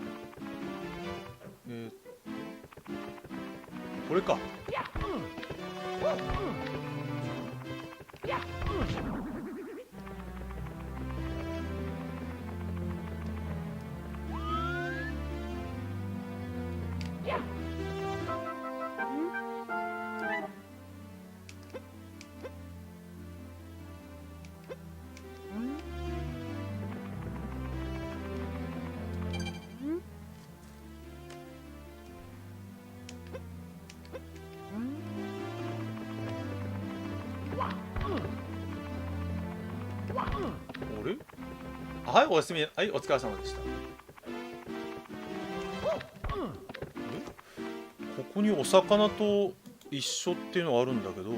S1: これか。あれ？はい、おやすみ。はい、お疲れ様でした。ここにお魚と一緒っていうのがあるんだけど、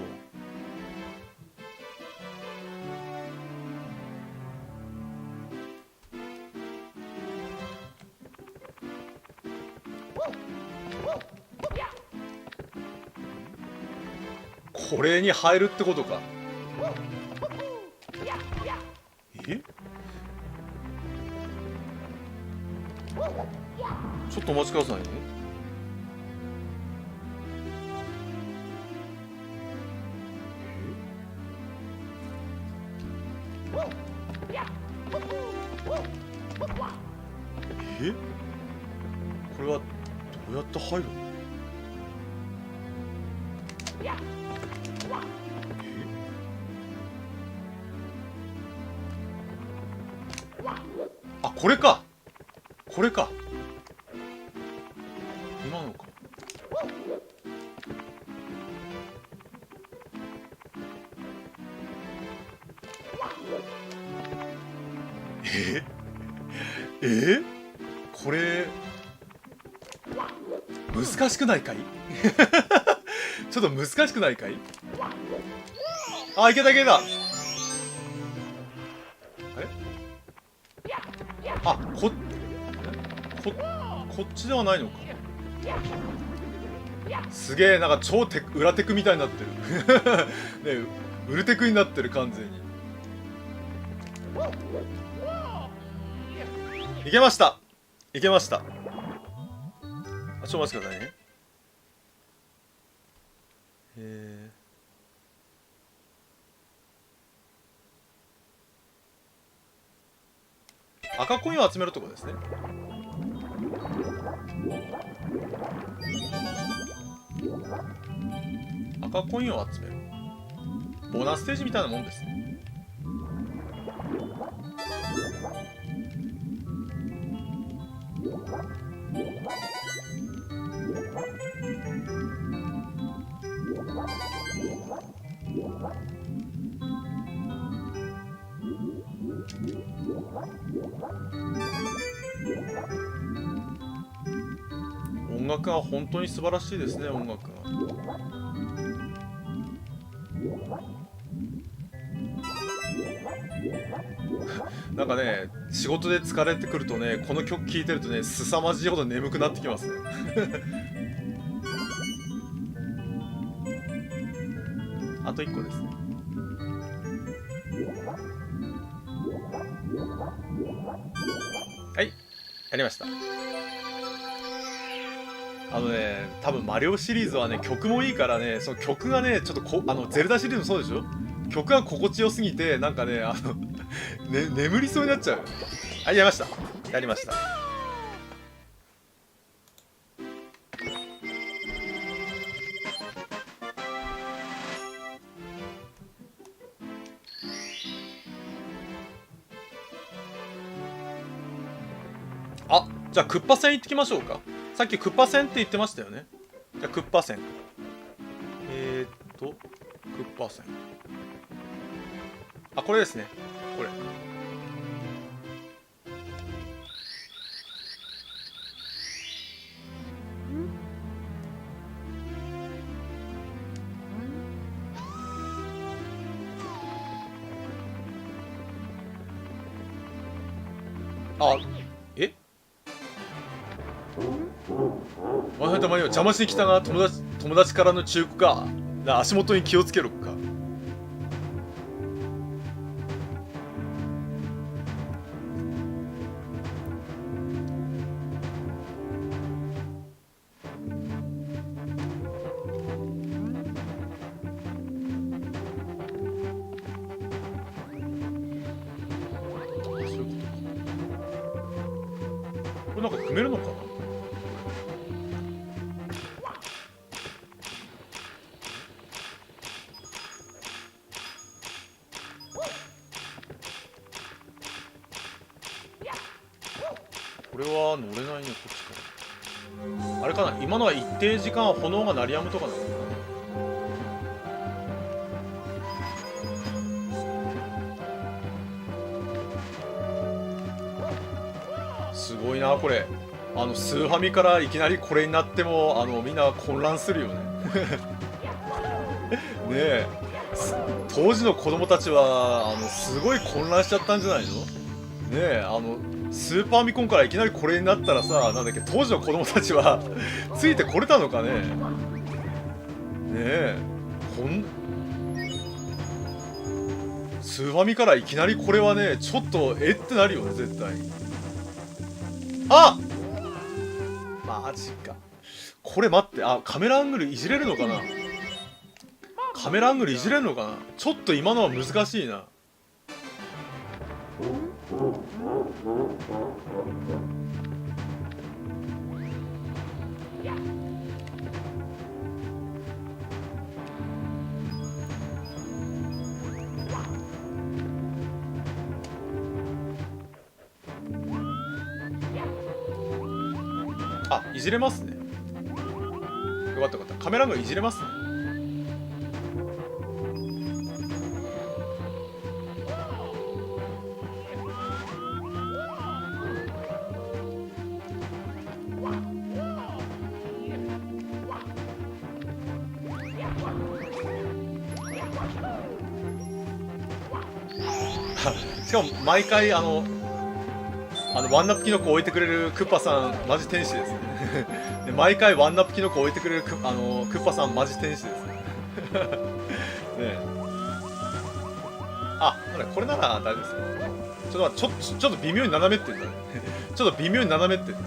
S1: これに入るってことか。え？ちょっとお待ちくださいね。え？これはどうやって入るの？あ、これか。これか。今のか。これ難しくないかい？ちょっと難しくないかい？あ、いけたいけた。あれ？あ、こっちではないのか。すげえ、なんか超裏テクみたいになってる。ねえ、ウルテクになってる完全に。いけました。いけました。あ、ちょっとお待ちくださいね。赤コインを集めるところですね。赤コインを集める。ボーナスステージみたいなもんですね。音楽は本当に素晴らしいですね。音楽がなんかね、仕事で疲れてくるとね、この曲聴いてるとね、凄まじいほど眠くなってきますね。あと1個ですね。はい、やりました。多分マリオシリーズはね、曲もいいからね、その曲がね、ちょっとゼルダシリーズもそうでしょ。曲が心地よすぎて、なんかね、眠りそうになっちゃう。はい、やりました。やりました。じゃあクッパ戦行ってきましょうか。さっきクッパ戦って言ってましたよね。じゃあクッパ戦、クッパ戦、あ、これですね。これあ、え、お前たまには邪魔しに来たが、友達からの忠告か。足元に気をつけろか。そういうことか。これなんか組めるのかな。これは乗れないね、こっちから。あれかな、今のは一定時間炎が鳴り止むとかなのかな。すごいなこれ。スーファミからいきなりこれになってもみんな混乱するよね。ねえ、当時の子供たちはすごい混乱しちゃったんじゃないの。ねえ、スーパーミコンからいきなりこれになったらさ、なんだっけ、当時の子供たちはついてこれたのかね。ねえ、スーファミからいきなりこれはね、ちょっとってなるよね、絶対に。あ、マジか。これ待って、あ、カメラアングルいじれるのかな。カメラアングルいじれるのかな。ちょっと今のは難しいな。あ、いじれますね。よかったよかった。カメラアングルいじれますね。しかも毎回ワンナップキノコ置いてくれるクッパさんマジ天使ですね。で毎回ワンナップキノコ置いてくれるクッパさんマジ天使ですね。ねえ、あ、これなら大丈夫ですよ。ちょっと微妙に斜めってんだね。ちょっと微妙に斜めってんだ。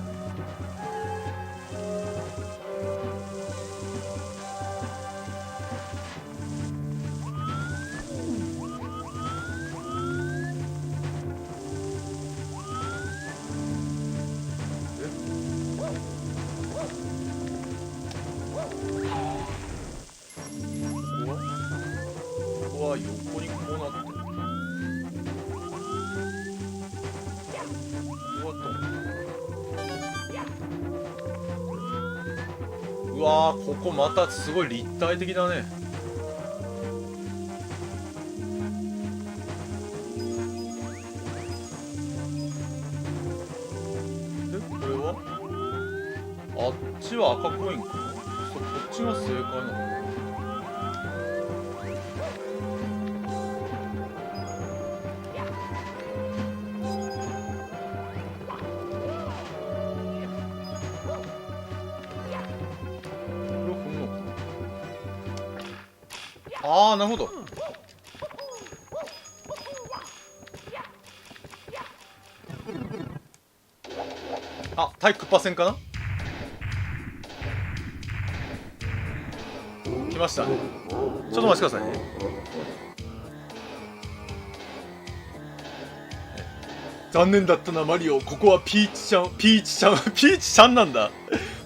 S1: 横にこうなってる。うわー、ここまたすごい立体的だね。でこれはあっちは赤コインかな。こっちが正解なのかな。ああ、なるほど。あ、対クッパ戦かな。来ましたね。ちょっとお待ちくださいね。残念だったなマリオ、ここはピーチちゃん、ピーチちゃんなんだ。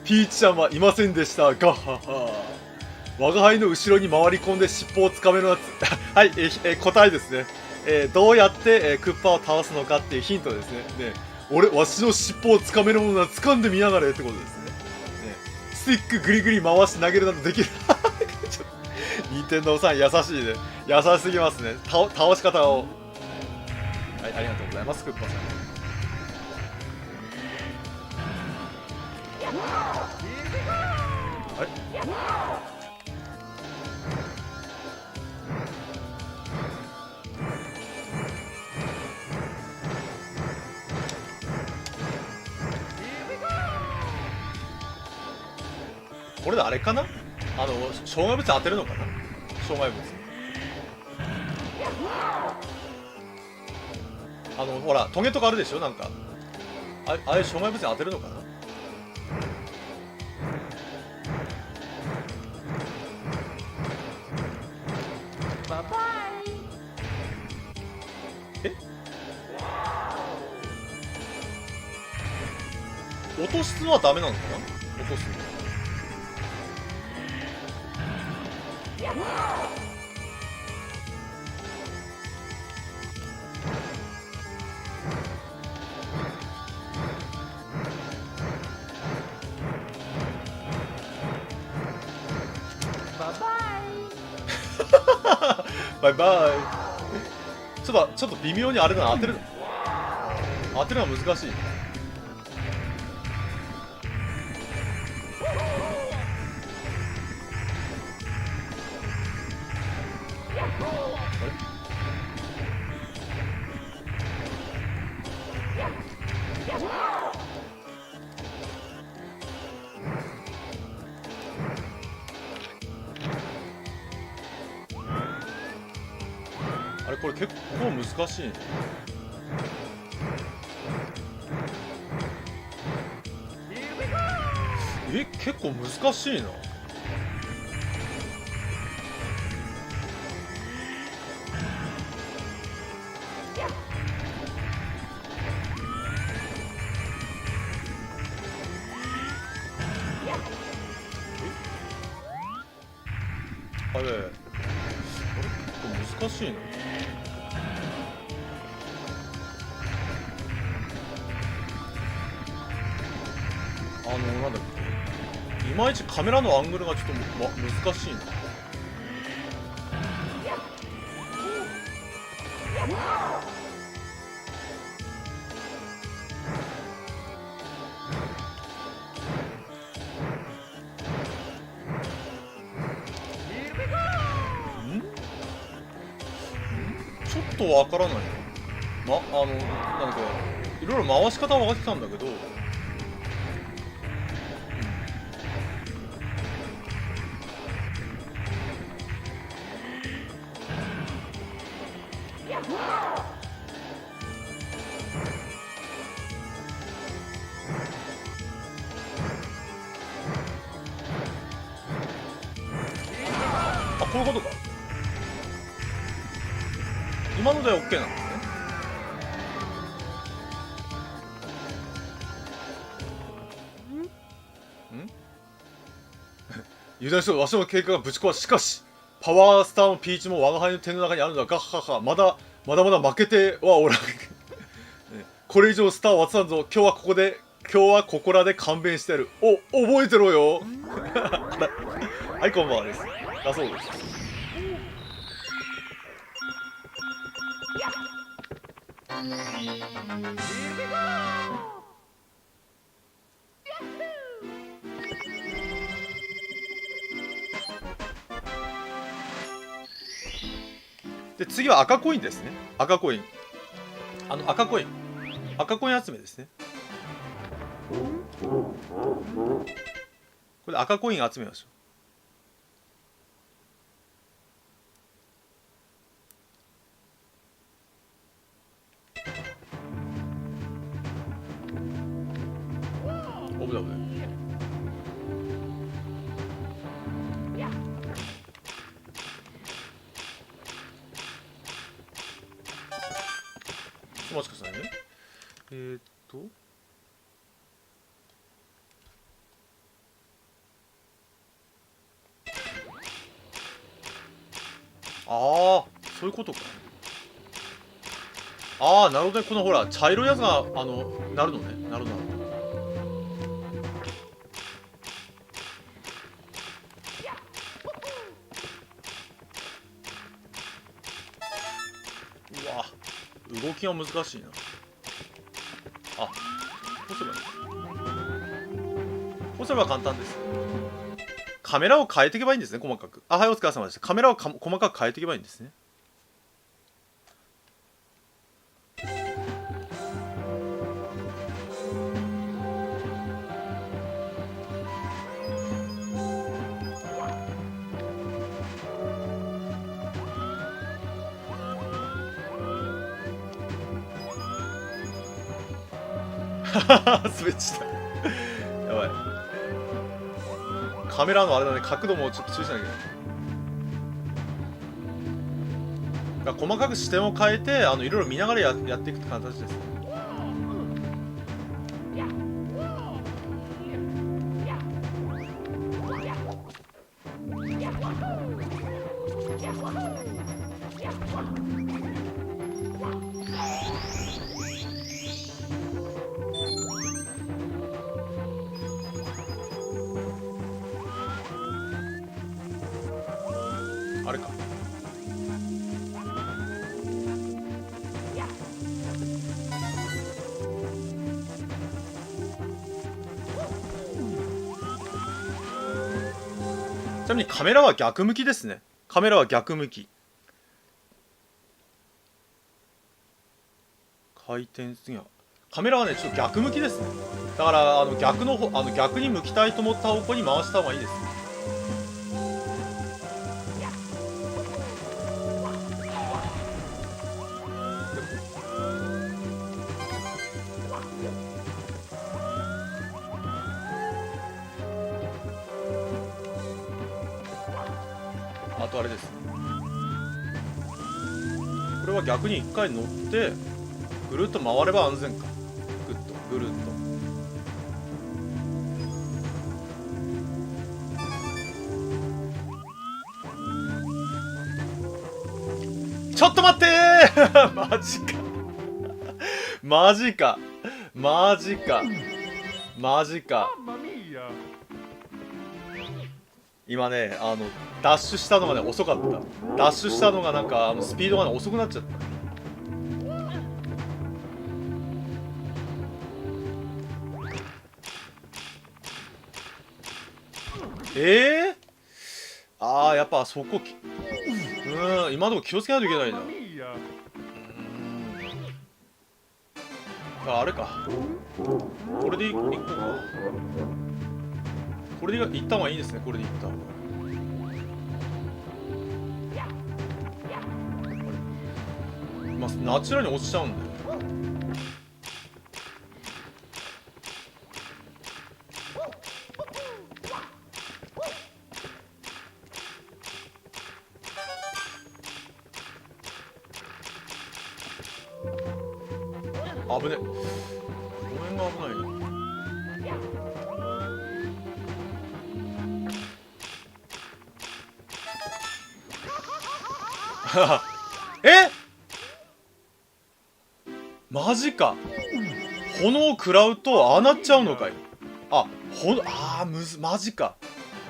S1: ピーチちゃんはいませんでした。ガッハハ。我が輩の後ろに回り込んで尻尾をつかめるやつ。はい、答えですね。どうやって、クッパを倒すのかっていうヒントですね。ね、わしの尻尾をつかめるものは掴んでみやがれってことですね。スティックグリグリ回して投げるなどできる。任天堂さん優しいね。優しすぎますね。倒し方を。はい、ありがとうございます、クッパさん。あれこれであれかな、障害物当てるのかな、障害物。ほらトゲとかあるでしょ、なんかあれ障害物に当てるのかな。
S2: バイバ
S1: え、落とすのはダメなのかな、落とすの。バイバイ。ちょっと微妙にあれだな、当てるのは難しい。あれこれ結構難しいね。結構難しいな。あれ結構難しいな。なんだっけ、いまいちカメラのアングルがちょっと、難しいな。ちょっとわからないな。なんだっけ、いろいろ回し方は分かってたんだけど、あ、こういうことか。今ので OK なんですね。油断しろ、わしの計画がぶち壊し、しかしパワースターのピーチも我が輩の手の中にあるのだ。ガッハッハ、まだまだ負けてはおらん。これ以上スターは渡さんぞ。今日はここらで勘弁してやる。覚えてろよ。はい、こんばんはです。だそうです。で次は赤コインですね。赤コイン、赤コイン集めですね。これ赤コイン集めましょう。危ない危ない。お待ちくださいね。ああ、そういうことか。ああ、なるほどね。このほら茶色いやつがなるのね。なるほどなるほど。うわ、動きが難しいな。あ、こうすればいい。こうすれば簡単です。カメラを変えていけばいいんですね、細かく。あ、はい、お疲れ様でした。カメラを細かく変えていけばいいんですね。滑っちゃった。やばい。カメラのあれだね、角度もちょっと注意しなきゃいけない。だから細かく視点を変えて、いろいろ見ながらやっていくって形ですね。あれか。ちなみにカメラは逆向きですね。カメラは逆向き。回転すぎや。カメラはね、ちょっと逆向きですね。だから逆の方、逆に向きたいと思った方向に回した方がいいです。あとあれです。これは逆に一回乗ってぐるっと回れば安全か。ぐっとぐるっと。ちょっと待ってーマジかマジかマジかマジか。今ね、ダッシュしたのがね遅かった。ダッシュしたのがなんかスピードがね遅くなっちゃった。ああ、やっぱそこ今のとこ気をつけないといけないな。あれか、これで行こうか。これで行った方がいいですね。これで行った方が。まあ、ナチュラルに落ちちゃうんだよ。危ね。この辺が危ないな。え、マジか。炎を食らうとああなっちゃうのかい。マジか。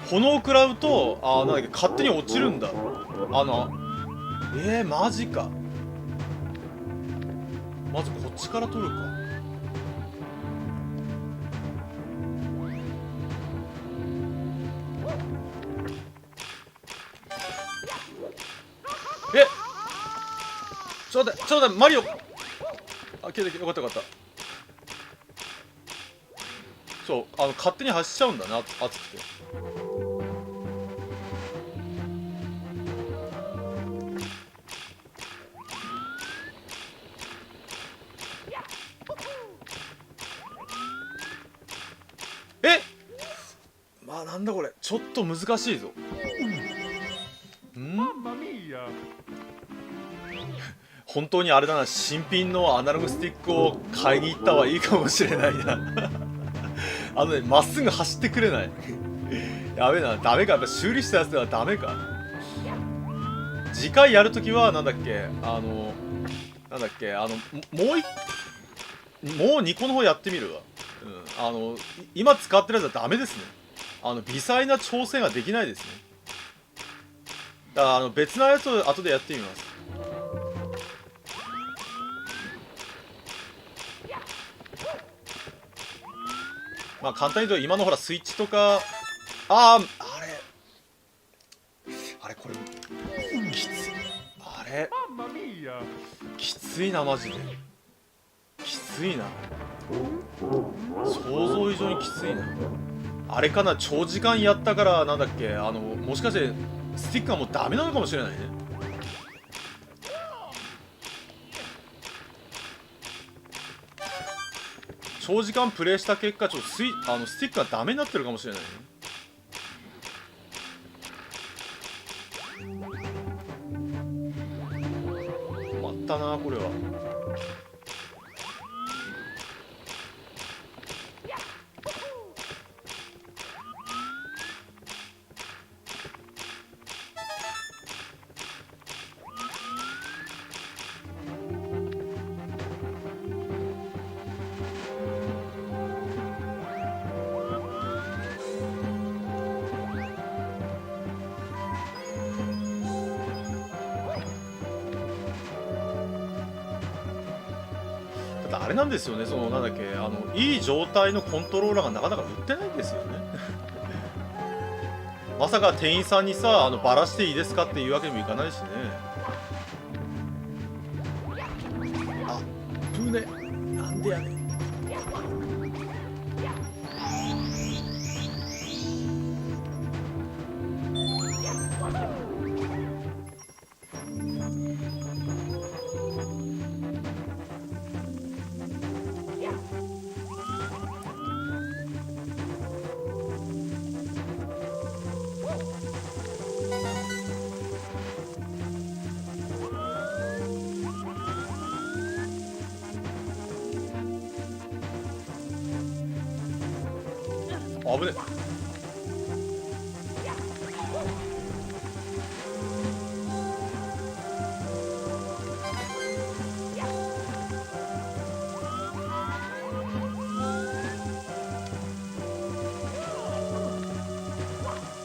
S1: 炎を食らうとなんだっけ、勝手に落ちるんだ。マジか。まずこっちから取るか。ちょっと待って、マリオ。消えた、よかったよかった。そう、勝手に走っちゃうんだな、熱くて。まあなんだこれ、ちょっと難しいぞ。本当にあれだな、新品のアナログスティックを買いに行った方がいいかもしれないなまっすぐ走ってくれないやべえな、ダメか。やっぱ修理したやつではダメか。次回やるときはなんだっけなんだっけもう2個の方やってみるわ。今使ってるやつはダメですね。微細な調整ができないですね。だから別なやつを後でやってみます。まあ簡単に言うと今のほらスイッチとかあれこれきつい。あれきついなマジで。きついな。想像以上にきついな。あれかな、長時間やったからなんだっけもしかしてスティックがもうダメなのかもしれないね。長時間プレイした結果ちょっとスティックがダメになってるかもしれないね。困ったなこれは。あれなんですよね、そのなんだっけいい状態のコントローラーがなかなか売ってないんですよね。まさか店員さんにさバラしていいですかっていうわけにもいかないしね。あぶね、なんでやねん。危ね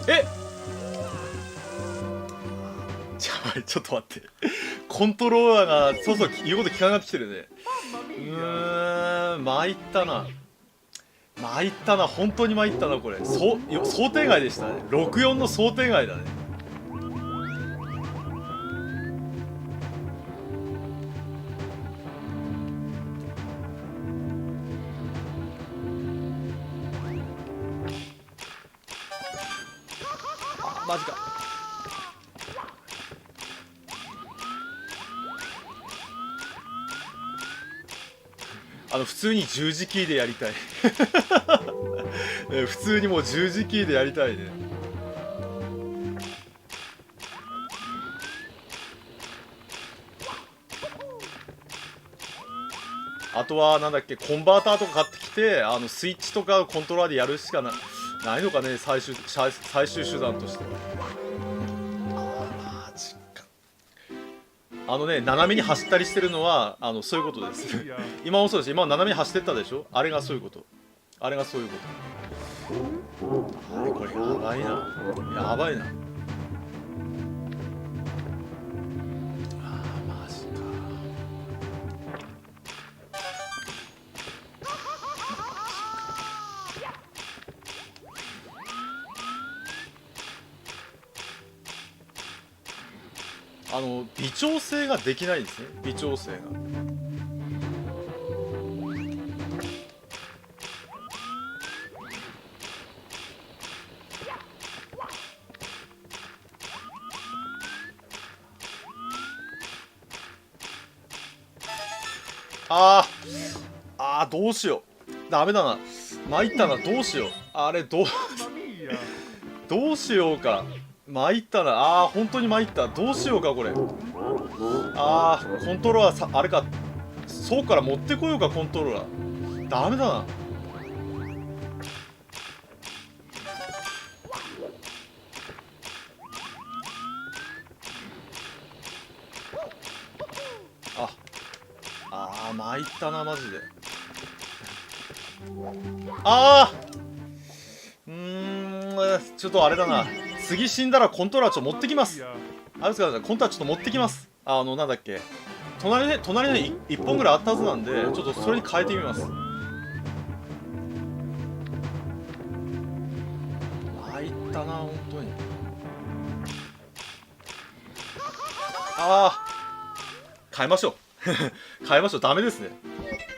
S1: え。ちょっと待って。コントローラーがそうそう言うこと聞かなくなってきてるね。参ったな。参ったな、本当に参ったな、これ。想定外でしたね。64の想定外だね。あ、マジか。普通に十字キーでやりたい。普通にもう十字キーでやりたいね。あとはなんだっけ、コンバーターとか買ってきてスイッチとかコントローラーでやるしかないのかね、最終手段としては。マジか。斜めに走ったりしてるのはそういうことです。今もそうです。今斜めに走ってったでしょ。あれがそういうこと。あれがそういうこと。あれこれやばいな。やばいな。マジか。微調整ができないんですね。微調整が。どうしよう。ダメだな。参ったな。どうしよう。どうしようか。参ったな。本当に参った。どうしようか、これ。コントローラーあれか。そうから持ってこようか、コントローラー。ダメだな。ー参ったなマジで。あちょっとあれだな、次死んだらコントローラーちょっと持ってきます。あれですか、コントローラーちょっと持ってきます。なんだっけ、隣に1本ぐらいあったはずなんで、ちょっとそれに変えてみます。参ったな本当に。変えましょう変えましょう。ダメですね。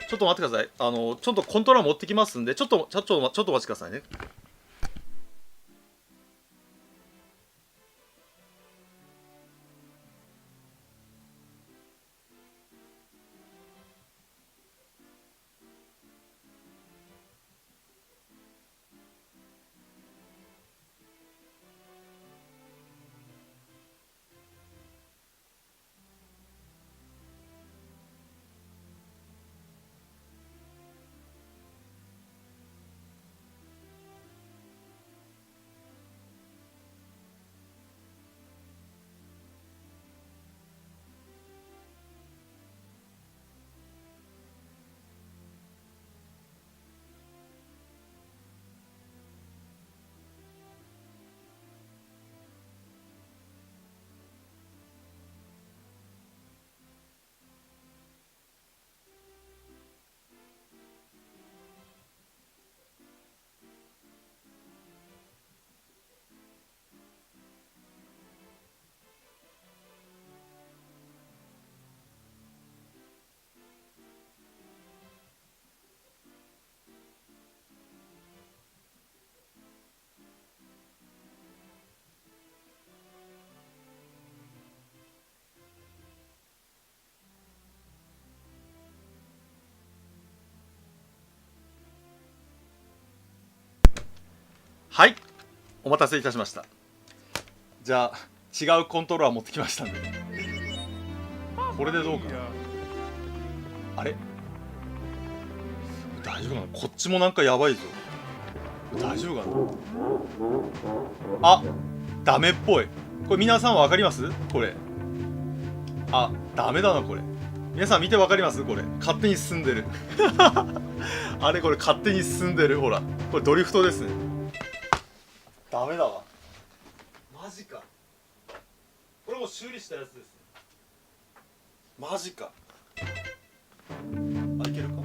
S1: ちょっと待ってください。ちょっとコントローラー持ってきますんで、ちょっとお待ちくださいね。はい、お待たせいたしました。じゃあ違うコントローラー持ってきましたんで、これでどうかな。あれ大丈夫かな、こっちもなんかやばいぞ。大丈夫かな。ダメっぽい。これ皆さん分かります？これダメだなこれ。皆さん見て分かります？これ勝手に進んでるあれこれ勝手に進んでる。ほらこれドリフトですね。ダメだわマジか。これもう修理したやつですね。マジか。いけるか。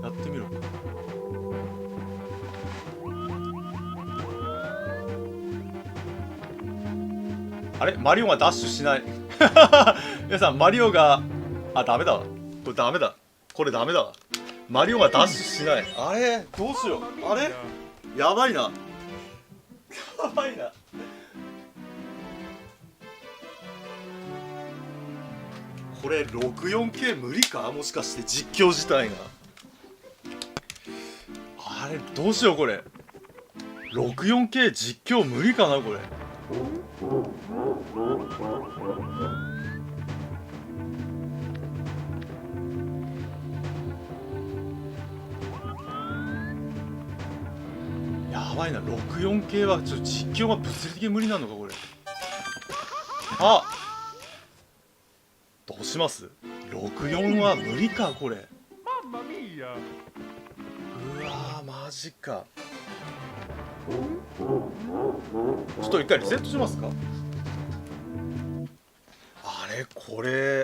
S1: やってみろか。あれマリオがダッシュしない皆さんマリオがダメだわ。これダメだ。これダメだわ。マリオがダッシュしない。あれどうしよう。あれやばいなやばいな。これ 64K 無理か、もしかして実況自体が。あれどうしようこれ。64K 実況無理かなこれ。やばいな。64K はちょっと実況が物理的に無理なのかこれ。どうします？ 64 は無理かこれ。うわーマジか。ちょっと一回リセットしますか。あれこれ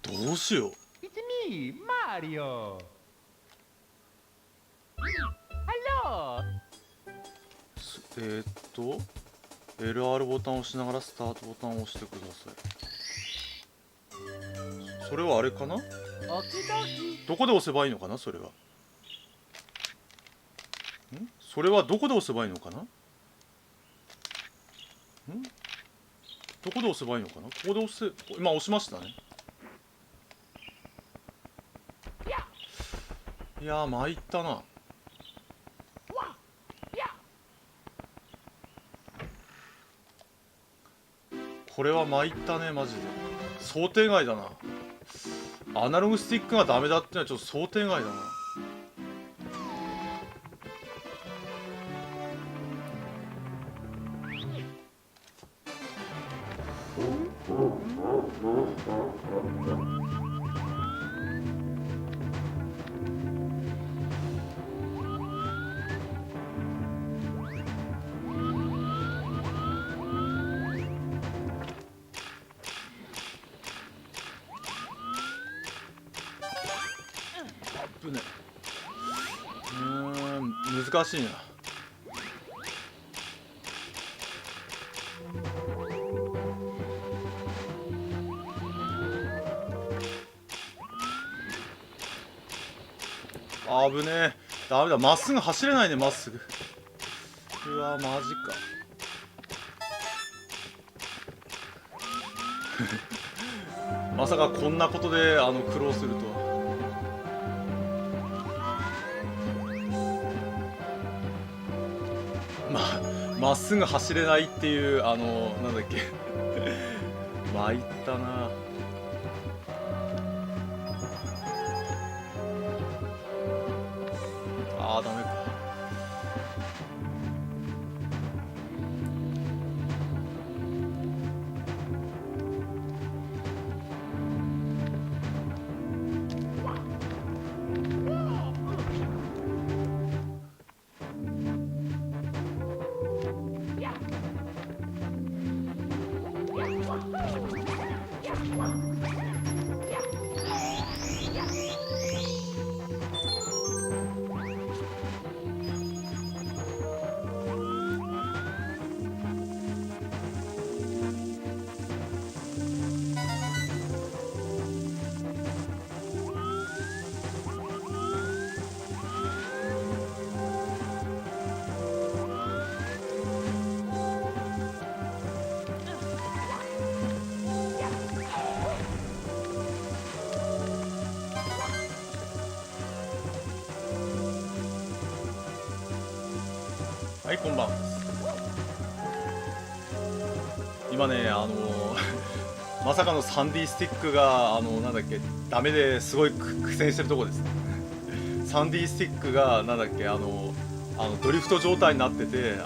S1: どうしよう。
S2: It's me, Mario. Hello.
S1: LR ボタンを押しながらスタートボタンを押してください。それはあれかな。
S2: Okie dokie.
S1: どこで押せばいいのかな。それはそれはどこで押せばいいのかな。どこで押せばいいのかな。ここで押せ、今押しましたね。いやー参ったな。これは参ったねマジで。想定外だな。アナログスティックがダメだってのはちょっと想定外だな。ぶね。難しいな。あぶねえ。ダメだ、まっすぐ走れないね、まっすぐ。うわマジか。まさかこんなことで苦労するとは。まっすぐ走れないっていうなんだっけ参ったな。あーダメか。はい、こんばん。今ね、まさかのサンディスティックが、なんだっけ、ダメですごい苦戦してるとこですね。サンディスティックが、なんだっけ、ドリフト状態になってて、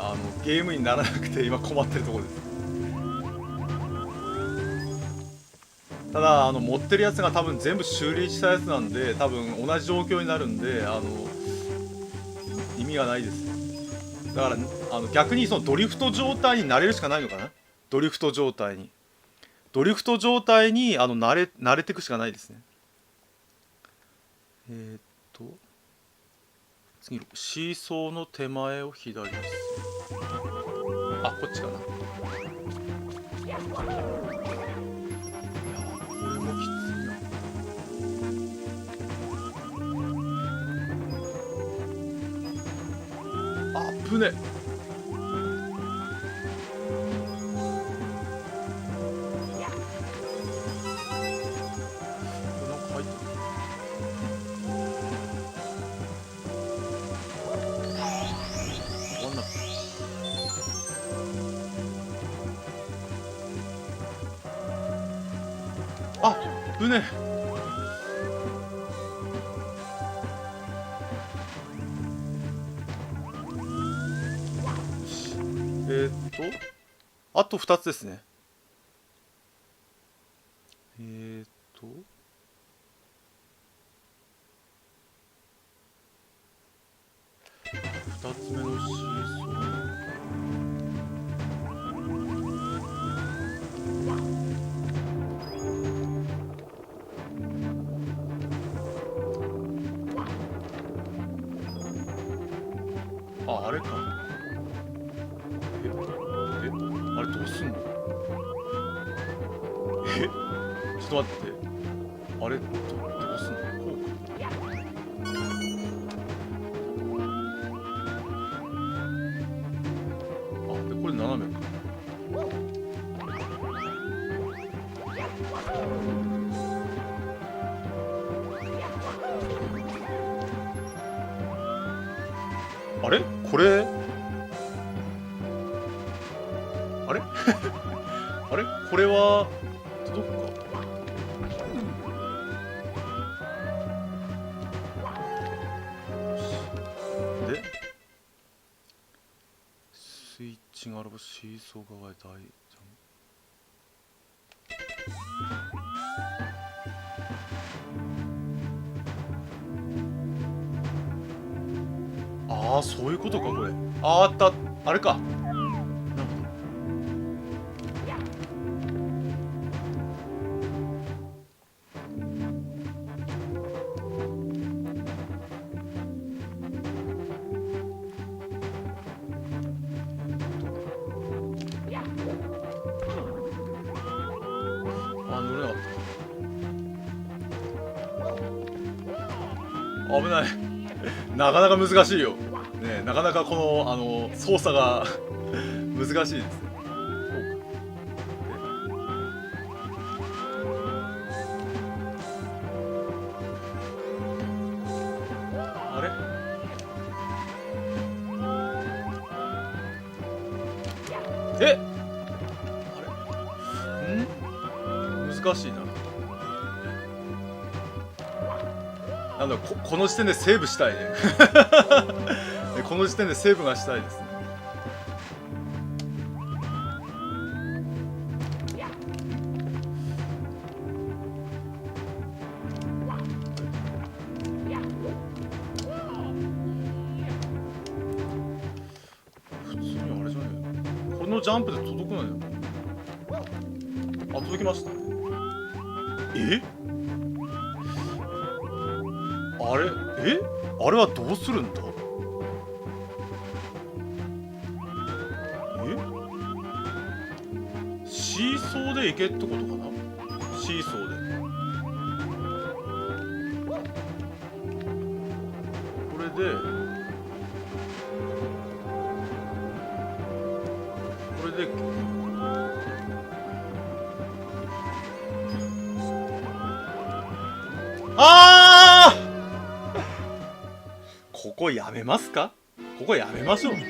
S1: ゲームにならなくて、今困ってるとこです。ただ、持ってるやつが多分全部修理したやつなんで、多分同じ状況になるんで、意味がないです。だから逆にそのドリフト状態になれるしかないのかな。ドリフト状態に慣れていくしかないですね。次シーソーの手前を左です。あ、こっちかな。いやこれもきついな。あぶね。あ、ぶね。あと2つですね。2つ目のシーソー。あ、あれか。あれどうすんの。ちょっと待って。あれどうすんの。こうか。あ、でこれ斜めか。あれこれあれあれこれは届くか。でスイッチがあればシーソー側へ大ジャンプ。ああそういうことかこれ。あーあった。あれか。なるほど。なかった。危ない。なかなか難しいよ。ね、なかなかこの操作が難しいですね。あれ？え？あれ？難しいな。なんだこの時点でセーブしたいね。この時点でセーブがしたいですね。普通にあれじゃねえ。このジャンプで届くないよ。あ、届きました。え？あれ？あれはどうするんだ？シーソーで行けってことかな。シーソーでこれであーここやめますか？ここやめましょう。こ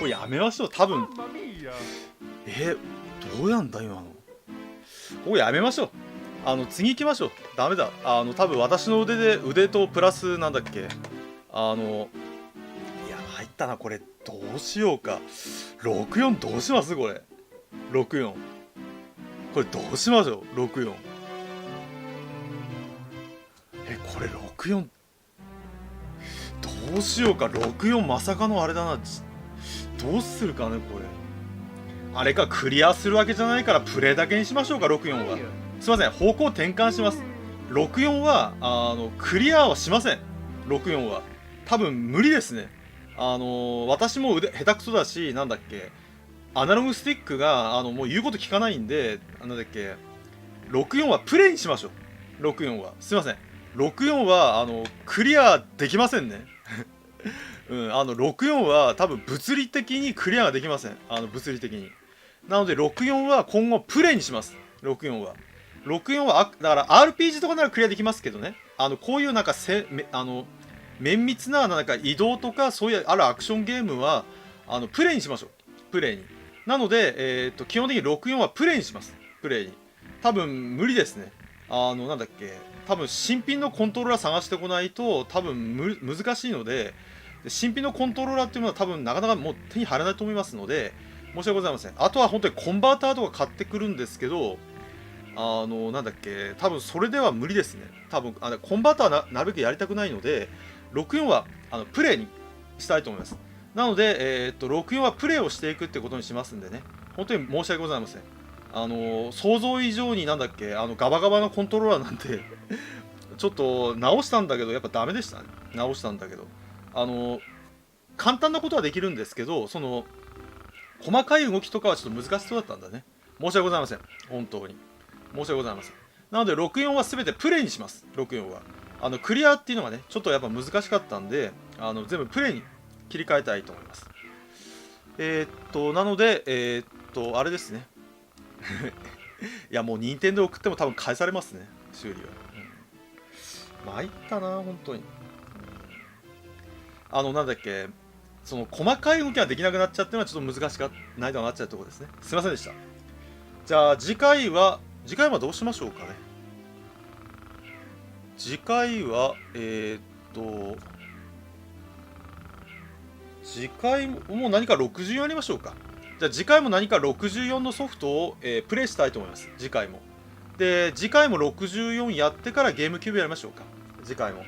S1: こやめましょう。多分どうやんだ今の。ここやめましょう。次行きましょう。ダメだ。多分私の腕とプラスなんだっけ。いや入ったなこれ。どうしようか。64どうしますこれ。64これどうしましょう。64これ64どうしようか。64まさかのあれだな。どうするかねこれ。あれかクリアするわけじゃないからプレイだけにしましょうか。64はすいません方向転換します。64はクリアはしません。64は多分無理ですね。私も下手くそだし、なんだっけアナログスティックがもう言うこと聞かないんで、なんだっけ64はプレイにしましょう。64はすいません。64はクリアできませんね。64は多分物理的にクリアができません。物理的に。なので64は今後プレイにします。64はだから RPG とかならクリアできますけどね。こういうなんか綿密ななんか移動とかそういうあるアクションゲームはプレイにしましょう。プレイに。なので、基本的に64はプレイにします。プレイに。多分無理ですね。なんだっけ多分新品のコントローラー探してこないと多分難しいので、新品のコントローラーっていうのは多分なかなかもう手に入らないと思いますので、申し訳ございません。あとは本当にコンバーターとか買ってくるんですけど、なんだっけ多分それでは無理ですね。多分コンバーターはなるべくやりたくないので、64はプレイにしたいと思います。なので、64はプレイをしていくってことにしますんでね、本当に申し訳ございません。想像以上になんだっけガバガバのコントローラーなんてちょっと直したんだけどやっぱダメでしたね。直したんだけど簡単なことはできるんですけど、その細かい動きとかはちょっと難しそうだったんだね。申し訳ございません。本当に申し訳ございません。なので64は全てプレイにします。64はクリアっていうのがねちょっとやっぱ難しかったんで全部プレイに切り替えたいと思います。なのであれですねいやもう任天堂送っても多分返されますね、修理は。参ったな本当に。なんだっけその細かい動きができなくなっちゃってのはちょっと難しくないとなっちゃうところですね。すいませんでした。じゃあ次回はどうしましょうかね。次回は次回も何か64やりましょうか。じゃあ次回も何か64のソフトを、プレイしたいと思います。次回も。で次回も64やってからゲームキューブやりましょうか。次回も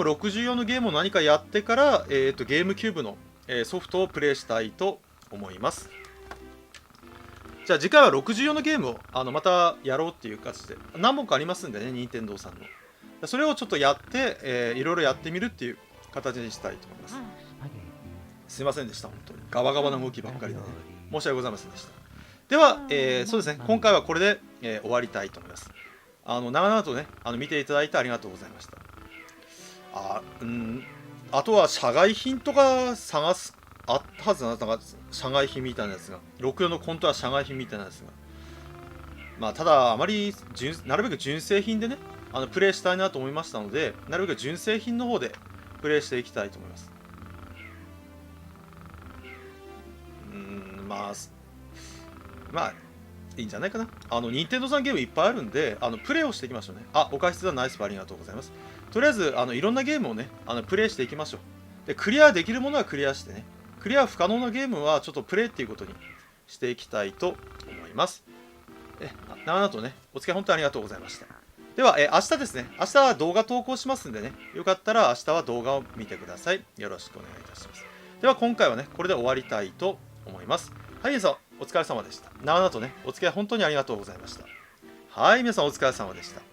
S1: 64のゲームを何かやってから、ゲームキューブの、ソフトをプレイしたいと思います。じゃあ次回は64のゲームをまたやろうっていう形で何本かありますんでね、任天堂さんの。それをちょっとやって、いろいろやってみるっていう形にしたいと思います。すいませんでした。本当にガバガバな動きばっかりで、ね、申し訳ございませんでした。では、そうですね、今回はこれで、終わりたいと思います。長々とね見ていただいてありがとうございました。あとは社外品とか探すあったはずな、なんか社外品みたいなやつが、64のコントは社外品みたいなやつが、まあただあまりなるべく純正品でねプレイしたいなと思いましたので、なるべく純正品の方でプレイしていきたいと思います。まあいいんじゃないかな。任天堂さんゲームいっぱいあるんで、プレイをしていきましょうね。お返しだ、ナイスパーありがとうございます。とりあえずいろんなゲームをねプレイしていきましょう。でクリアできるものはクリアしてね、クリア不可能なゲームはちょっとプレイっていうことにしていきたいと思います。長々とねお付き合い本当にありがとうございました。では、明日ですね、明日は動画投稿しますんでね、よかったら明日は動画を見てください。よろしくお願いいたします。では今回はねこれで終わりたいと思います。はい、皆さんお疲れ様でした。長々とねお付き合い本当にありがとうございました。はい、皆さんお疲れ様でした。